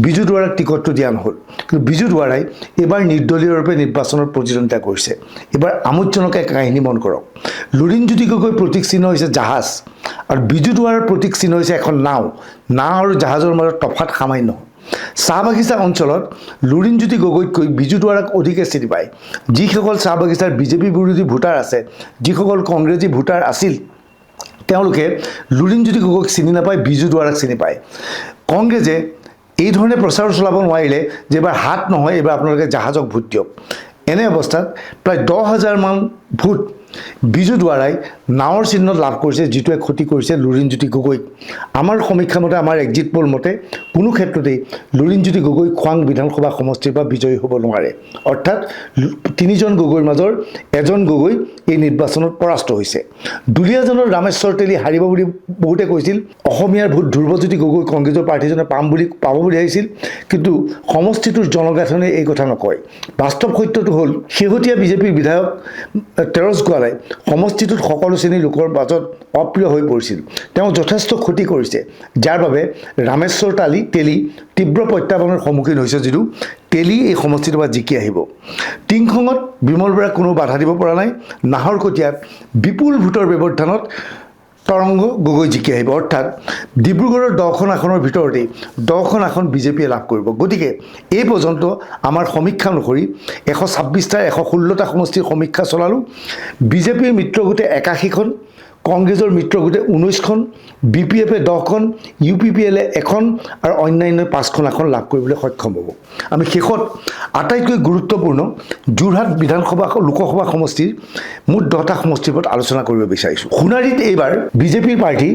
বিজু দুৱাৰাক টিকটটো দিয়া নহ'ল। কিন্তু বিজু দুৱাৰাই এইবাৰ নিৰ্দলীয়ৰূপে নিৰ্বাচনত প্ৰতিদ্বন্দ্বিতা কৰিছে। এইবাৰ আমোদজনক এক কাহিনী মন কৰক। লুৰিণজ্যোতি গগৈৰ প্ৰতীক চিহ্ন হৈছে জাহাজ আৰু বিজু দুৱাৰাৰ প্ৰতীক চিহ্ন হৈছে এখন নাও। নাও আৰু জাহাজৰ মাজত তফাত সামান্য। চাহ বাগিচা অঞ্চলত লুৰিণজ্যোতি গগৈতকৈ বিজু দুৱাৰাক অধিকে চিনি পায়। যিসকল চাহ বাগিচাৰ বিজেপি বিৰোধী ভোটাৰ আছে, যিসকল কংগ্ৰেছী ভোটাৰ আছিল, তেওঁলোকে লুৰিণজ্যোতি গগৈক চিনি নাপায়, বিজু দুৱাৰাক চিনি পায়। কংগ্ৰেছে এই ধৰণে প্ৰচাৰ চলাব নোৱাৰিলে যে এইবাৰ হাত নহয়, এইবাৰ আপোনালোকে জাহাজক ভোট দিয়ক। এনে অৱস্থাত প্ৰায় 10,000 মান ভোট বিজু দুৱাৰাই নাৱৰ চিহ্নত লাভ কৰিছে, যিটোৱে ক্ষতি কৰিছে লুৰিণজ্যোতি গগৈক। আমাৰ সমীক্ষা মতে, আমাৰ এক্সিট পোল মতে কোনো ক্ষেত্ৰতেই লুৰিণজ্যোতি গগৈ খোৱাং বিধানসভা সমষ্টিৰ পৰা বিজয়ী হ'ব নোৱাৰে। অৰ্থাৎ 3জন গগৈৰ মাজৰ এজন গগৈ এই নিৰ্বাচনত পৰাস্ত হৈছে। দুলীয়াজানৰ ৰামেশ্বৰ তেলী হাৰিব বুলি বহুতে কৈছিল। অসমীয়াৰ ভোট ধ্ৰুৱজ্যোতি গগৈ কংগ্ৰেছৰ প্ৰাৰ্থীজনে পাব বুলি আহিছিল, কিন্তু সমষ্টিটোৰ জনগাঁথনিয়ে এই কথা নকয়। বাস্তৱ সত্যটো হ'ল শেহতীয়া বিজেপিৰ বিধায়ক তেৰছ গোৱালাই সমষ্টিটোত সকলো শ্ৰেণীৰ লোকৰ মাজত অপ্ৰিয় হৈ পৰিছিল। তেওঁ যথেষ্ট ক্ষতি কৰিছে, যাৰ বাবে ৰামেশ্বৰ তেলী তীব্ৰ প্ৰত্যাহ্বানৰ সন্মুখীন হৈছে যদিও তেলী এই সমষ্টিটোৰ পৰা জিকি আহিব। টিংখঙত বিমল বৰাক কোনো বাধা দিব পৰা নাই। নাহৰকটীয়াত বিপুল ভোটৰ ব্যৱধানত তৰংগ গগৈ জিকি আহিব। অৰ্থাৎ ডিব্ৰুগড়ৰ 10খন আসনৰ ভিতৰতেই 10খন আসন বিজেপিয়ে লাভ কৰিব। গতিকে এই পৰ্যন্ত আমাৰ সমীক্ষা অনুসৰি 126টা 116টা সমষ্টিৰ সমীক্ষা চলালোঁ। বিজেপিৰ মিত্ৰগোটে 81খন, কংগ্ৰেছৰ মিত্ৰগোটে 19খন, BPF-এ 10খন, UPPL-এ 1খন আৰু অন্যান্য 5খন আসন লাভ কৰিবলৈ সক্ষম হ'ব। আমি শেষত আটাইতকৈ গুৰুত্বপূৰ্ণ যোৰহাট লোকসভা সমষ্টিৰ মুঠ 10টা সমষ্টিৰ ওপৰত আলোচনা কৰিব বিচাৰিছোঁ। সোণাৰীত এইবাৰ বিজেপিৰ প্ৰাৰ্থী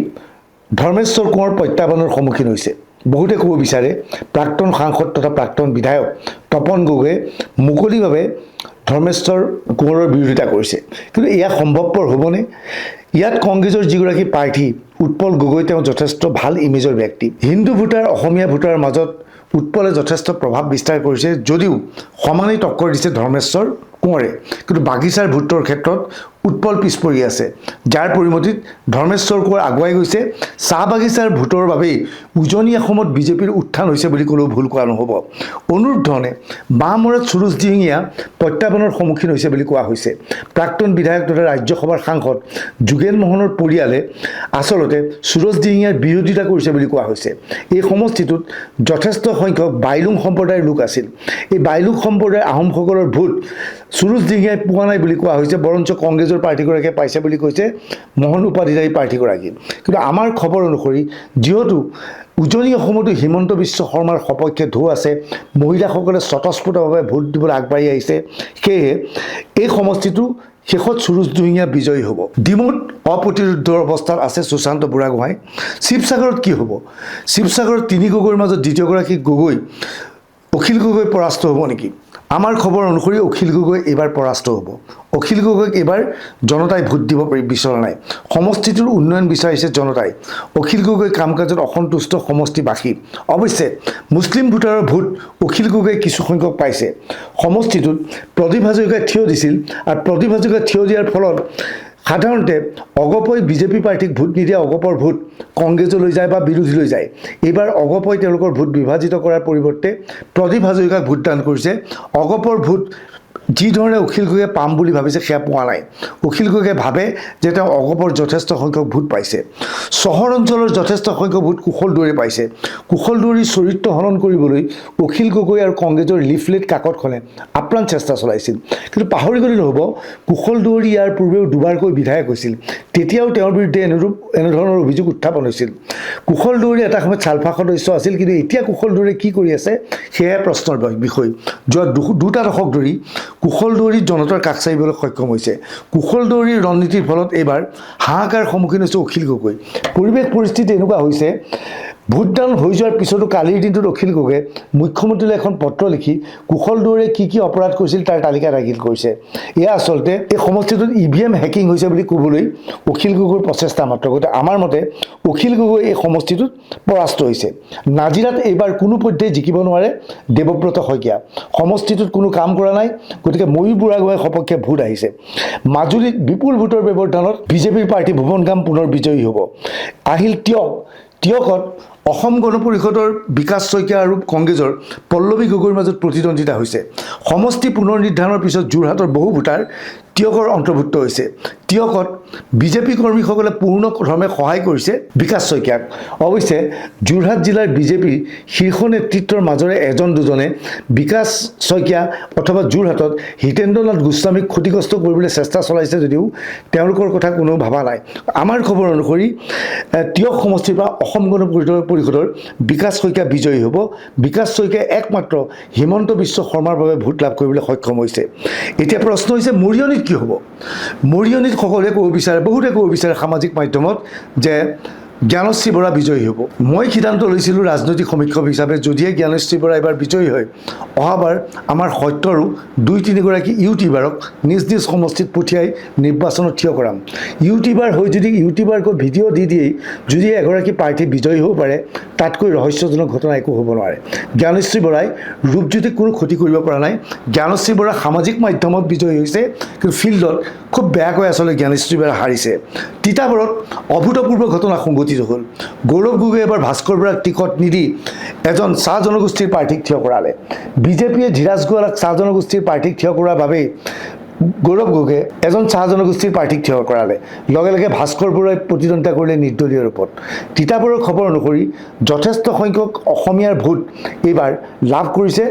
ধৰ্মেশ্বৰ কোঁৱৰ প্ৰত্যাহ্বানৰ সন্মুখীন হৈছে। বহুতে ক'ব বিচাৰে প্ৰাক্তন সাংসদ তথা প্ৰাক্তন বিধায়ক তপন গগৈয়ে মুকলিভাৱে ধৰ্মেশ্বৰ কোঁৱৰৰ বিৰোধিতা কৰিছে, কিন্তু এয়া সম্ভৱপৰ হ'বনে? ইয়াত কংগ্ৰেছৰ যিগৰাকী প্ৰাৰ্থী উৎপল গগৈ তেওঁ যথেষ্ট ভাল ইমেজৰ ব্যক্তি। হিন্দু ভোটাৰ অসমীয়া ভোটাৰৰ মাজত উৎপলে যথেষ্ট প্ৰভাৱ বিস্তাৰ কৰিছে, যদিও সমানেই টক্কৰ দিছে ধৰ্মেশ্বৰ কোঁৱৰে, কিন্তু বাগিচাৰ ভোটৰ ক্ষেত্ৰত উৎপল পিছ পৰি আছে, যাৰ পৰিণতিত ধৰ্মেশ্বৰ কোঁৱৰ আগুৱাই গৈছে। চাহ বাগিচাৰ ভোটৰ বাবেই উজনি অসমত বিজেপিৰ উত্থান হৈছে বুলি ক'লেও ভুল কোৱা নহ'ব। অনুৰূপ ধৰণে বাওঁমৰাত সুৰুজ দিহিঙীয়া প্ৰত্যাহ্বানৰ সন্মুখীন হৈছে বুলি কোৱা হৈছে। প্ৰাক্তন বিধায়ক তথা ৰাজ্যসভাৰ সাংসদ যোগেন মোহনৰ পৰিয়ালে আচলতে সুৰুজ দিহিঙীয়াৰ বিৰোধিতা কৰিছে বুলি কোৱা হৈছে। এই সমষ্টিটোত যথেষ্ট সংখ্যক বাইলুং সম্প্ৰদায়ৰ লোক আছিল। এই বাইলুং সম্প্ৰদায়ৰ আহোমসকলৰ ভোট সুৰুজ দিহিঙীয়াই পোৱা নাই বুলি কোৱা হৈছে, বৰঞ্চ কংগ্ৰেছৰ প্ৰাৰ্থীগৰাকীয়ে পাইছে বুলি কৈছে মোহন উপাধিধাৰী প্ৰাৰ্থীগৰাকী। কিন্তু আমাৰ খবৰ অনুসৰি যিহেতু উজনি অসমতো হিমন্ত বিশ্ব শৰ্মাৰ সপক্ষে ঢৌ আছে, মহিলাসকলে স্বতঃস্ফূৰ্তভাৱে ভোট দিবলৈ আগবাঢ়ি আহিছে, সেয়েহে এই সমষ্টিটো শেষত সুৰুজ দিহিঙীয়া বিজয়ী হ'ব। ডিমৌত অপ্ৰতিৰোধৰ অৱস্থাত আছে সুশান্ত বুঢ়াগোহাঁই। শিৱসাগৰত কি হ'ব? শিৱসাগৰত তিনি গগৈৰ মাজত দ্বিতীয়গৰাকী গগৈ অখিল গগৈ পৰাস্ত হ'ব নেকি? আমাৰ খবৰ অনুসৰি অখিল গগৈ এইবাৰ পৰাস্ত হ'ব। অখিল গগৈক এইবাৰ জনতাই ভোট দিব বিচৰা নাই। সমষ্টিটোৰ উন্নয়ন বিচাৰিছে জনতাই। অখিল গগৈ কাম কাজত অসন্তুষ্ট সমষ্টিবাসী। অৱশ্যে মুছলিম ভোটাৰৰ ভোট অখিল গগৈ কিছু সংখ্যক পাইছে। সমষ্টিটোত প্ৰদীপ হাজৰিকাই থিয় দিছিল, আৰু প্ৰদীপ হাজৰিকাই থিয় দিয়াৰ ফলত সাধাৰণতে অগপই বিজেপি প্ৰাৰ্থীক ভোট নিদিয়া অগপৰ ভোট কংগ্ৰেছলৈ যায় বা বিৰোধীলৈ যায়। এইবাৰ অগপই তেওঁলোকৰ ভোট বিভাজিত কৰাৰ পৰিৱৰ্তে প্ৰদীপ হাজৰিকাক ভোটদান কৰিছে। অগপৰ ভোট যি ধৰণে অখিল গগৈয়ে পাম বুলি ভাবিছে সেয়া পোৱা নাই। অখিল গগৈয়ে ভাবে যে তেওঁ অগপৰ যথেষ্ট সংখ্যক ভোট পাইছে। চহৰ অঞ্চলৰ যথেষ্ট সংখ্যক ভোট কুশল দুৱৰীয়ে পাইছে। কুশল দুৱৰীৰ চৰিত্ৰ হনন কৰিবলৈ অখিল গগৈ আৰু কংগ্ৰেছৰ লিফলেট কাকতখনে আপ্ৰাণ চেষ্টা চলাইছিল, কিন্তু পাহৰি গ'লে নহ'ব, কুশল দুৱৰী ইয়াৰ পূৰ্বেও দুবাৰকৈ বিধায়ক হৈছিল। তেতিয়াও তেওঁৰ বিৰুদ্ধে এনেধৰণৰ অভিযোগ উত্থাপন হৈছিল। কুশল দুৱৰী এটা সময়ত চালফা সদস্য আছিল, কিন্তু এতিয়া কুশল দুৱৰীয়ে কি কৰি আছে সেয়াই প্ৰশ্নৰ বিষয়। যোৱা দুটা দশক ধৰি কুশল দুৱৰী জনতাৰ কাষ চাপিবলৈ সক্ষম হৈছে। কুশল দুৱৰীৰ ৰণনীতিৰ ফলত এইবাৰ হাহাকাৰ সন্মুখীন হৈছে অখিল গগৈ। পৰিৱেশ পৰিস্থিতি এনেকুৱা হৈছে, ভোটদান হৈ যোৱাৰ পিছতো কালিৰ দিনটোত অখিল গগৈয়ে মুখ্যমন্ত্ৰীলৈ এখন পত্ৰ লিখি কুশল দুৱৰীয়ে কি কি অপৰাধ কৰিছিল তাৰ তালিকা দাখিল কৰিছে। এয়া আচলতে এই সমষ্টিটোত EVM হেকিং হৈছে বুলি ক'বলৈ অখিল গগৈৰ প্ৰচেষ্টা মাত্ৰ। গতিকে আমাৰ মতে অখিল গগৈ এই সমষ্টিটোত পৰাস্ত হৈছে। নাজিৰাত এইবাৰ কোনো পধ্যেই জিকিব নোৱাৰে দেৱব্ৰত শইকীয়া। সমষ্টিটোত কোনো কাম কৰা নাই, গতিকে ময়ূৰ বুঢ়াগোহাঁইৰ সপক্ষে ভোট আহিছে। মাজুলীত বিপুল ভোটৰ ব্যৱধানত বিজেপিৰ প্ৰাৰ্থী ভুৱন গাম পুনৰ বিজয়ী হ'ব। আহিল টিয়কত অসম গণ পৰিষদৰ বিকাশ শইকীয়া আৰু কংগ্ৰেছৰ পল্লৱী গগৈৰ মাজত প্ৰতিদ্বন্দ্বিতা হৈছে। সমষ্টি পুনৰ নিৰ্ধাৰণৰ পিছত যোৰহাটৰ বহু ভোটাৰ টিয়কৰ অন্তৰ্ভুক্ত হৈছে। টিয়কত বিজেপি কৰ্মীসকলে পূৰ্ণক্ৰমে সহায় কৰিছে বিকাশ শইকীয়াক। অৱশ্যে যোৰহাট জিলাৰ বিজেপিৰ শীৰ্ষ নেতৃত্বৰ মাজৰে এজন দুজনে বিকাশ শইকীয়া অথবা যোৰহাটত হিতেন্দ্ৰনাথ গোস্বামীক ক্ষতিগ্ৰস্ত কৰিবলৈ চেষ্টা চলাইছে যদিও তেওঁলোকৰ কথা কোনেও ভবা নাই। আমাৰ খবৰ অনুসৰি টিয়ক সমষ্টিৰ পৰা অসম গণ পৰিষদৰ বিকাশ শইকীয়া বিজয়ী হ'ব। বিকাশ শইকীয়াই একমাত্ৰ হিমন্ত বিশ্ব শৰ্মাৰ বাবে ভোট লাভ কৰিবলৈ সক্ষম হৈছে। এতিয়া প্ৰশ্ন হৈছে মৰিয়নিত কি হ'ব? মৰিয়নিত সকলোৱে ক'ব বিচাৰে, বহুতে ক'ব বিচাৰে সামাজিক মাধ্যমত যে জ্ঞানশ্ৰী বৰা বিজয়ী হ'ব। মই সিদ্ধান্ত লৈছিলোঁ ৰাজনৈতিক সমীক্ষক হিচাপে, যদিহে জ্ঞানশ্ৰী বৰা এইবাৰ বিজয়ী হয়, অহাবাৰ আমাৰ সত্যৰো 2-3গৰাকী ইউটিউবাৰক নিজ নিজ সমষ্টিত পঠিয়াই নিৰ্বাচনত থিয় কৰাম। ইউটিউবাৰ হৈ যদি ইউটিউবাৰকৈ ভিডিঅ' দিয়েই যদি এগৰাকী প্ৰাৰ্থী বিজয়ী হ'ব পাৰে, তাতকৈ ৰহস্যজনক ঘটনা একো হ'ব নোৱাৰে। জ্ঞানশ্ৰী বৰাই ৰূপজ্যোতিক কোনো ক্ষতি কৰিব পৰা নাই। জ্ঞানশ্ৰী বৰা সামাজিক মাধ্যমত বিজয়ী হৈছে, কিন্তু ফিল্ডত খুব বেয়াকৈ আচলতে জ্ঞানশ্ৰী বৰা হাৰিছে। তিতাবৰত অভূতপূৰ্ব ঘটনা সংঘটিত হ'ল। গৌৰৱ গগৈয়ে এবাৰ ভাস্কৰ বৰাক টিকট নিদি এজন চাহ জনগোষ্ঠীৰ প্ৰাৰ্থীক থিয় কৰালে। বিজেপিয়ে ধীৰাজ গোৱালাক চাহ জনগোষ্ঠীৰ প্ৰাৰ্থীক থিয় কৰাৰ বাবেই গৌৰৱ গগৈয়ে এজন চাহ জনগোষ্ঠীৰ প্ৰাৰ্থীক থিয় কৰালে। লগে লগে ভাস্কৰ বৰাই প্ৰতিদ্বন্দ্বিতা কৰিলে নিৰ্দলীয় ৰূপত। তিতাবৰৰ খবৰ অনুসৰি যথেষ্ট সংখ্যক অসমীয়াৰ ভোট এইবাৰ লাভ কৰিছে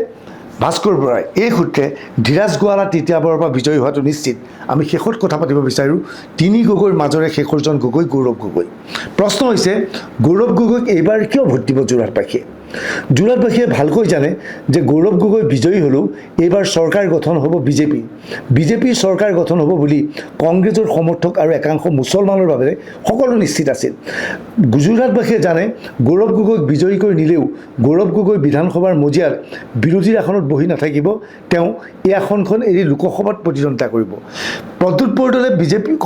ভাস্কৰ বৰাই। এই সূত্ৰে ধীৰাজ গোৱালা তিতাবৰৰ পৰা বিজয়ী হোৱাটো নিশ্চিত। আমি শেষত কথা পাতিব বিচাৰোঁ তিনি গগৈৰ মাজৰে শেষৰজন গগৈ গৌৰৱ গগৈ। প্ৰশ্ন হৈছে গৌৰৱ গগৈক এইবাৰ কিয় ভোট দিব যোৰহাটবাসীয়ে? যোৰহাটবাসীয়ে ভালকৈ জানে যে গৌৰৱ গগৈ বিজয়ী হ'লেও এইবাৰ চৰকাৰ গঠন হ'ব বিজেপিৰ চৰকাৰ গঠন হ'ব বুলি কংগ্ৰেছৰ সমৰ্থক আৰু একাংশ মুছলমানৰ বাবে সকলো নিশ্চিত আছিল। যোৰহাটবাসীয়ে জানে গৌৰৱ গগৈক বিজয়ী কৰি নিলেও গৌৰৱ গগৈ বিধানসভাৰ মজিয়াত বিৰোধীৰ আসনত বহি নাথাকিব, তেওঁ এই আসনখন এৰি লোকসভাত প্ৰতিদ্বন্দ্বিতা কৰিব। প্ৰদ্যুৎ বৰদলৈ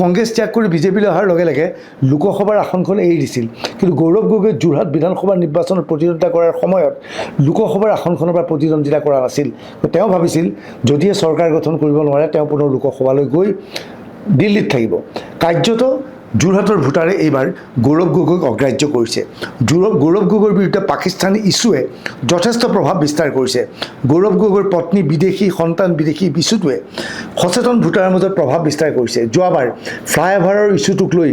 কংগ্ৰেছ ত্যাগ কৰি বিজেপিলৈ অহাৰ লগে লগে লোকসভাৰ আসনখন এৰি দিছিল, কিন্তু গৌৰৱ গগৈ যোৰহাট বিধানসভাৰ নিৰ্বাচনত প্ৰতিদ্বন্দ্বিতা কৰাৰ সময়ত লোকসভাৰ আসনখনৰ পৰা প্ৰতিদ্বন্দ্বিতা কৰা নাছিল। তেওঁ ভাবিছিল যদিহে চৰকাৰ গঠন কৰিব নোৱাৰে তেওঁ পুনৰ লোকসভালৈ গৈ দিল্লীত থাকিব। কাৰ্যত যোৰহাটৰ ভোটাৰে এইবাৰ গৌৰৱ গগৈক অগ্ৰাহ্য কৰিছে। গৌৰৱ গগৈৰ বিৰুদ্ধে পাকিস্তানী ইছ্যুৱে যথেষ্ট প্ৰভাৱ বিস্তাৰ কৰিছে। গৌৰৱ গগৈৰ পত্নী বিদেশী, সন্তান বিদেশী ইছ্যুটোৱে সচেতন ভোটাৰৰ মাজত প্ৰভাৱ বিস্তাৰ কৰিছে। যোৱাবাৰ ফ্লাইঅভাৰৰ ইছ্যুটোক লৈ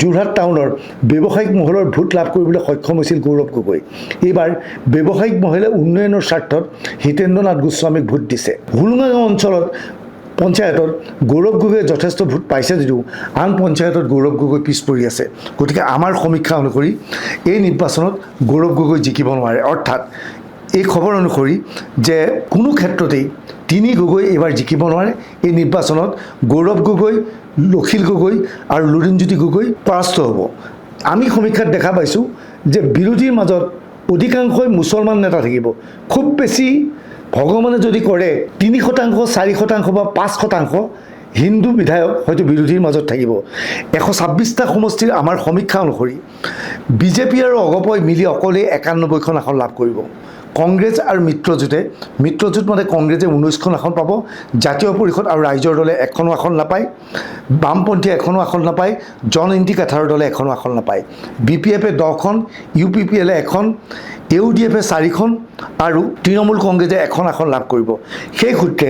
যোৰহাট টাউনৰ ব্যৱসায়িক মহলৰ ভোট লাভ কৰিবলৈ সক্ষম হৈছিল গৌৰৱ গগৈ। এইবাৰ ব্যৱসায়িক মহলে উন্নয়নৰ স্বাৰ্থত হিতেন্দ্ৰ নাথ গোস্বামীক ভোট দিছে। হোলোঙা গাঁও অঞ্চলত পঞ্চায়তত গৌৰৱ গগৈয়ে যথেষ্ট ভোট পাইছে যদিও আন পঞ্চায়তত গৌৰৱ গগৈ পিছ পৰি আছে। গতিকে আমাৰ সমীক্ষা অনুসৰি এই নিৰ্বাচনত গৌৰৱ গগৈ জিকিব নোৱাৰে। অৰ্থাৎ এই খবৰ অনুসৰি যে কোনো ক্ষেত্ৰতেই তিনি গগৈ এইবাৰ জিকিব নোৱাৰে। এই নিৰ্বাচনত গৌৰৱ গগৈ, লখিল গগৈ আৰু লুৰিণজ্যোতি গগৈ পৰাস্ত হ'ব। আমি সমীক্ষাত দেখা পাইছোঁ যে বিৰোধীৰ মাজত অধিকাংশই মুছলমান নেতা থাকিব। খুব বেছি ভগৱানে যদি কৰে 3%, 4% বা 5% হিন্দু বিধায়ক হয়তো বিৰোধীৰ মাজত থাকিব। 126টা সমষ্টিৰ আমাৰ সমীক্ষা অনুসৰি বিজেপি আৰু অগপই মিলি অকলে 91খন আসন লাভ কৰিব। কংগ্ৰেছ আৰু মিত্ৰজোঁট মানে কংগ্ৰেছে 19খন আসন পাব, জাতীয় পৰিষদ আৰু ৰাইজৰ দলে এখনো আসন নাপায়, বামপন্থীয়ে এখনো আসন নাপায়, জন এণ্টি কাঠাৰৰ দলে এখনো আসন নাপায়, BPFে 10খন, UPPLে এখন, AUDFে 4খন আৰু তৃণমূল কংগ্ৰেছে এখন আসন লাভ কৰিব। সেই সূত্ৰে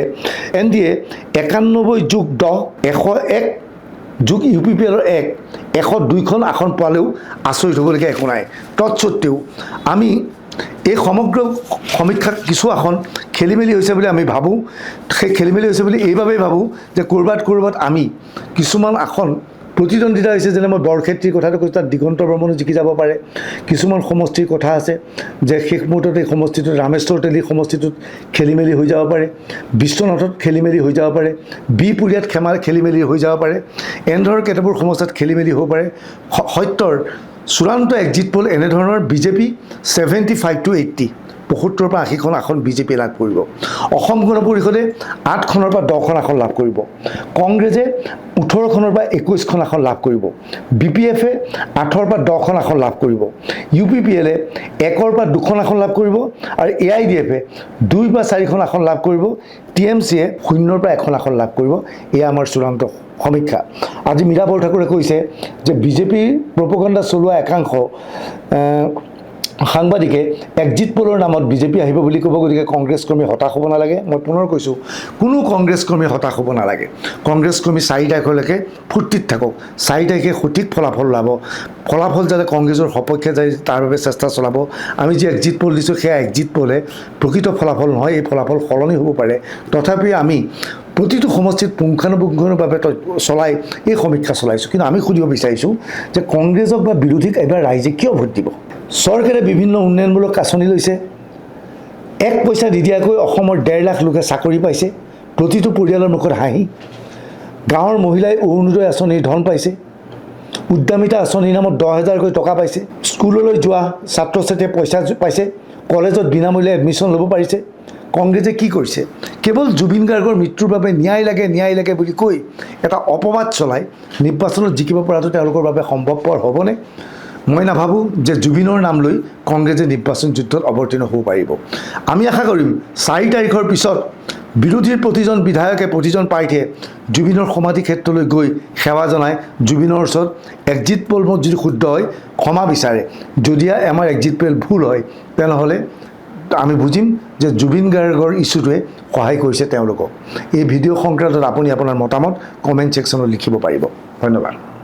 NDA 91+10, 101 যোগ UPPLৰ 102খন আসন পালেও আচৰিত হ'বলগীয়া একো নাই। তৎসত্ত্বেও আমি এই সমগ্ৰ সমীক্ষাত কিছু আসন খেলি মেলি হৈছে বুলি আমি ভাবোঁ। সেই খেলি মেলি হৈছে বুলি এইবাবেই ভাবোঁ যে ক'ৰবাত আমি কিছুমান আসন প্ৰতিদ্বন্দ্বিতা হৈছে, যেনে মই বৰক্ষেত্ৰীৰ কথাটো কৈছোঁ, তাত দিগন্ত বৰ্মনো জিকি যাব পাৰে। কিছুমান সমষ্টিৰ কথা আছে যে শেষ মুহূৰ্তত এই সমষ্টিটোত ৰামেশ্বৰ তেলী সমষ্টিটোত খেলি মেলি হৈ যাব পাৰে, বিশ্বনাথত খেলি মেলি হৈ যাব পাৰে, বিপুৰীয়াত খেলি মেলি হৈ যাব পাৰে, এনেধৰণৰ কেতবোৰ সমষ্টিত খেলি মেলি হ'ব পাৰে। সত্যৰ চূড়ান্ত এক্সিট পল এনেধৰণৰ বিজেপি 75 to 80, 75 পৰা 80খন আসন বিজেপি লাভ কৰিব। অসম গণ পৰিষদে 8খনৰ পৰা 10খন আসন লাভ কৰিব। কংগ্ৰেছে 18খনৰ পৰা 21খন আসন লাভ কৰিব। BPFে 8ৰ পৰা 10খন আসন লাভ কৰিব। UPPLে 1ৰ পৰা 2খন আসন লাভ কৰিব আৰু AIDFে 2 বা 4খন আসন লাভ কৰিব। TMCয়ে 0ৰ পৰা 1খন আসন লাভ কৰিব। এয়া আমাৰ চূড়ান্ত সমীক্ষা। আজি মীৰা বৰঠাকুৰে কৈছে যে বিজেপিৰ প্ৰপগণ্ডা চলোৱা একাংশ সাংবাদিকে এক্সিট পলৰ নামত বিজেপি আহিব বুলি ক'ব। গতিকে কংগ্ৰেছ কৰ্মী হতাশ হ'ব নালাগে। মই পুনৰ কৈছোঁ, কোনো কংগ্ৰেছ কৰ্মী হতাশ হ'ব নালাগে। কংগ্ৰেছ কৰ্মী 4 তাৰিখলৈকে ফূৰ্তিত থাকক। 4 তাৰিখে সঠিক ফলাফল ওলাব। ফলাফল যাতে কংগ্ৰেছৰ সপক্ষে যায় তাৰ বাবে চেষ্টা চলাব। আমি যি এক্সিট পল দিছোঁ সেয়া এক্সিট পলে প্ৰকৃত ফলাফল নহয়, এই ফলাফল সলনি হ'ব পাৰে। তথাপি আমি প্ৰতিটো সমষ্টিত পুংখানুপুংখভাৱে চলাই এই সমীক্ষা চলাইছোঁ। কিন্তু আমি সুধিব বিচাৰিছোঁ যে কংগ্ৰেছক বা বিৰোধীক এবাৰ ৰাইজে কিয় ভোট দিব? চৰকাৰে বিভিন্ন উন্নয়নমূলক আঁচনি লৈছে। 1 পইচা নিদিয়াকৈ অসমৰ 1.5 লাখ লোকে চাকৰি পাইছে, প্ৰতিটো পৰিয়ালৰ মুখত হাঁহি। গাঁৱৰ মহিলাই অৰুণোদয় আঁচনিৰ ধন পাইছে। উদ্যমিতা আঁচনিৰ নামত 10,000কৈ টকা পাইছে। স্কুললৈ যোৱা ছাত্ৰ ছাত্ৰীয়ে পইচা পাইছে। কলেজত বিনামূল্যে এডমিশ্যন ল'ব পাৰিছে। কংগ্ৰেছে কি কৰিছে? কেৱল জুবিন গাৰ্গৰ মৃত্যুৰ বাবে ন্যায় লাগে বুলি কৈ এটা অপবাদ চলাই নিৰ্বাচনত জিকিব পৰাটো তেওঁলোকৰ বাবে সম্ভৱপৰ হ'বনে? মই নাভাবোঁ যে জুবিনৰ নাম লৈ কংগ্ৰেছে নিৰ্বাচন যুদ্ধত অৱতীৰ্ণ হ'ব পাৰিব। আমি আশা কৰিম 4 তাৰিখৰ পিছত বিৰোধীৰ প্ৰতিজন বিধায়কে, প্ৰতিজন প্ৰাৰ্থীয়ে জুবিনৰ সমাধি ক্ষেত্ৰলৈ গৈ সেৱা জনায়, জুবিনৰ ওচৰত এক্সিট পল যদি শুদ্ধ হয় ক্ষমা বিচাৰে। যদি আমাৰ এক্সিট পল ভুল হয় তেনেহ'লে আমি বুজিম যে জুবিন গাৰ্গৰ ইছ্যুটোৱে সহায় কৰিছে তেওঁলোকক। এই ভিডিঅ' সংক্ৰান্তত আপুনি আপোনাৰ মতামত কমেণ্ট ছেকশ্যনত লিখিব পাৰিব। ধন্যবাদ।